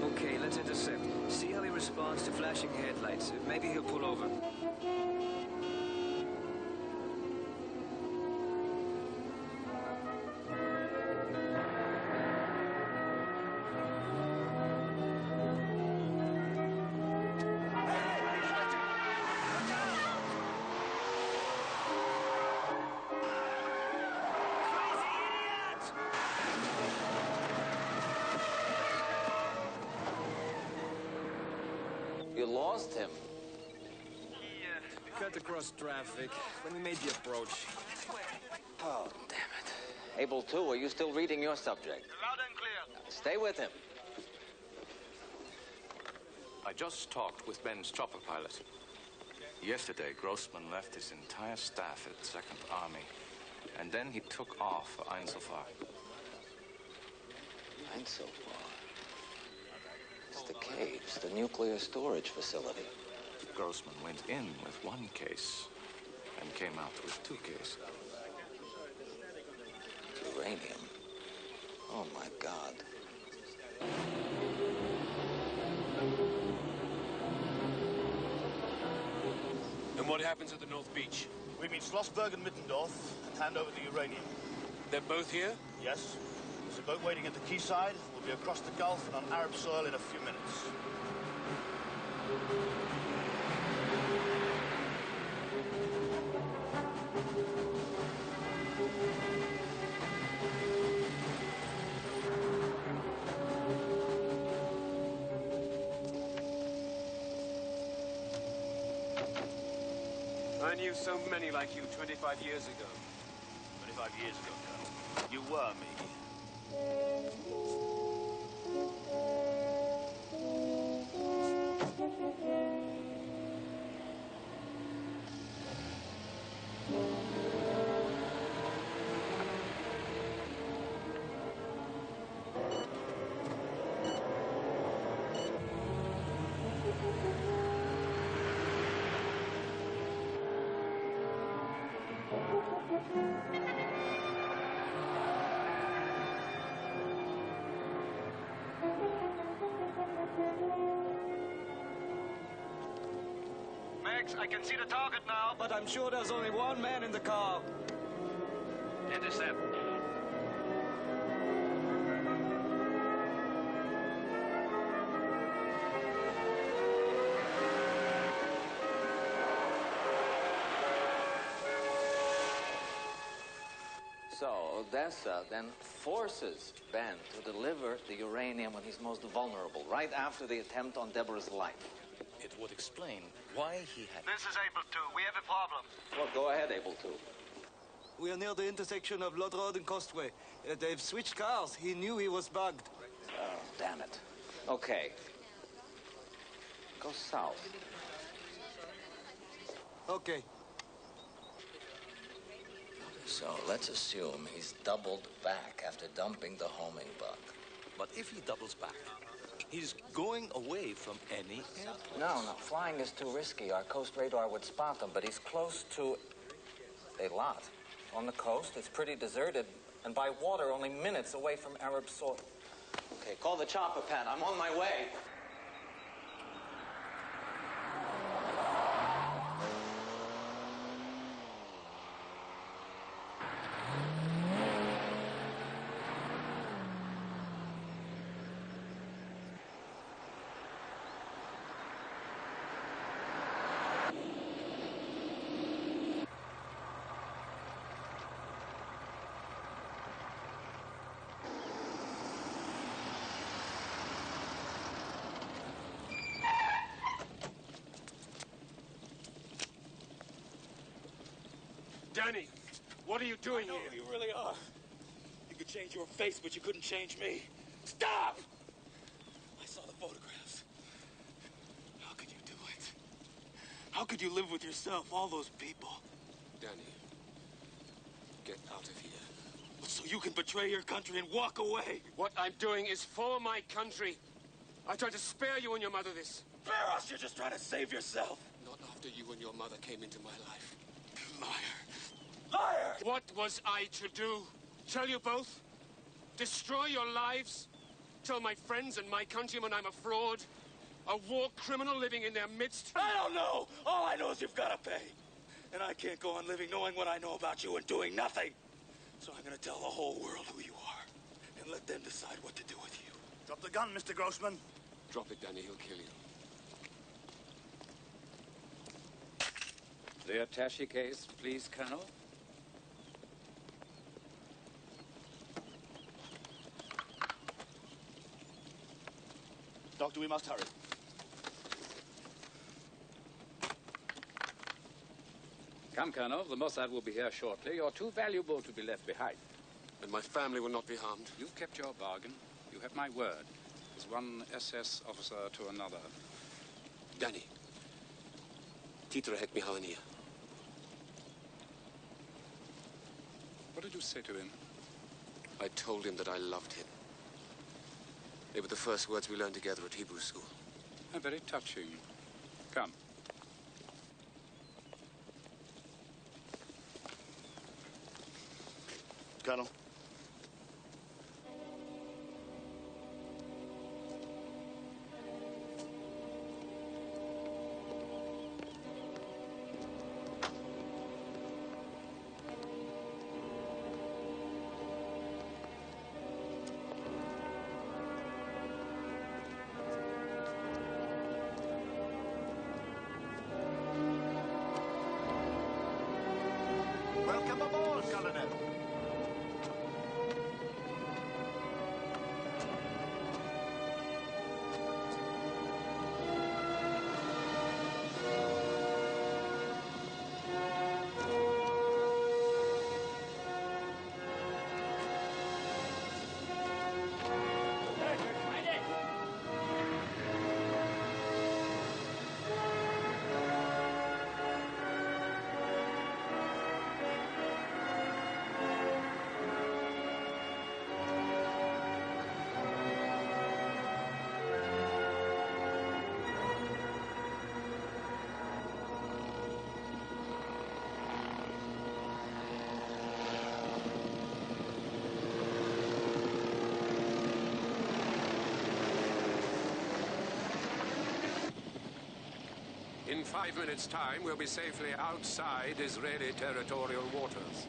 Okay, let's intercept. See how he responds to flashing headlights. Maybe he'll pull over. You lost him. We cut across traffic when we made the approach. Oh, damn it. Able 2, are you still reading your subject? Loud and clear. Stay with him. I just talked with Ben's chopper pilot. Yesterday, Grossman left his entire staff at 2nd Army, and then he took off for Einzelfahrt. Einzelfahrt? It's the caves, the nuclear storage facility. Grossman went in with one case and came out with 2 cases. Uranium. Oh, my God. And what happens at the North Beach? We meet Schlossberg and Mittendorf and hand over the uranium. They're both here? Yes. There's a boat waiting at the quayside. We'll be across the Gulf and on Arab soil in a few minutes. I knew so many like you 25 years ago. 25 years ago, Colonel. You were me. Max, I can see the target now. But I'm sure there's only one man in the car. Intercept. So Odessa then forces Ben to deliver the uranium when he's most vulnerable, right after the attempt on Deborah's life. It would explain why he had... This is Able 2. We have a problem. Well, go ahead, Able 2. We are near the intersection of Lod Road and Costway. They've switched cars. He knew he was bugged. Oh, damn it. Okay. Go south. Okay. So let's assume he's doubled back after dumping the homing bug. But if he doubles back, he's going away from any airport. No, flying is too risky. Our coast radar would spot him, but he's close to a lot. On the coast, it's pretty deserted, and by water, only minutes away from Arab soil. Okay, call the chopper pad. I'm on my way. Danny, what are you doing here? You really are. You could change your face, but you couldn't change me. Stop! I saw the photographs. How could you do it? How could you live with yourself, all those people? Danny, get out of here. So you can betray your country and walk away. What I'm doing is for my country. I tried to spare you and your mother this. Spare us! You're just trying to save yourself. Not after you and your mother came into my life. Liar. Liar! What was I to do? Tell you both? Destroy your lives? Tell my friends and my countrymen I'm a fraud? A war criminal living in their midst? I don't know! All I know is you've got to pay. And I can't go on living knowing what I know about you and doing nothing. So I'm going to tell the whole world who you are. And let them decide what to do with you. Drop the gun, Mr. Grossman. Drop it, Danny. He'll kill you. The attaché case, please, Colonel. Doctor, we must hurry. Come, Colonel. The Mossad will be here shortly. You're too valuable to be left behind. And my family will not be harmed. You've kept your bargain. You have my word. As one SS officer to another. Danny. Titra het me hier. What did you say to him? I told him that I loved him. They were the first words we learned together at Hebrew school. Very touching. Come. Colonel. Welcome aboard, Colonel. In 5 minutes' time, we'll be safely outside Israeli territorial waters.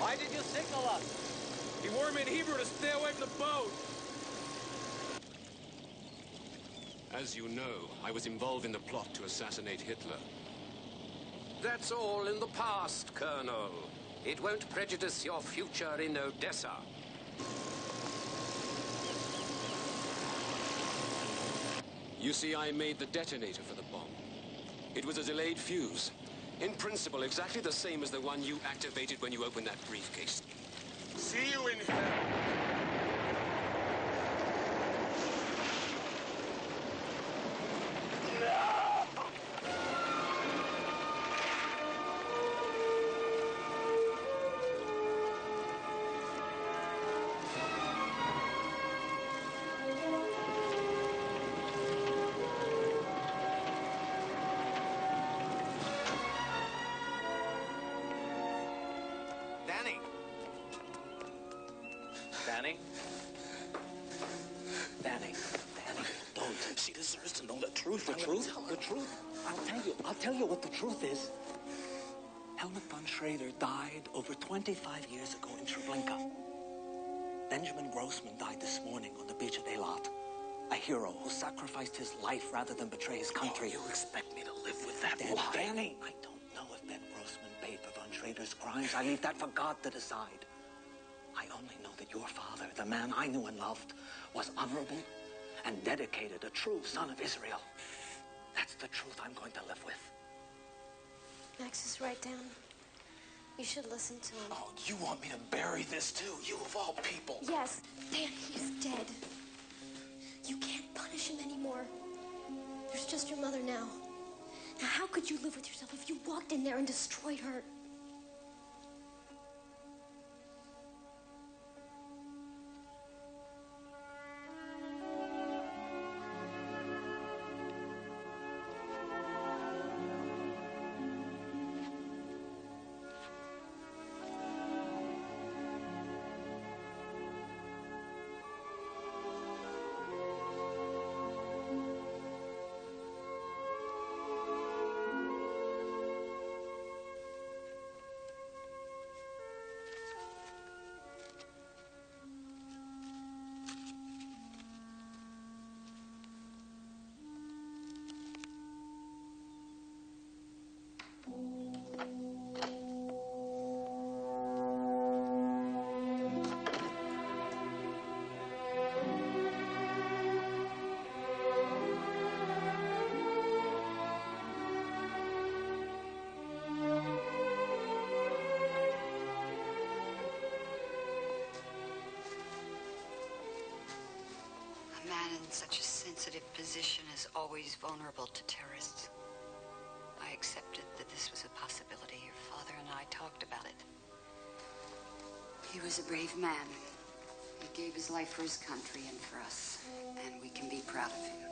Why did you signal us? He warned me in Hebrew to stay away from the boat. As you know, I was involved in the plot to assassinate Hitler. That's all in the past, Colonel. It won't prejudice your future in Odessa. You see, I made the detonator for the bomb. It was a delayed fuse. In principle, exactly the same as the one you activated when you opened that briefcase. See you in hell. Danny! Danny? Danny, don't. She deserves to know the truth. The truth? I'll tell you what the truth is. Helmut von Schrader died over 25 years ago in Treblinka. Benjamin Grossman died this morning on the beach at Eilat. A hero who sacrificed his life rather than betray his country. Oh, you expect me to live with that Danny, lie? Danny, I don't know if Ben Grossman paid for von Schrader's crimes. I leave that for God to decide. I only know that your father, the man I knew and loved, was honorable and dedicated, a true son of Israel. That's the truth I'm going to live with. Max is right, Dan. You should listen to him. Oh, you want me to bury this too? You of all people. Yes, Dan, he's dead. You can't punish him anymore. There's just your mother now. Now, how could you live with yourself if you walked in there and destroyed her? A man in such a sensitive position is always vulnerable to terrorists. I accepted that this was a possibility. Your father and I talked about it. He was a brave man. He gave his life for his country and for us, and we can be proud of him.